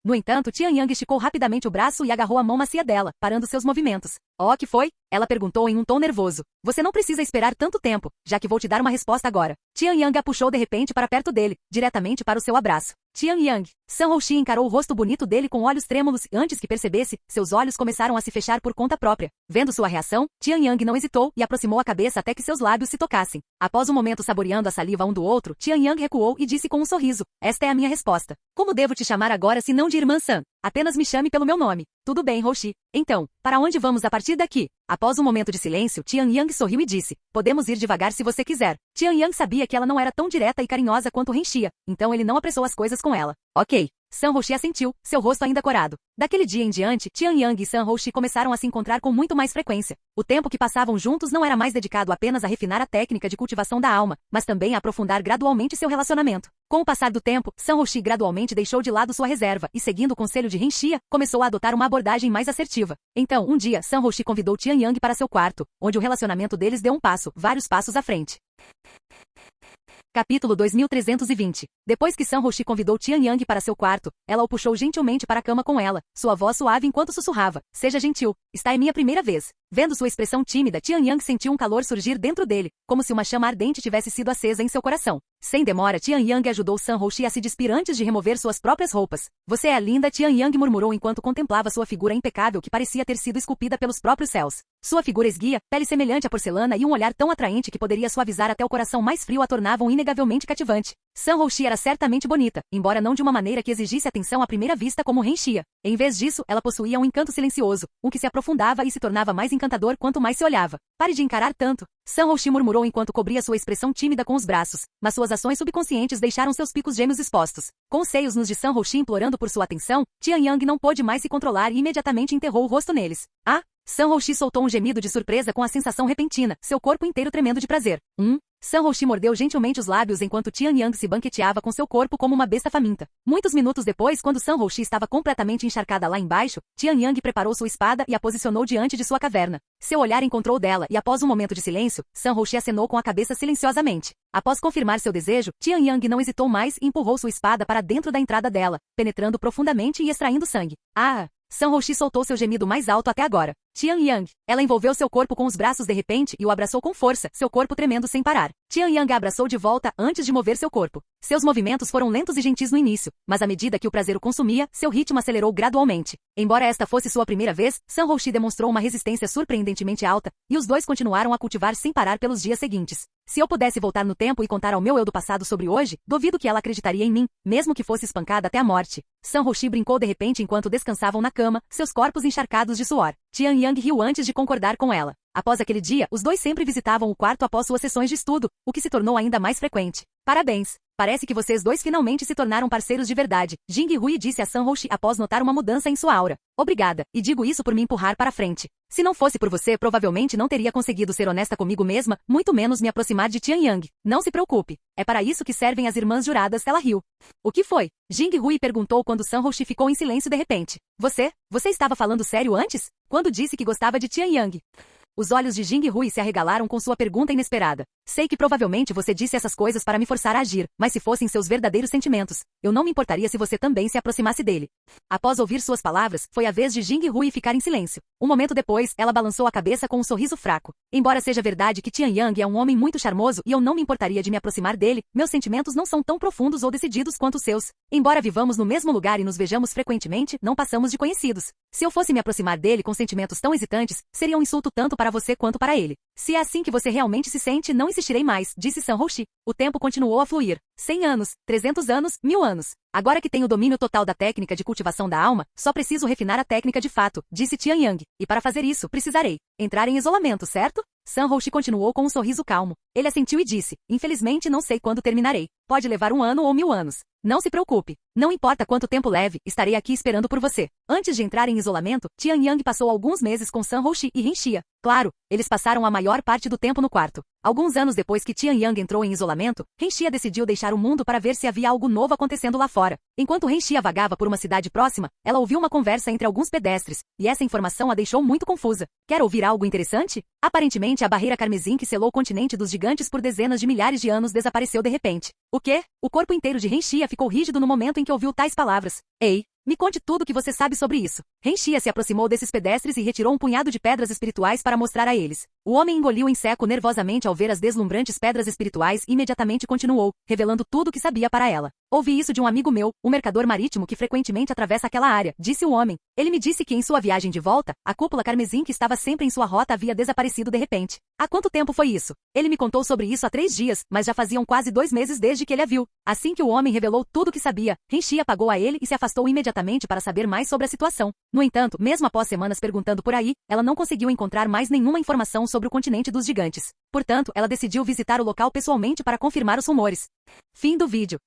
No entanto, Tianyang esticou rapidamente o braço e agarrou a mão macia dela, parando seus movimentos. Oh, que foi? Ela perguntou em um tom nervoso. Você não precisa esperar tanto tempo, já que vou te dar uma resposta agora. Tianyang a puxou de repente para perto dele, diretamente para o seu abraço. Tianyang. Sun Hoshi encarou o rosto bonito dele com olhos trêmulos e antes que percebesse, seus olhos começaram a se fechar por conta própria. Vendo sua reação, Tianyang não hesitou e aproximou a cabeça até que seus lábios se tocassem. Após um momento saboreando a saliva um do outro, Tianyang recuou e disse com um sorriso. Esta é a minha resposta. Como devo te chamar agora se não de irmã Sun? Apenas me chame pelo meu nome. Tudo bem, Hoshi. Então, para onde vamos a partir daqui? Após um momento de silêncio, Tianyang sorriu e disse, podemos ir devagar se você quiser. Tianyang sabia que ela não era tão direta e carinhosa quanto Renxia, então ele não apressou as coisas com ela. Ok. Sun Hoshi assentiu, seu rosto ainda corado. Daquele dia em diante, Tianyang e Sun Hoshi começaram a se encontrar com muito mais frequência. O tempo que passavam juntos não era mais dedicado apenas a refinar a técnica de cultivação da alma, mas também a aprofundar gradualmente seu relacionamento. Com o passar do tempo, Sun Hoshi gradualmente deixou de lado sua reserva e, seguindo o conselho de Renxia, começou a adotar uma abordagem mais assertiva. Então, um dia, Sun Hoshi convidou Tianyang para seu quarto, onde o relacionamento deles deu vários passos à frente. Capítulo 2320. Depois que Sun Hoshi convidou Tianyang para seu quarto, ela o puxou gentilmente para a cama com ela, sua voz suave enquanto sussurrava. Seja gentil. Esta é minha primeira vez. Vendo sua expressão tímida, Tianyang sentiu um calor surgir dentro dele, como se uma chama ardente tivesse sido acesa em seu coração. Sem demora, Tianyang ajudou Sun Hoshi a se despir antes de remover suas próprias roupas. Você é linda, Tianyang murmurou enquanto contemplava sua figura impecável que parecia ter sido esculpida pelos próprios céus. Sua figura esguia, pele semelhante à porcelana e um olhar tão atraente que poderia suavizar até o coração mais frio a tornavam inegavelmente cativante. Sun Hoshi era certamente bonita, embora não de uma maneira que exigisse atenção à primeira vista como Renxia. Em vez disso, ela possuía um encanto silencioso, um que se aprofundava e se tornava mais encantador quanto mais se olhava. Pare de encarar tanto. Sun Hoshi murmurou enquanto cobria sua expressão tímida com os braços, mas suas ações subconscientes deixaram seus picos gêmeos expostos. Com os seios nos de Sun Hoshi implorando por sua atenção, Tianyang não pôde mais se controlar e imediatamente enterrou o rosto neles. Ah, Sanhoushi soltou um gemido de surpresa com a sensação repentina, seu corpo inteiro tremendo de prazer. Sanhoushi mordeu gentilmente os lábios enquanto Tian Yang se banqueteava com seu corpo como uma besta faminta. Muitos minutos depois, quando Sanhoushi estava completamente encharcada lá embaixo, Tian Yang preparou sua espada e a posicionou diante de sua caverna. Seu olhar encontrou dela e após um momento de silêncio, Sanhoushi acenou com a cabeça silenciosamente. Após confirmar seu desejo, Tian Yang não hesitou mais e empurrou sua espada para dentro da entrada dela, penetrando profundamente e extraindo sangue. Sanhoushi soltou seu gemido mais alto até agora. Tian Yang. Ela envolveu seu corpo com os braços de repente e o abraçou com força, seu corpo tremendo sem parar. Tian Yang a abraçou de volta antes de mover seu corpo. Seus movimentos foram lentos e gentis no início, mas à medida que o prazer o consumia, seu ritmo acelerou gradualmente. Embora esta fosse sua primeira vez, Sanhoushi demonstrou uma resistência surpreendentemente alta, e os dois continuaram a cultivar sem parar pelos dias seguintes. Se eu pudesse voltar no tempo e contar ao meu eu do passado sobre hoje, duvido que ela acreditaria em mim, mesmo que fosse espancada até a morte. Sanhoushi brincou de repente enquanto descansavam na cama, seus corpos encharcados de suor. Tian Yang riu antes de concordar com ela. Após aquele dia, os dois sempre visitavam o quarto após suas sessões de estudo, o que se tornou ainda mais frequente. Parabéns! Parece que vocês dois finalmente se tornaram parceiros de verdade, Jing-Hui disse a Sanhoushi após notar uma mudança em sua aura. Obrigada, e digo isso por me empurrar para frente. Se não fosse por você, provavelmente não teria conseguido ser honesta comigo mesma, muito menos me aproximar de Tian Yang. Não se preocupe. É para isso que servem as irmãs juradas, ela riu. O que foi? Jing-Hui perguntou quando Sanhoushi ficou em silêncio de repente. Você estava falando sério antes? Quando disse que gostava de Tian Yang? Os olhos de Jing-Hui se arregalaram com sua pergunta inesperada. Sei que provavelmente você disse essas coisas para me forçar a agir, mas se fossem seus verdadeiros sentimentos, eu não me importaria se você também se aproximasse dele. Após ouvir suas palavras, foi a vez de Jing-Hui ficar em silêncio. Um momento depois, ela balançou a cabeça com um sorriso fraco. Embora seja verdade que Tian Yang é um homem muito charmoso e eu não me importaria de me aproximar dele, meus sentimentos não são tão profundos ou decididos quanto os seus. Embora vivamos no mesmo lugar e nos vejamos frequentemente, não passamos de conhecidos. Se eu fosse me aproximar dele com sentimentos tão hesitantes, seria um insulto tanto para você quanto para ele. Se é assim que você realmente se sente, não insistirei mais, disse Sanhoushi. O tempo continuou a fluir. 100 anos, 300 anos, 1000 anos. Agora que tenho o domínio total da técnica de cultivação da alma, só preciso refinar a técnica de fato, disse Tian Yang. E para fazer isso, precisarei entrar em isolamento, certo? Sanhoushi continuou com um sorriso calmo. Ele assentiu e disse, infelizmente não sei quando terminarei. Pode levar 1 ano ou 1000 anos. Não se preocupe. Não importa quanto tempo leve, estarei aqui esperando por você. Antes de entrar em isolamento, Tian Yang passou alguns meses com Sanhoushi e Renxia. Claro, eles passaram a maior parte do tempo no quarto. Alguns anos depois que Tian Yang entrou em isolamento, Renxia decidiu deixar o mundo para ver se havia algo novo acontecendo lá fora. Enquanto Renxia vagava por uma cidade próxima, ela ouviu uma conversa entre alguns pedestres, e essa informação a deixou muito confusa. Quer ouvir algo interessante? Aparentemente, a barreira carmesim que selou o continente dos gigantes por dezenas de milhares de anos desapareceu de repente. O quê? O corpo inteiro de Renxia ficou rígido no momento em que ouviu tais palavras. Ei, me conte tudo o que você sabe sobre isso. Renxia se aproximou desses pedestres e retirou um punhado de pedras espirituais para mostrar a eles. O homem engoliu em seco nervosamente ao ver as deslumbrantes pedras espirituais e imediatamente continuou, revelando tudo o que sabia para ela. Ouvi isso de um amigo meu, um mercador marítimo que frequentemente atravessa aquela área, disse o homem. Ele me disse que em sua viagem de volta, a cúpula carmesim que estava sempre em sua rota havia desaparecido de repente. Há quanto tempo foi isso? Ele me contou sobre isso há 3 dias, mas já faziam quase 2 meses desde que ele a viu. Assim que o homem revelou tudo o que sabia, Renxia pagou a ele e se afastou imediatamente para saber mais sobre a situação. No entanto, mesmo após semanas perguntando por aí, ela não conseguiu encontrar mais nenhuma informação sobre o continente dos gigantes. Portanto, ela decidiu visitar o local pessoalmente para confirmar os rumores. Fim do vídeo.